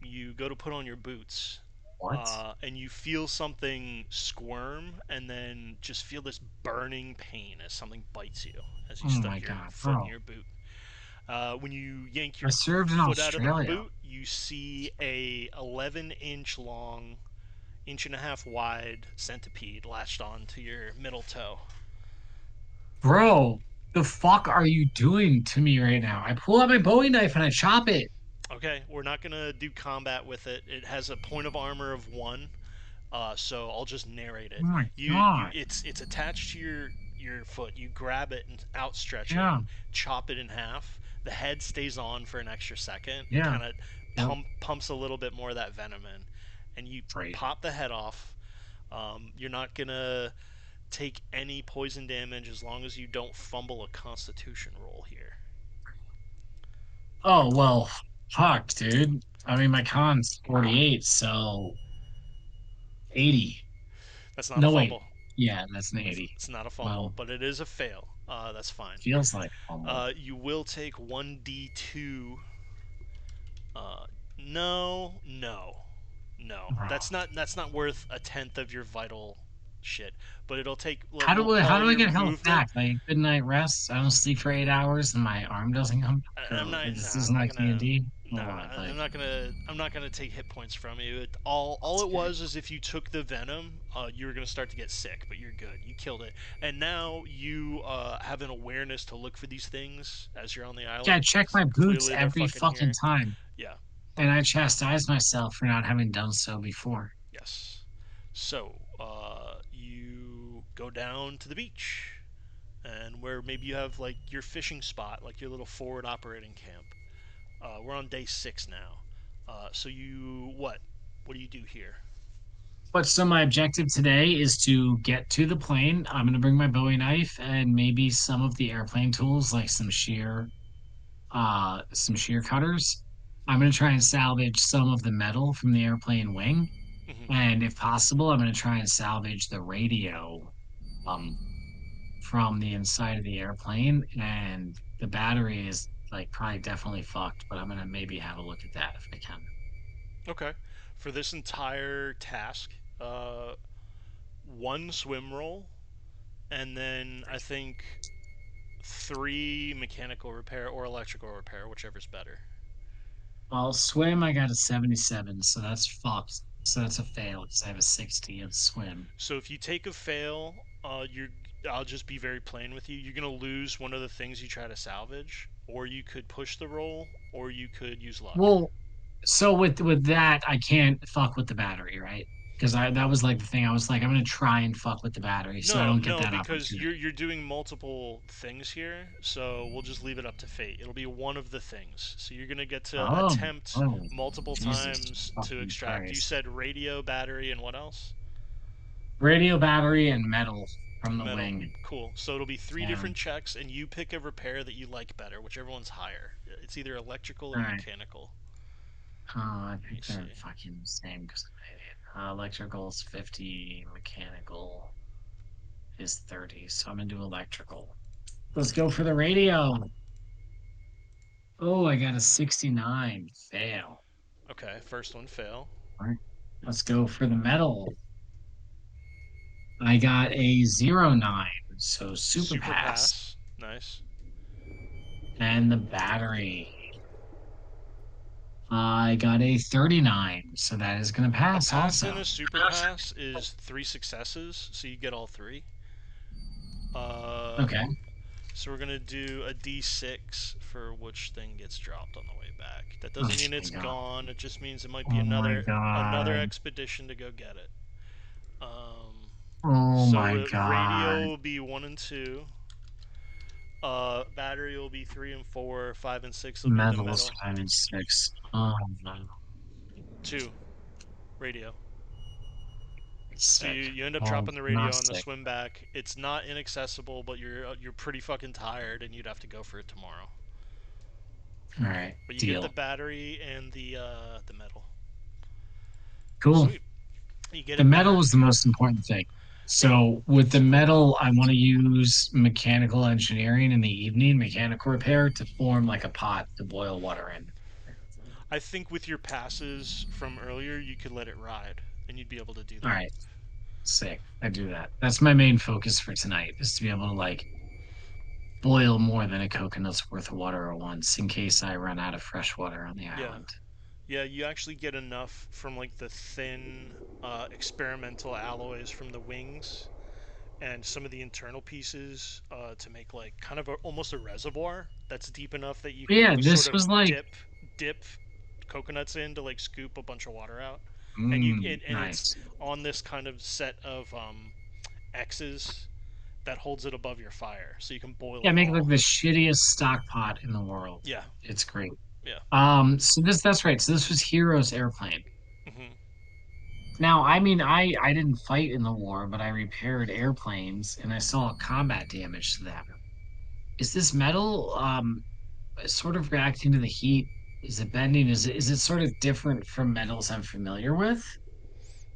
you go to put on your boots, What? and you feel something squirm, and then just feel this burning pain as something bites you as you Oh stuck my your God, foot in bro. your boot. When you yank I your served in foot out of the Australia. boot, you see a 11-inch long, inch and a half wide centipede latched onto your middle toe. Bro, the fuck are you doing to me right now? I pull out my Bowie knife and I chop it. Okay, we're not gonna do combat with it. It has a point of armor of 1, so I'll just narrate Oh it. my You God. it's attached to your foot. You grab it and outstretch it Yeah, and chop it in half. The head stays on for an extra second and yeah. kind of Yep. pumps a little bit more of that venom in, and you Great. pop the head off. You're not gonna take any poison damage as long as you don't fumble a Constitution roll here. Oh, well, fuck, dude. I mean, my con's 48, so 80. That's not a No, wait. fumble. Yeah, that's an It's, 80. it's not a fumble, Well, but it is a fail. That's fine. feels like almost. You will take 1d2. Uh, no, no, no. Bro. That's not worth a tenth of your vital shit. But it'll take. We'll How call do I your get health movement. back? Like good night rest. I don't sleep for 8 hours and my arm doesn't come back. I'm Or not. like, this Nah, I'm isn't not like D and gonna. D. Or Nah, what? Like I'm not gonna. I'm not gonna take hit points from you. All it okay. was is if you took the venom, you were gonna start to get sick. But you're good. You killed it, and now you have an awareness to look for these things as you're on the Yeah, I island. check my boots Clearly, they're every fucking fucking here. time, Yeah. and I chastise myself for not having done so before. Yes. So, you go down to the beach, and where maybe you have like your fishing spot, like your little forward operating camp. We're on day 6 now. So you what? What do you do here? But so my objective today is to get to the plane. I'm gonna bring my Bowie knife and maybe some of the airplane tools, like some shear cutters. I'm gonna try and salvage some of the metal from the airplane wing. Hmm. And if possible, I'm going to try and salvage the radio um, from the inside of the airplane. And the battery is like probably definitely fucked, but I'm going to maybe have a look at that if I can. Okay. For this entire task, one swim roll, and then I think three mechanical repair or electrical repair, whichever's better. Well, swim, I got a 77, so that's fucked. So that's a fail because I have a 60 in swim. So if you take a fail, you're I'll just be very plain with you. You're gonna lose one of the things you try to salvage, or you could push the roll, or you could use luck. Well, so with that, I can't fuck with the battery, right? Because I that was like the thing. I was like, I'm gonna try and fuck with the battery, so I No, don't get no, that because you're opportunity. you're doing multiple things here, so we'll just leave it up to fate. It'll be one of the things. So you're gonna get to Oh, attempt oh, multiple Jesus times to fucking extract. You Christ! said radio, battery, and what else? Radio battery and metal from the Metal. wing. Cool. So it'll be three Yeah. different checks, and you pick a repair that you like better, whichever one's higher. It's either electrical All or right. mechanical. Oh, I Let me think they're see. fucking the same because I'm an idiot. Electrical is 50, mechanical is 30, so I'm gonna do electrical. Let's go for the radio. Oh, I got a 69. Fail. Okay, first one fail. All right. Let's go for the metal. I got a 09, so super Super pass. pass. Nice. And the battery. I got a 39, so that is gonna A pass pass and also. a super pass is three successes, so you get all three. Uh, Okay. so we're gonna do a D6 for which thing gets dropped on the way back. That Oh doesn't mean my it's god. gone. It just means it might be Oh my another god. expedition to go get it. Um, Oh so my radio god. will be 1 and 2. Battery will be 3 and 4. 5 and 6 will be the Metals metal. 5 and 6. Oh no. 2 radio. So Sick. you end up Oh, dropping the not radio on the sick. swim back. It's not inaccessible, but you're pretty fucking tired, and you'd have to go for it tomorrow. All right. But you get the Deal. battery and the metal. Cool. Sweet. You get The it metal back. was the most important thing. It, So with the it's important. metal, I want to use mechanical engineering in the evening, mechanical repair to form like a pot to boil water in. I think with your passes from earlier, you could let it ride, and you'd be able to do All that. right. Sick. I do that. That's my main focus for tonight is to be able to like boil more than a coconut's worth of water at once in case I run out of fresh water on the Yeah. island. Yeah, you actually get enough from like the thin experimental alloys from the wings and some of the internal pieces to make like kind of almost a reservoir that's deep enough that you But can yeah, sort this of was like, dip coconuts in to like scoop a bunch of water out, and it's nice. on this kind of set of X's that holds it above your fire, so you can boil Yeah, it make like all. the shittiest stock pot in the world. Yeah, It's great. yeah. So that's right. So this was Hero's airplane. Hmm. Now, I mean, I didn't fight in the war, but I repaired airplanes and I saw combat damage to them. Is this metal sort of reacting to the heat? Is it bending? Is it sort of different from metals I'm familiar with?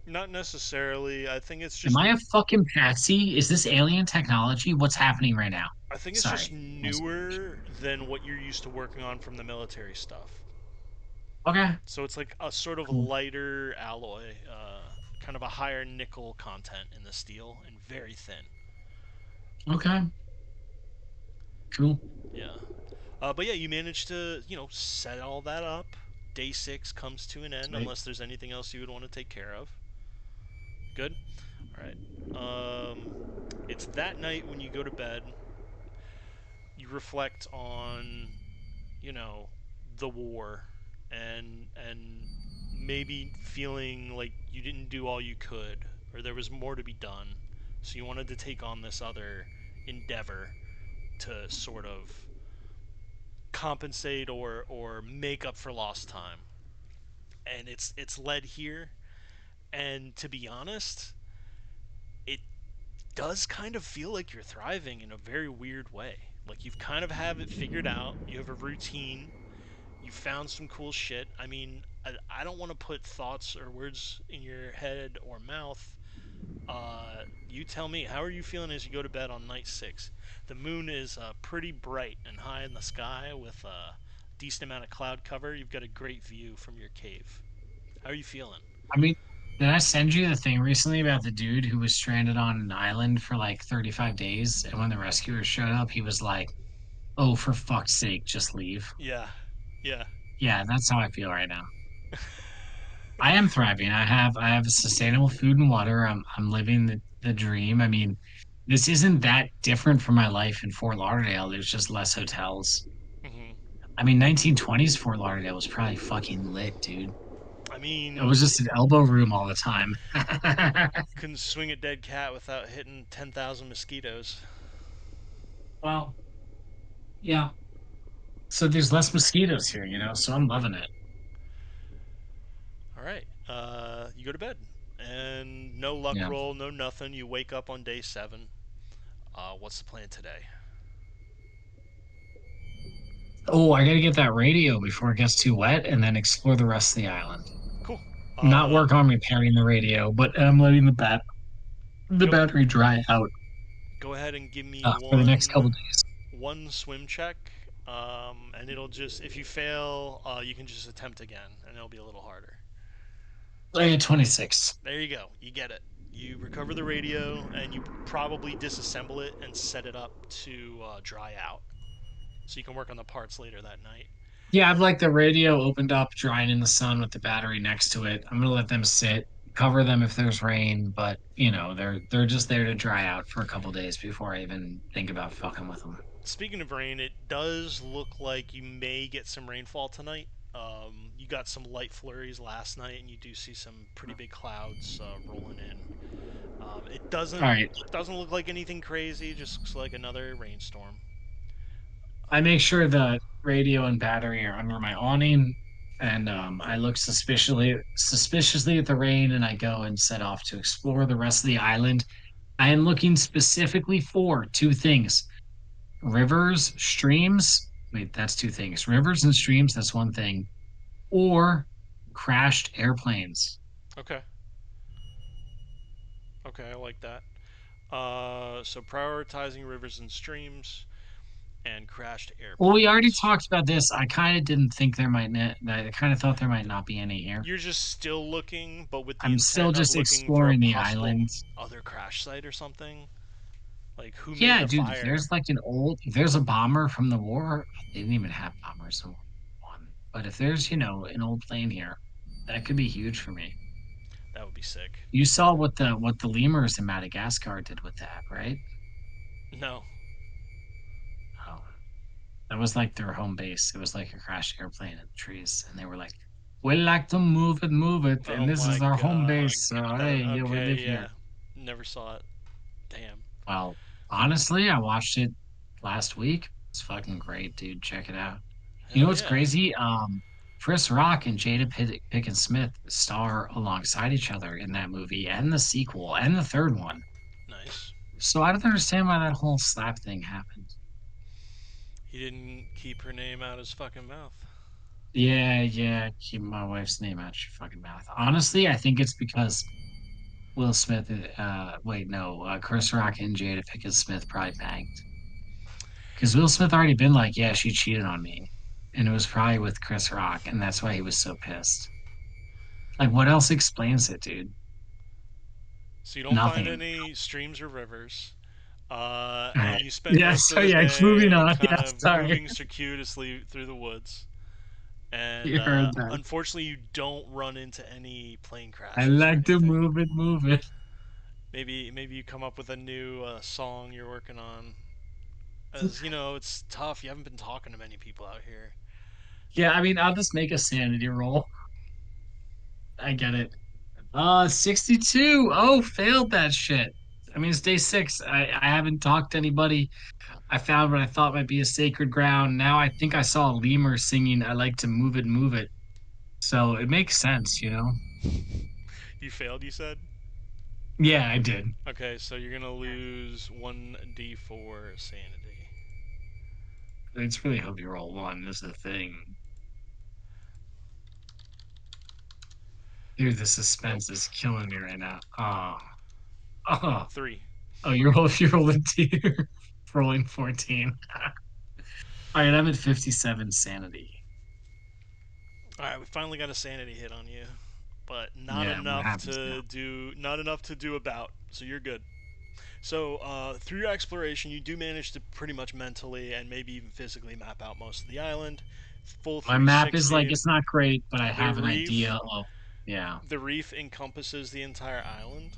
Not necessarily. Am I a fucking patsy? Is this alien technology? What's happening right now? I think it's just Sorry. newer than what you're used to working on from the military stuff. Okay. So it's like a sort of Cool. lighter alloy, kind of a higher nickel content in the steel, and very thin. Okay. Cool. Yeah. But yeah, you managed to set all that up. Day 6 comes to an end Sweet. unless there's anything else you would want to take care of. Good. All right. It's that night when you go to bed. You reflect on you know the war and maybe feeling like you didn't do all you could or there was more to be done, so you wanted to take on this other endeavor to sort of compensate or make up for lost time, and it's led here. And to be honest, it does kind of feel like you're thriving in a very weird way. Like you've kind of have it figured out, you have a routine, you found some cool shit. I mean, I don't want to put thoughts or words in your head or mouth. You tell me, how are you feeling as you go to bed on night 6? The moon is pretty bright and high in the sky with a decent amount of cloud cover. You've got a great view from your cave. How are you feeling? I mean, Did I send you the thing recently about the dude who was stranded on an island for like 35 days? And when the rescuers showed up, he was like, oh, for fuck's sake, just leave. Yeah, yeah. Yeah, that's how I feel right now. I am thriving. I have sustainable food and water. I'm living the dream. I mean, this isn't that different from my life in Fort Lauderdale. There's just less hotels. hmm I mean, 1920s Fort Lauderdale was probably fucking lit, dude. I It was mean, just an elbow room all the time. couldn't swing a dead cat without hitting 10,000 mosquitoes. Well, yeah. So there's less mosquitoes here, so I'm loving it. All right, you go to bed, and no luck Yeah. roll, no nothing. You wake up on day 7. What's the plan today? Oh, I gotta get that radio before it gets too wet and then explore the rest of the island. Cool. Not Uh, work on repairing the radio, but I'm letting the go battery dry out go ahead and give me for the next couple days. one swim check, and it'll just if you fail, you can just attempt again, and it'll be a little harder. I get 26. There you go. You get it. You recover the radio, and you probably disassemble it and set it up to dry out, so you can work on the parts later that night. Yeah, I've like the radio opened up, drying in the sun with the battery next to it. I'm gonna let them sit, cover them if there's rain, but they're just there to dry out for a couple days before I even think about fucking with them. Speaking of rain, it does look like you may get some rainfall tonight. You got some light flurries last night, and you do see some pretty big clouds rolling in. It All doesn't right. doesn't look like anything crazy. Just looks like another rainstorm. I make sure the radio and battery are under my awning, and I look suspiciously at the rain, and I go and set off to explore the rest of the island. I am looking specifically for two things: rivers, streams. Wait, that's two things. Rivers and streams, that's one thing, or crashed airplanes. Okay, okay, I like that. So prioritizing rivers and streams and crashed Well, we already airplanes. talked about this. I kind of didn't think there might not. I kind of thought there might not be any here. You're just still looking, but with the I'm still intent of just looking for a exploring the possible island. other crash site or something. Like who made Yeah, the dude, if fire? there's like if there's a bomber from the war, they didn't even have bombers in World War One. But if there's, an old plane here, that could be huge for me. That would be sick. You saw what the lemurs in Madagascar did with that, right? No. Oh, that was like their home base. It was like a crashed airplane in the trees, and they were like, "We like to move it, Oh and this my is our home god. base. So That hey, yeah, we okay, live here." yeah. Never saw it. Damn. Well, honestly, I watched it last week. It's fucking great, dude. Check it out. You know Hell what's yeah. crazy? Chris Rock and Pickett Smith star alongside each other in that movie and the sequel and the third one. Nice. So I don't understand why that whole slap thing happened. He didn't keep her name out his fucking mouth. Yeah, yeah, keep my wife's name out your fucking mouth. Honestly, I think it's because Will Smith, wait, no, Chris Rock and Jada Pickett Smith probably banged. Because Will Smith already been like, yeah, she cheated on me. And it was probably with Chris Rock, and that's why he was so pissed. Like, what else explains it, dude? So you don't find Nothing. any streams or rivers. All And right. you spend Yeah, most of so the yeah, moving day on. kind Yeah, of sorry. moving circuitously through the woods. And You heard that. unfortunately, you don't run into any plane I crashes or like to anything. move it, move it. Maybe you come up with a new song you're working on. As you know, it's tough. You haven't been talking to many people out here. Yeah, I mean, I'll just make a sanity roll. I get it. 62. Oh, failed that shit. I mean, it's day 6. I haven't talked to anybody. I found what I thought might be a sacred ground. Now I think I saw a lemur singing, I like to move it, move it. So it makes sense. You failed, you said? Yeah, I did. Okay, so you're gonna lose 1d4 sanity. I just really hope you roll one. This is the thing. Dude, the Nope. suspense is killing me right now. Oh, 3. oh, you're rolling two. Rolling 14. All right, I'm at 57 sanity. Alright, we finally got a sanity hit on you. but not Yeah, what enough happens now? to do about. So you're good. So through your exploration, you do manage to pretty much mentally and maybe even physically map out most of the island. Full My map is like 360. it's not great, but I The have an idea reef, of yeah. the reef encompasses the entire island.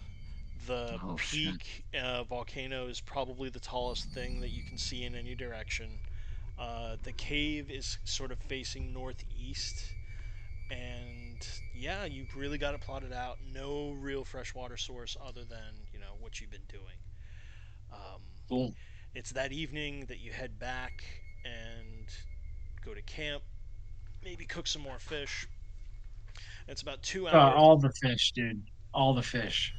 The Oh shit. peak volcano is probably the tallest thing that you can see in any direction. The cave is sort of facing northeast, and yeah, you've really got it plotted out. No real freshwater source other than what you've been doing. Um, Cool. it's that evening that you head back and go to camp. Maybe cook some more fish. It's about 2 hours. All the fish, dude. All the fish.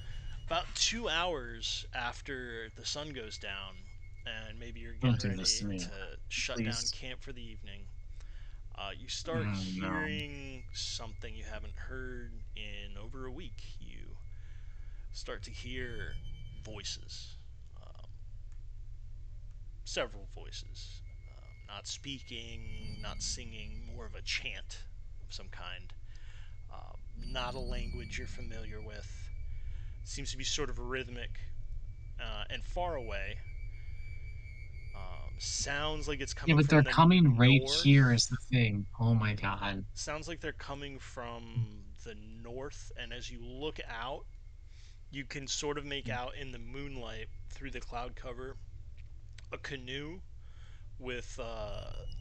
About 2 hours after the sun goes down, and maybe you're Don't getting do this to ready me, to shut down please. camp for the evening. You start Oh no. hearing something you haven't heard in over a week. You start to hear voices, um, several voices, not speaking, not singing, more of a chant of some kind. Not a language you're familiar with. Seems to be sort of rhythmic and far away. Sounds like it's Yeah, coming but from they're the coming right here is north. the thing. Oh my god. Sounds like they're coming from the north, and as you look out, you can sort of make out in the moonlight through the cloud cover a canoe with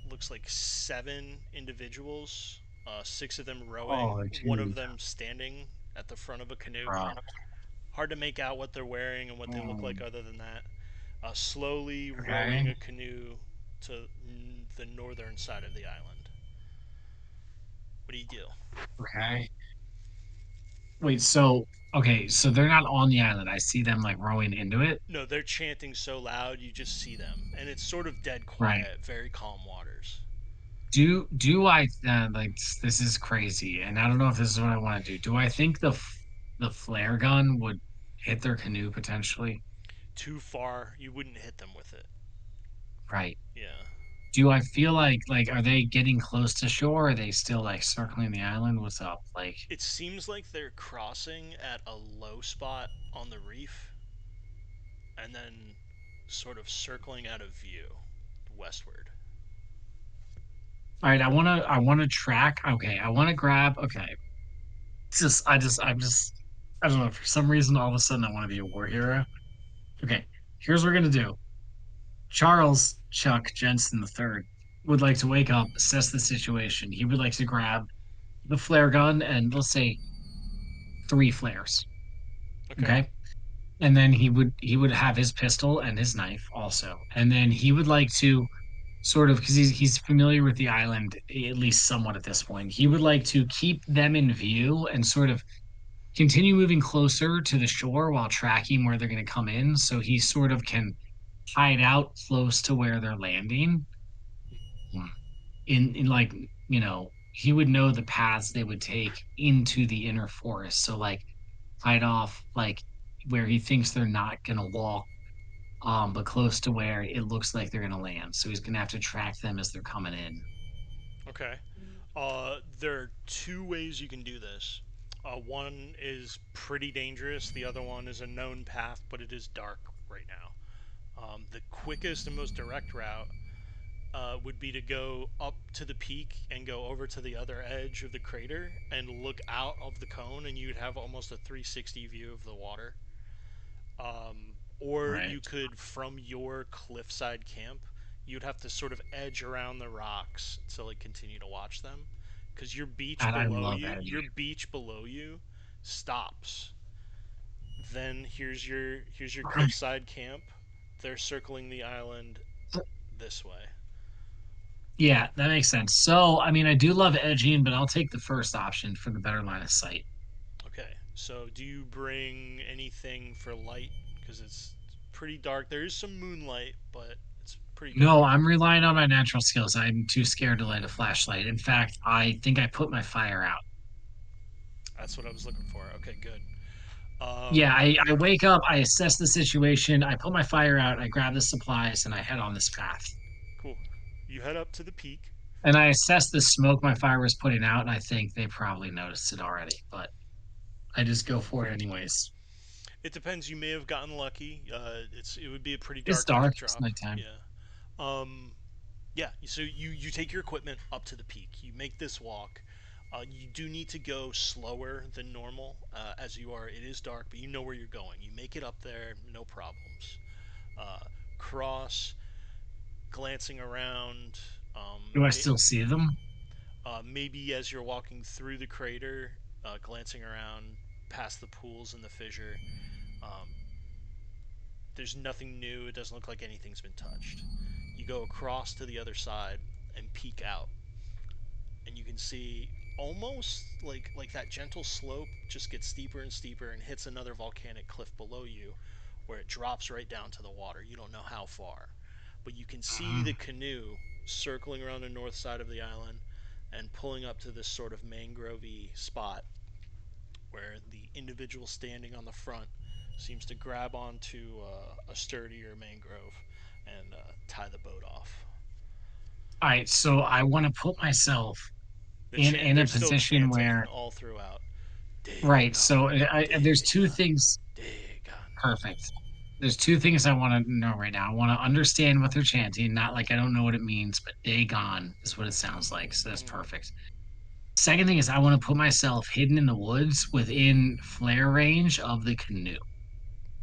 looks like 7 individuals, 6 of them rowing, Oh one of dude. them standing at the front of a canoe. Bruh. Hard to make out what they're wearing and what they look like Um, other than that. Slowly rowing okay. a canoe to the northern side of the island. What do you do? Okay. Wait, so okay, so they're not on the island. I see them like rowing into it. No, they're chanting so loud you just see them, and it's sort of dead Right. quiet, very calm waters. Do I like this is crazy, and I don't know if this is what I want to do. Do I think the flare gun would hit their canoe potentially? Too far, you wouldn't hit them with it. Right. Yeah. Do I feel like are they getting close to shore? Are they still like circling the island? What's up? Like, It seems like they're crossing at a low spot on the reef and then sort of circling out of view westward. all right, I wanna track. Okay, I wanna grab. Okay, I don't know. For some reason, all of a sudden, I want to be a war hero. Okay, here's what we're gonna do. Charles Chuck Jensen III would like to wake up, assess the situation. He would like to grab the flare gun and let's say 3 flares. Okay. Okay. And then he would have his pistol and his knife also. And then he would like to sort of because he's familiar with the island at least somewhat at this point. He would like to keep them in view and sort of continue moving closer to the shore while tracking where they're going to come in so he sort of can hide out close to where they're landing. In like he would know the paths they would take into the inner forest, so like hide off like where he thinks they're not gonna walk, but close to where it looks like they're gonna land, so he's gonna have to track them as they're coming in. Okay. There are two ways you can do this. One is pretty dangerous. The other one is a known path, but it is dark right now. The quickest and most direct route would be to go up to the peak and go over to the other edge of the crater and look out of the cone, and you'd have almost a 360 view of the water. Or Right. you could, from your cliffside camp, you'd have to sort of edge around the rocks to like continue to watch them, because And I love your edging. beach below you stops. Then here's your cliffside camp. They're circling the island this way. Yeah, that makes sense. So I mean I do love edging, but I'll take the first option for the better line of sight. Okay, so do you bring anything for light? Because it's pretty dark. There is some moonlight, but it's pretty No, dark. I'm relying on my natural skills. I'm too scared to light a flashlight. In fact, I think I put my fire out. That's what I was looking for. Okay, good. Yeah, Um, I wake up, I assess the situation, I put my fire out, I grab the supplies, and I head on this path. cool. You head up to the peak. And I assess the smoke my fire was putting out, and I think they probably noticed it already. But I just go for it anyways. It depends. You may have gotten lucky. It would be a pretty It's dark dark. epic It's drop. nighttime. Yeah. Um, yeah. So you take your equipment up to the peak. You make this walk. You do need to go slower than normal, as you are. It is dark, but you know where you're going. You make it up there, no problems. Uh, Cross, glancing around. Do I still see them? Maybe as you're walking through the crater, glancing around past the pools and the fissure. Um, there's nothing new. It doesn't look like anything's been touched. You go across to the other side and peek out, and you can see almost like that gentle slope just gets steeper and steeper and hits another volcanic cliff below you, where it drops right down to the water. You don't know how far, but you can see the Mhm. canoe circling around the north side of the island and pulling up to this sort of mangrovey spot where the individual standing on the front seems to grab onto a sturdier mangrove and tie the boat off. All right, so I want to put myself in They're a still position chanting where, all throughout. right. Dagon, So there's two Dagon, things. Dagon. Perfect. There's two things I want to know right now. I want to understand what they're chanting, not like I don't know what it means, but Dagon is what it sounds like. So that's Hmm. perfect. Second thing is I want to put myself hidden in the woods within flare range of the canoe.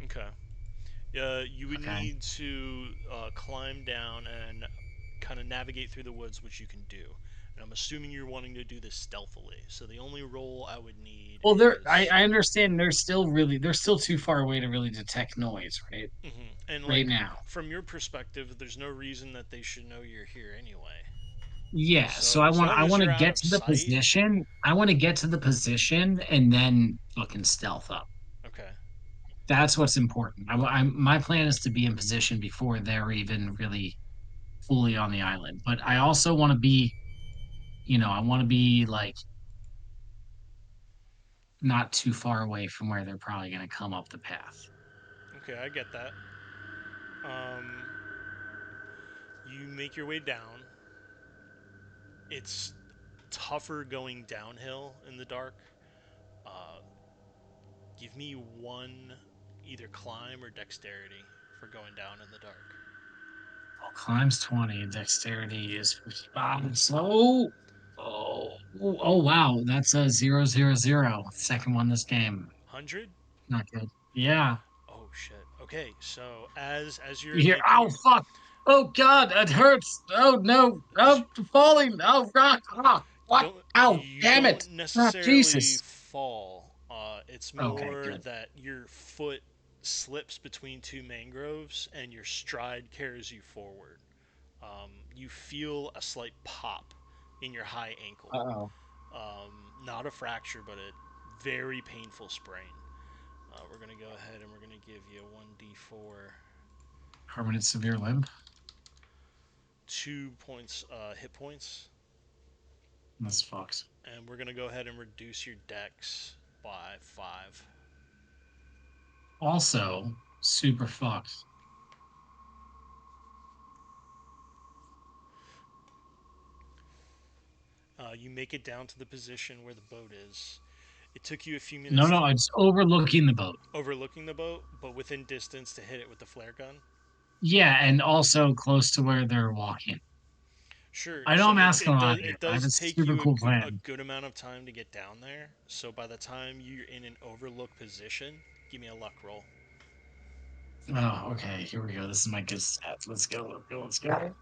Okay. You would Okay. need to climb down and kind of navigate through the woods, which you can do. And I'm assuming you're wanting to do this stealthily. So the only roll I would need Well, is. I understand they're still too far away to really detect noise, right? And Right like, now. from your perspective, there's no reason that they should know you're here anyway. Yeah, so So as long I as want to you're out get of to the sight. position. I want to get to the position and then fucking stealth up. Okay. That's what's important. My plan is to be in position before they're even really fully on the island. But I also want to be, I want to be like not too far away from where they're probably going to come up the path. Okay, I get that. Um, you make your way down. It's tougher going downhill in the dark. Uh, Give me one, either climb or dexterity for going down in the dark. Well, climbs 20, dexterity is 55. So, wow, that's a 000. Second one this game. 100? Not good. Yeah. Oh shit. Okay, so as You you're hear, making oh your fuck, oh god, it hurts. Oh no, oh falling, oh rock, ah, you what? Ow, damn it. don't Ah, necessarily Jesus. fall. It's Okay, more good. that your foot slips between two mangroves and your stride carries you forward. You feel a slight pop in your high ankle. Uh-oh. Not a fracture, but a very painful sprain. We're gonna go ahead and we're gonna give you a 1d4, Permanent severe limp. 2 points, hit points, That's fucked. and we're gonna go ahead and reduce your dex by 5. Also, super fucked. You make it down to the position where the boat is. It took you a few No, minutes no, it's overlooking the boat. overlooking the boat, but within distance to hit it with the flare gun. Yeah, and also close to where they're walking. Sure. I know So I'm asking a lot here, it but I have does a take super you cool a plan. good amount of time to get down there. So by the time you're in an overlook position, give me a luck roll. Oh, okay, here we go. This is my good stat. Let's go, let's go, let's go.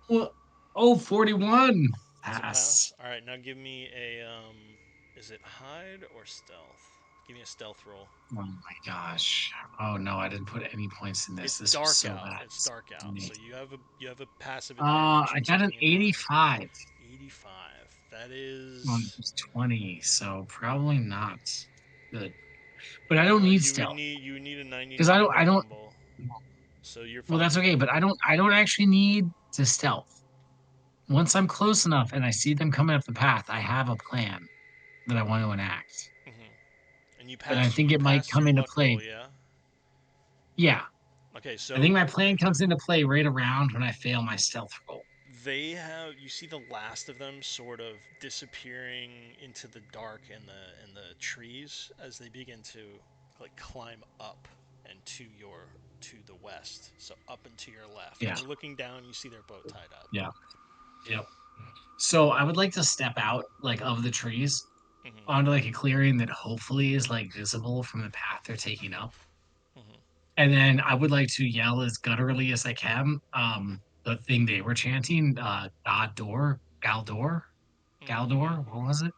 Well, oh, 41. That's a pass. Pass. All right, now give me a is it hide or stealth? Give me a stealth roll. Oh my gosh. Oh no, I didn't put any points in this. It's This was dark so out. bad. It's It's dark out. me. So you have a passive advantage I of got an keeping in mind. 85 85. That on is. just 20, so probably not good. But I don't need stealth You would need a because 99 to I don't. fumble. So you're Well, fine. that's okay, but I don't actually need to stealth. Once I'm close enough and I see them coming up the path, I have a plan that I want to enact. And And I think you it might passed come your into luck roll, play. yeah. Yeah, Okay, I think so my plan comes into play right around when I fail my stealth roll. They have you see the last of them sort of disappearing into the dark in the trees as they begin to like climb up and to the west, so up and to your left. When Yeah, you're looking down, you see their boat tied up. yeah, yep. So I would like to step out like of the trees Hmm. onto like a clearing that hopefully is like visible from the path they're taking up. Hmm. And then I would like to yell as gutturally as I can. The thing they were chanting, Galdor, Galdor, Hmm. Galdor, what was it?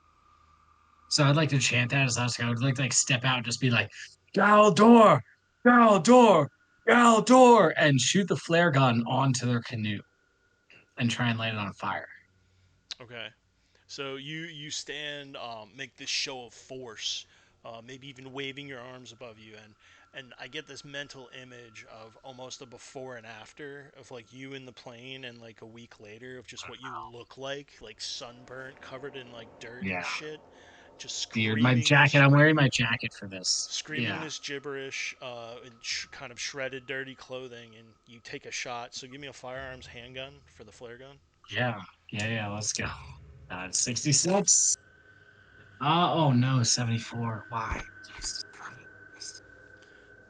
So I'd like to chant that as I would like to step out and just be like, Galdor, Galdor, Galdor, and shoot the flare gun onto their canoe and try and light it on fire. Okay. So you stand, make this show of force, maybe even waving your arms above you, and I get this mental image of almost a before and after of like you in the plane, and like a week later of just what you look like sunburnt, covered in like dirt and Yeah, shit, just dude, my jacket. I'm wearing my screaming jacket for this. screaming Yeah, this gibberish in kind of shredded, dirty clothing, and you take a shot. So give me a firearms handgun for the flare gun. yeah, yeah. Let's go. 66. Oh no, 74. Why? Jesus Christ.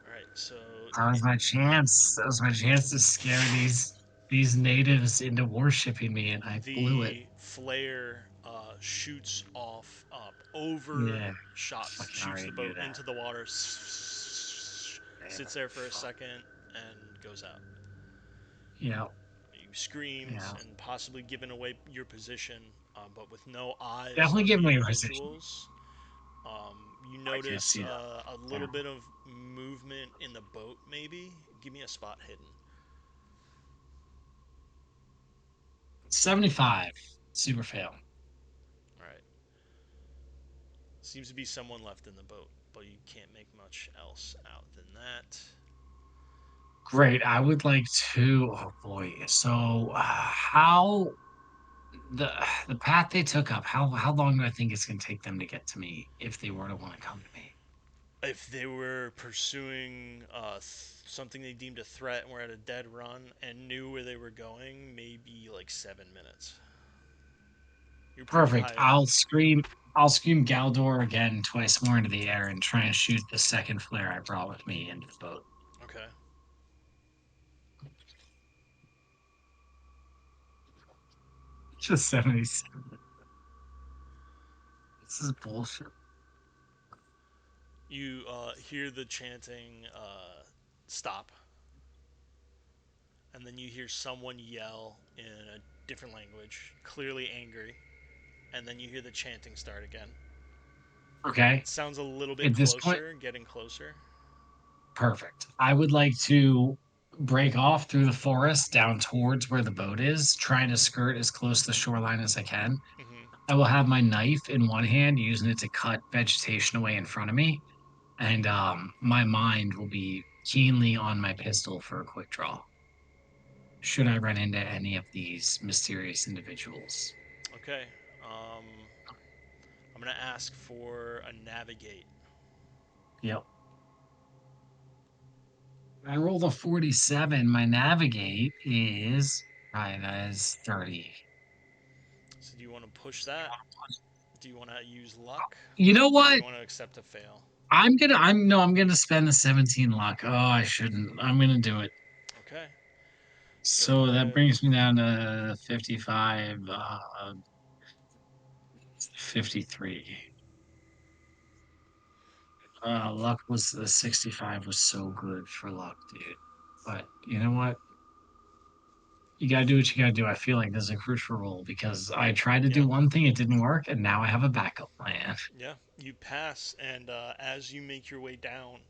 All right, so That was my chance. That was my chance to scare these natives into worshipping me, and I blew it. the flare shoots off over Yeah, shots, fucking shoots already the knew boat that. into the water, sits Yeah, there for a fuck. second, and goes out. Yeah, You screams yeah. and possibly giving away your position, but with no eyes Definitely on give the me a position. individuals. You I can't notice see that. a Yeah. little bit of movement in the boat, maybe. Give me a spot hidden. 75. Super fail. All right. Seems to be someone left in the boat, but you can't make much else out than that. Great. I would like to. Oh boy. So, how the the path they took up? How long do I think it's going to take them to get to me if they were to want to come to me? If they were pursuing something they deemed a threat and were at a dead run and knew where they were going, maybe like 7 minutes. You're pretty Perfect. high up. I'll scream Galdor again twice more into the air and try and shoot the second flare I brought with me into the boat. Okay. Just 77. This is bullshit. You hear the chanting stop, and then you hear someone yell in a different language, clearly angry, and then you hear the chanting start again. Okay. It sounds a little bit At this point, closer, getting closer. perfect. I would like to break off through the forest down towards where the boat is, trying to skirt as close to the shoreline as I can. Hmm. I will have my knife in one hand, using it to cut vegetation away in front of me, and my mind will be keenly on my pistol for a quick draw. Should I run into any of these mysterious individuals? Okay. Um, I'm gonna ask for a navigate. Yep. I rolled a 47. My navigate is right, that is 30. So do you want to push that? Do you want to use luck, You know or do you what? want to accept a fail? I'm gonna spend the 17 luck. Oh, I shouldn't. I'm gonna do it. Okay. Go So that ahead. brings me down to 55, 53. Luck was the 65 was so good for luck, dude. But you know what? You gotta do what you gotta do. I feel like this is a crucial role because I tried to Yeah. do one thing, it didn't work, and now I have a backup plan. Yeah. You pass, and as you make your way down,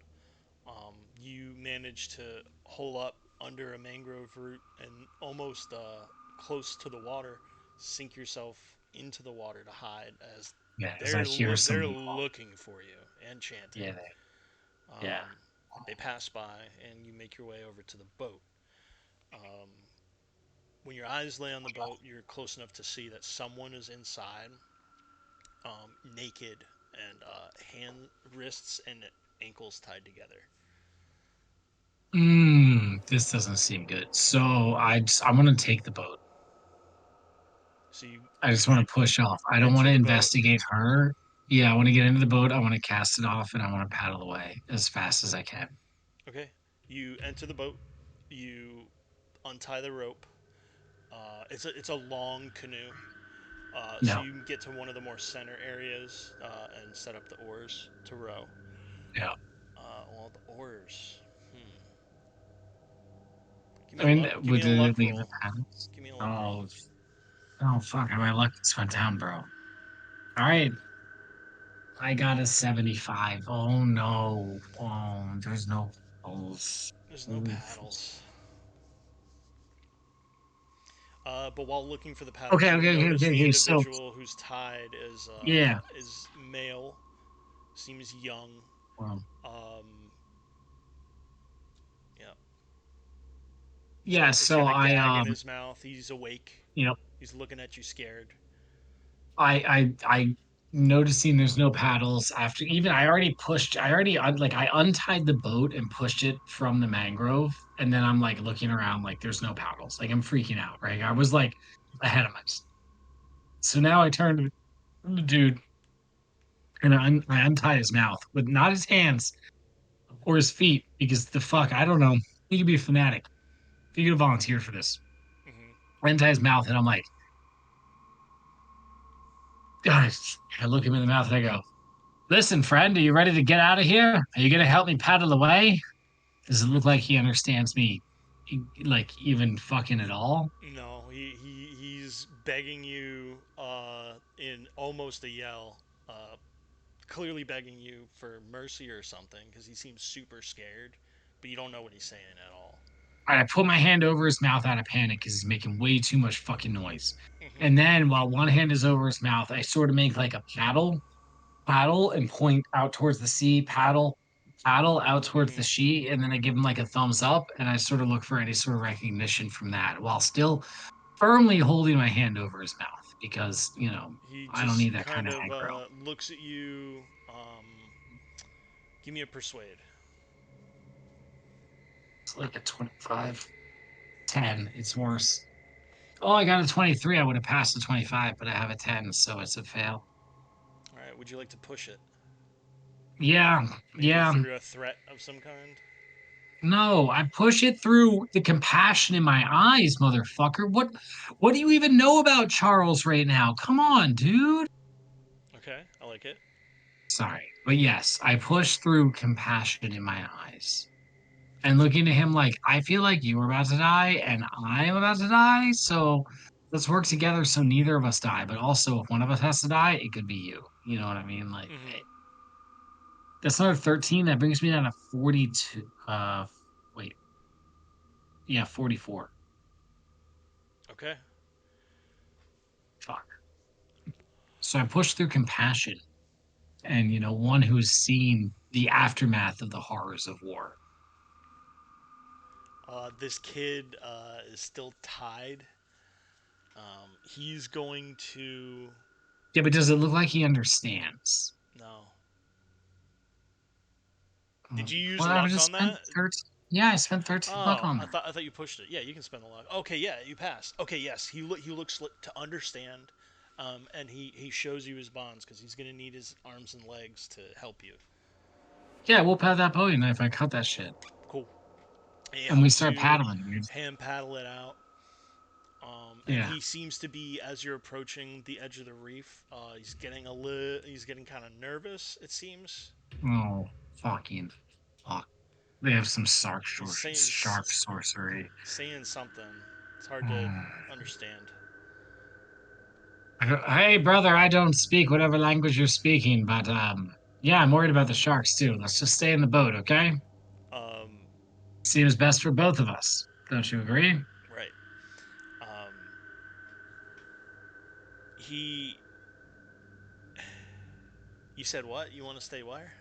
you manage to hole up under a mangrove root and almost close to the water, sink yourself into the water to hide as Yeah, as I hear they're someone call. looking for you and chanting. Yeah, yeah. Um, they pass by, and you make your way over to the boat. Um, when your eyes lay on the boat, you're close enough to see that someone is inside, naked, and wrists, and ankles tied together. This doesn't seem good. So I'm gonna take the boat. So you I just want to push off. I don't want enter to the boat. investigate her. Yeah, I want to get into the boat. I want to cast it off, and I want to paddle away as fast as I can. Okay. You enter the boat. You untie the rope. It's a long canoe. So Yeah, you can get to one of the more center areas and set up the oars to row. yeah. Well, the oars. Hmm. Give me I a mean, luck. Give me would a they luck leave the roll. paddles? Give me a luck roll. Oh, oh, fuck! My luck just went down, bro. All right, I got a 75. Oh no. Oh, there's no paddles. There's no Oof. paddles. But while looking for the paddles, Okay, you okay, okay, notice okay, the okay. So, individual who's tied yeah. is male, seems young. Well, Um, yeah, yeah. he's So got a I, gag in his mouth. He's awake. you know, He's looking at you scared. I noticing there's no paddles after even I already pushed I already like I untied the boat and pushed it from the mangrove and then I'm like looking around like there's no paddles like I'm freaking out, right? I was like ahead of myself. So now I turn to the dude and I untie his mouth with not his hands or his feet because the fuck I don't know, he could be a fanatic. He could have volunteered for this. Hmm. I untie his mouth and I'm like, guys, I look him in the mouth and I go, listen, friend, are you ready to get out of here? Are you gonna help me paddle away? Does it look like he understands me, like even fucking at all? No, he's begging you in almost a yell, clearly begging you for mercy or something because he seems super scared, but you don't know what he's saying at all. I put my hand over his mouth out of panic because he's making way too much fucking noise. And Hmm. then while one hand is over his mouth, I sort of make like a paddle, and point out towards the sea, paddle out towards the Hmm. sea, and then I give him like a thumbs up, and I sort of look for any sort of recognition from that while still firmly holding my hand over his mouth because He I don't just need that kind kind of of aggro. looks at you. Give me a persuade. It's like a 25, 10. It's worse. Oh, I got a 23. I would have passed a 25, but I have a 10, so it's a fail. All right, would you like to push it? Yeah, Maybe yeah. through a threat of some kind? No, I push it through the compassion in my eyes, motherfucker. What do you even know about Charles right now? Come on, dude. Okay, I like it. Sorry. But yes, I push through compassion in my eyes. And looking at him like, I feel like you are about to die and I am about to die. So let's work together so neither of us die. But also, if one of us has to die, it could be you. You know what I mean? Like, Hmm. that's another 13. That brings me down to 42. Wait. Yeah, 44. Okay. Fuck. So I push through compassion and, one who's seen the aftermath of the horrors of war. This kid is still tied. He's going to. Yeah, but does it look like he understands? No. Did you use Well, I luck just on spent that? 13. Yeah, I spent 13 luck Oh, on I that. thought I thought you pushed it. Yeah, you can spend the luck. Okay, yeah, you passed. Okay, yes, he looks to understand, and he shows you his bonds because he's gonna need his arms and legs to help you. Yeah, we'll have that Bowie knife. I cut that shit. Cool. And he And we helps start you paddling, dude. hand paddle it out. And Yeah. he seems to be as you're approaching the edge of the reef. He's getting kind of nervous. It seems. Oh, fucking fuck. They have some He's shark sorcery. saying something. It's hard to Oh. understand. Hey, brother, I don't speak whatever language you're speaking, but yeah, I'm worried about the sharks too. Let's just stay in the boat, okay? Um, Seems best for both of us. Don't you agree? right. Um, he. You said what? You want to stay where?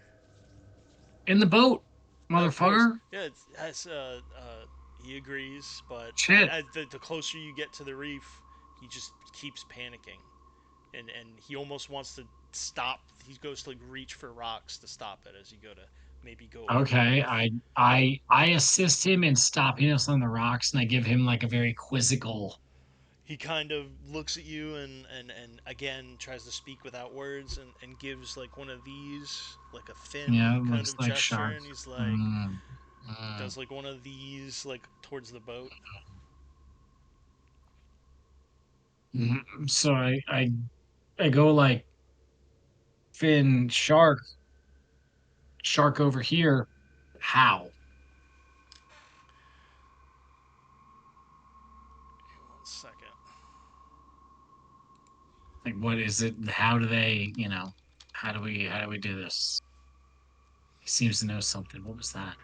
In the boat, No, of course. motherfucker. Yeah, he agrees, but Shit. as the closer you get to the reef, he just keeps panicking, and he almost wants to stop. He goes to like reach for rocks to stop it as you go to maybe go over the Okay, reef. I assist him in stopping us on the rocks, and I give him like a very quizzical, he kind of looks at you and again tries to speak without words and gives like one of these, like a Yeah, fin it kind looks of like gesture, shark. and he's like, Mm, mm, does like one of these like towards the boat. So I go like fin shark, shark over here. How? 1 second. Like what is it? How do they, how do we do this? He seems to know something. What was that?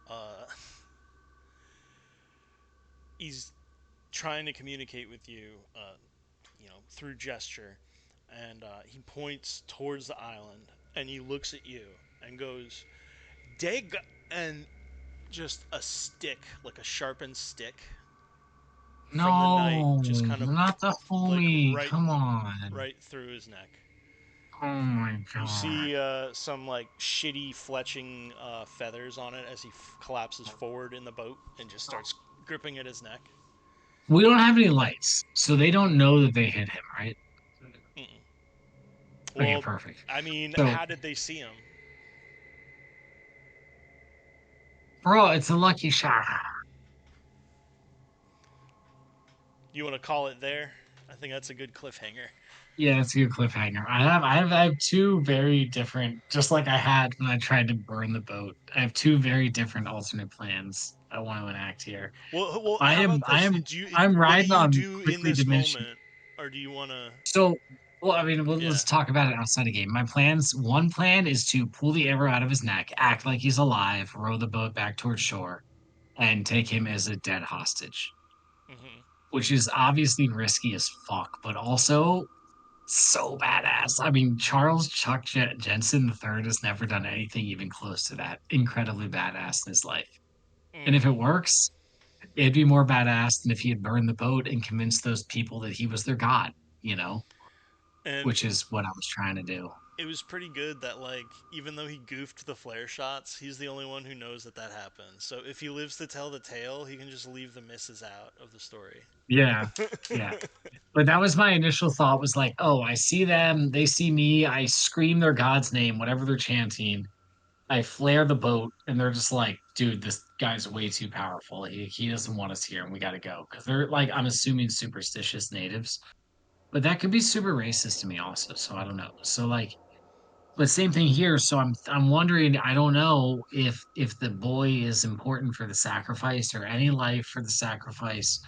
Uh, he's trying to communicate with you, through gesture, and he points towards the island, and he looks at you and goes, "Dig," and just a stick, like a sharpened stick from the night, No, just kind of not the like homie. Come on. right through his neck. Oh my You God. see some like shitty fletching feathers on it as he collapses forward in the boat and just starts gripping at his neck. We don't have any lights, so they don't know that they hit him, right? Mm-mm. Okay, Well, perfect. I mean, So, how did they see him? bro, it's a lucky shot. You want to call it there? I think that's a good cliffhanger. Yeah, it's a good cliffhanger. I have two very different, just like I had when I tried to burn the boat. I have two very different alternate plans I want to enact here. Well, I how am, about I this? am, Do you? I'm What do riding you on do in quickly this diminishing. moment, or do you want to? So, well, I mean, Yeah. let's talk about it outside of game. My plans, one plan is to pull the arrow out of his neck, act like he's alive, row the boat back towards shore, and take him as a dead hostage, Hmm. which is obviously risky as fuck, but also so badass. I mean, Charles Jensen III has never done anything even close to that. Incredibly badass in his life. And if it Hmm. works, it'd be more badass than if he had burned the boat and convinced those people that he was their god, you know, And which is what I was trying to do. it was pretty good that like even though he goofed the flare shots, he's the only one who knows that that happened. So if he lives to tell the tale, he can just leave the misses out of the story. Yeah. Yeah. But that was my initial thought was like, oh, I see them, they see me, I scream their god's name, whatever they're chanting. I flare the boat, and they're just like, dude, this guy's way too powerful. He doesn't want us here, and we got to go. Because they're like, I'm assuming superstitious natives, but that could be super racist to me also. So I don't know. So like, but same thing here. So I'm wondering. I don't know if the boy is important for the sacrifice or any life for the sacrifice.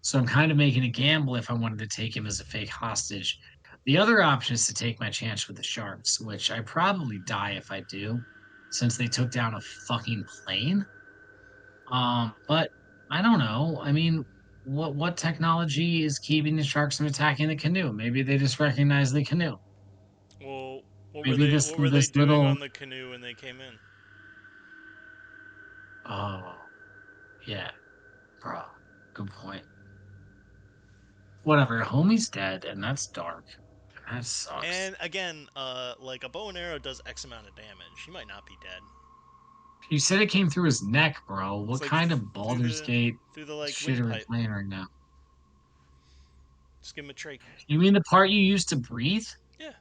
So I'm kind of making a gamble if I wanted to take him as a fake hostage. The other option is to take my chance with the sharks, which I probably die if I do, since they took down a fucking plane. But I don't know. I mean, what technology is keeping the sharks from attacking the canoe? Maybe they just recognize the canoe. Well, Maybe this what were they this doing little on the canoe when they came in? oh yeah, bro. Good point. Whatever, homie's dead, and that's dark. That sucks. And again, like a bow and arrow does X amount of damage. He might not be dead. You said it came through his neck, bro. It's What like kind of through Baldur's the Gate like shit are we windpipe. playing right now? Just give him a trach. You mean the part you used to breathe? Yeah.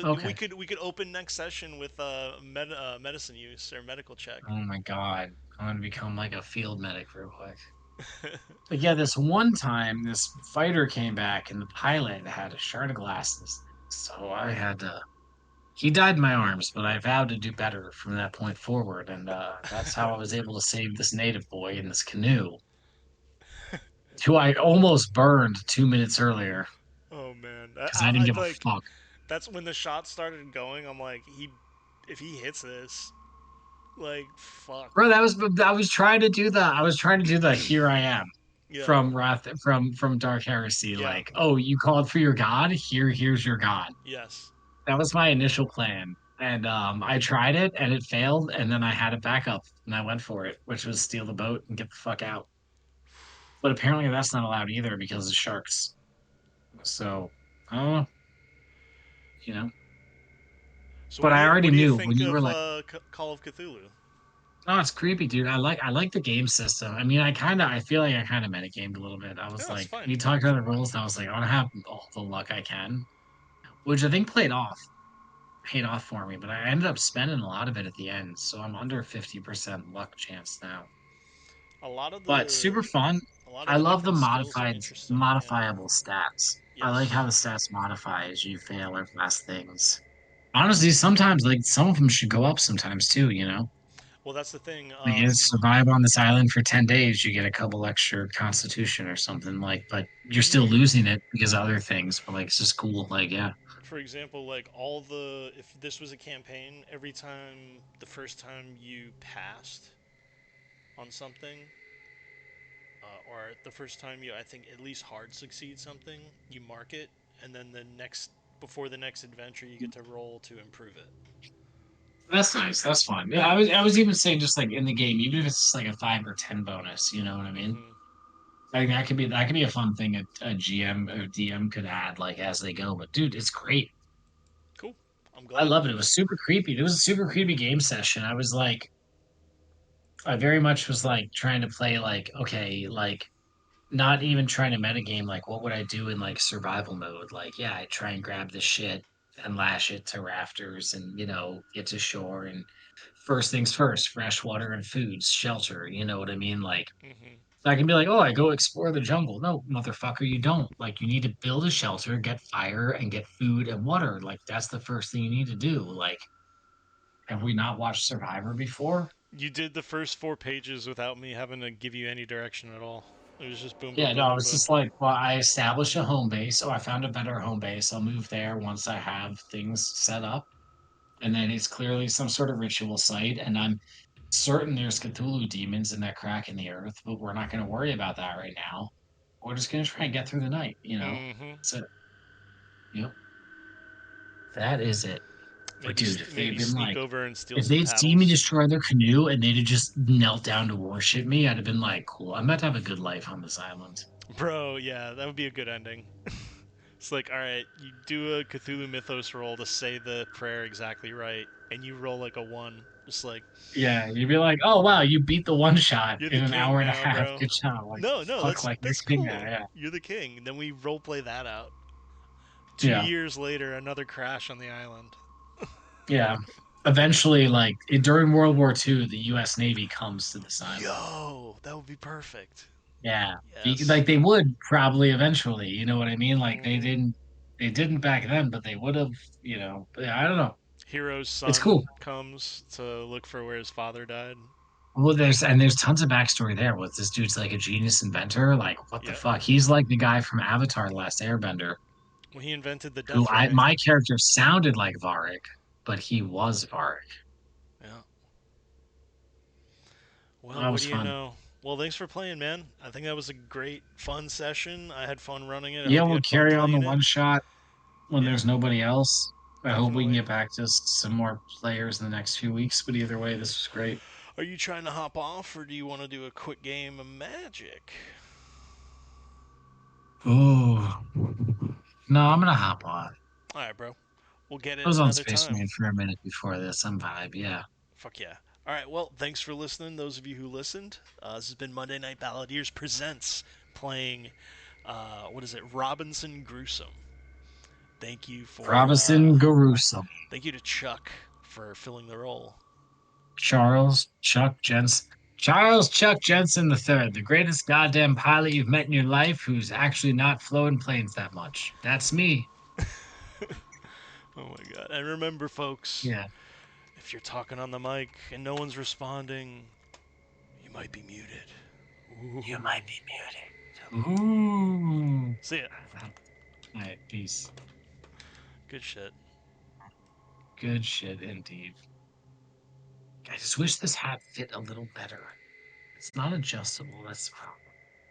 Okay. We could open next session with medicine use or medical check. Oh my God. I'm gonna become like a field medic real quick. But yeah, this one time, this fighter came back and the pilot had a shard of glasses. So I had to. He died in my arms, but I vowed to do better from that point forward. And that's how I was able to save this native boy in this canoe, who I almost burned 2 minutes earlier Oh man, because I didn't I give a like fuck. that's when the shots started going. I'm like, if he hits this, like, fuck. Bro, I was trying to do the here I am Yeah, from Wrath from Dark Heresy. yeah, Like, oh, you called for your god? Here's your god. yes. That was my initial plan. And I tried it and it failed, and then I had it back up and I went for it, which was steal the boat and get the fuck out. But apparently that's not allowed either because of sharks. So I don't know, you know. So But I already what do you knew when think you were of like, Call of Cthulhu? No, it's creepy, dude. I like the game system. I mean, I feel like I kind of metagamed a little bit. I was No, it's like, fine. we talked about the rules, and I was like, I want to have all the luck I can, which I think paid off for me. But I ended up spending a lot of it at the end, so I'm under 50% luck chance now. A lot of But the super fun. a lot of I the love the different skills are modified interesting. Yeah. modifiable stats. I like how Yes. the stats modify as you fail or pass things. Honestly, sometimes like some of them should go up sometimes too, you know? Well, that's the thing. Like you survive on this island for 10 days, you get a couple extra constitution or something like, but you're still Yeah. losing it because of other things. But like it's just cool. Like, yeah. For example, like all the if this was a campaign, every time the first time you passed on something, or the first time you I think at least hard succeed something, you mark it, and then the next before the next adventure, you get to roll to improve it. That's nice. That's fun. Yeah, I was even saying just like in the game, even if it's like a 5 or 10 bonus, you know what I mean? Mm-hmm. Like that could be a fun thing a GM or DM could add like as they go. But dude, it's great. Cool. I'm I glad. love it. It was super creepy. It was a super creepy game session. I very much was like trying to play like, okay, like not even trying to metagame like what would I do in like survival mode? Like, yeah, I try and grab the shit and lash it to rafters and, get to shore and first things first, fresh water and food, shelter, you know what I mean? Like Mm-hmm. I can be like, oh, I go explore the jungle. No, motherfucker, you don't. Like you need to build a shelter, get fire, and get food and water. Like that's the first thing you need to do. Like, have we not watched Survivor before? You did the first 4 pages without me having to give you any direction at all. It was just boom, boom, Yeah, boom, no, I boom, was boom. just like, well, I established a home base. Oh, I found a better home base. I'll move there once I have things set up. And then it's clearly some sort of ritual site. And I'm certain there's Cthulhu demons in that crack in the earth, but we're not going to worry about that right now. We're just going to try and get through the night, you know? Mm-hmm. That's it. Yep. That is it. But dude, if they'd Maybe been sneak like, over and steal if some they'd seen me paddles. destroy their canoe and they'd have just knelt down to worship me, I'd have been like, cool, I'm about to have a good life on this island. Bro, yeah, that would be a good ending. It's like, alright, you do a Cthulhu Mythos roll to say the prayer exactly right, and you roll like a 1. Just like, Yeah, you'd be like, oh wow, you beat the one shot you're the in an king hour and a now, half. bro. Good job. Like, No, no, fuck, like you're that's king now. cool. Yeah. You're the king. And then we roleplay that out. Two Yeah. years later, another crash on the island. Yeah. Eventually, like during World War II, the US Navy comes to this island. Yo, that would be perfect. Yeah. Yes. Like they would probably eventually, you know what I mean? Like Mm-hmm. they didn't back then, but they would have, but yeah, I don't know. Hero's It's son cool. comes to look for where his father died. Well, there's tons of backstory there. Was this dude's like a genius inventor? Like, what the Yep. fuck? He's like the guy from Avatar: The Last Airbender, When he invented the who death I ray. my character sounded like Varric, but he was Varric. Yeah. Well, That what was do you fun. know? Well, thanks for playing, man. I think that was a great, fun session. I had fun running it. I Yeah, hope you we'll had fun carry on the playing it. one shot when Yeah, there's nobody else. I hope we can definitely. get back to some more players in the next few weeks. But either way, this was great. Are you trying to hop off, or do you want to do a quick game of Magic? Oh no, I'm gonna hop on. All right, bro. We'll get I it was on another Space time. Marine for a minute before this. I'm vibe. Yeah. Fuck yeah. All right, well, thanks for listening, those of you who listened. This has been Monday Night Balladeers Presents playing, what is it, Robinson Gruesome. Thank you for, Robinson Garuso. thank you to Chuck for filling the role. Charles Chuck Jensen III, the greatest goddamn pilot you've met in your life who's actually not flown planes that much. That's me. Oh my god. And remember, folks, Yeah. if you're talking on the mic and no one's responding, you might be muted. You Ooh. might be muted. Ooh. See ya. All right, peace. Good shit. Good shit indeed. I just wish this hat fit a little better. It's not adjustable. That's the problem.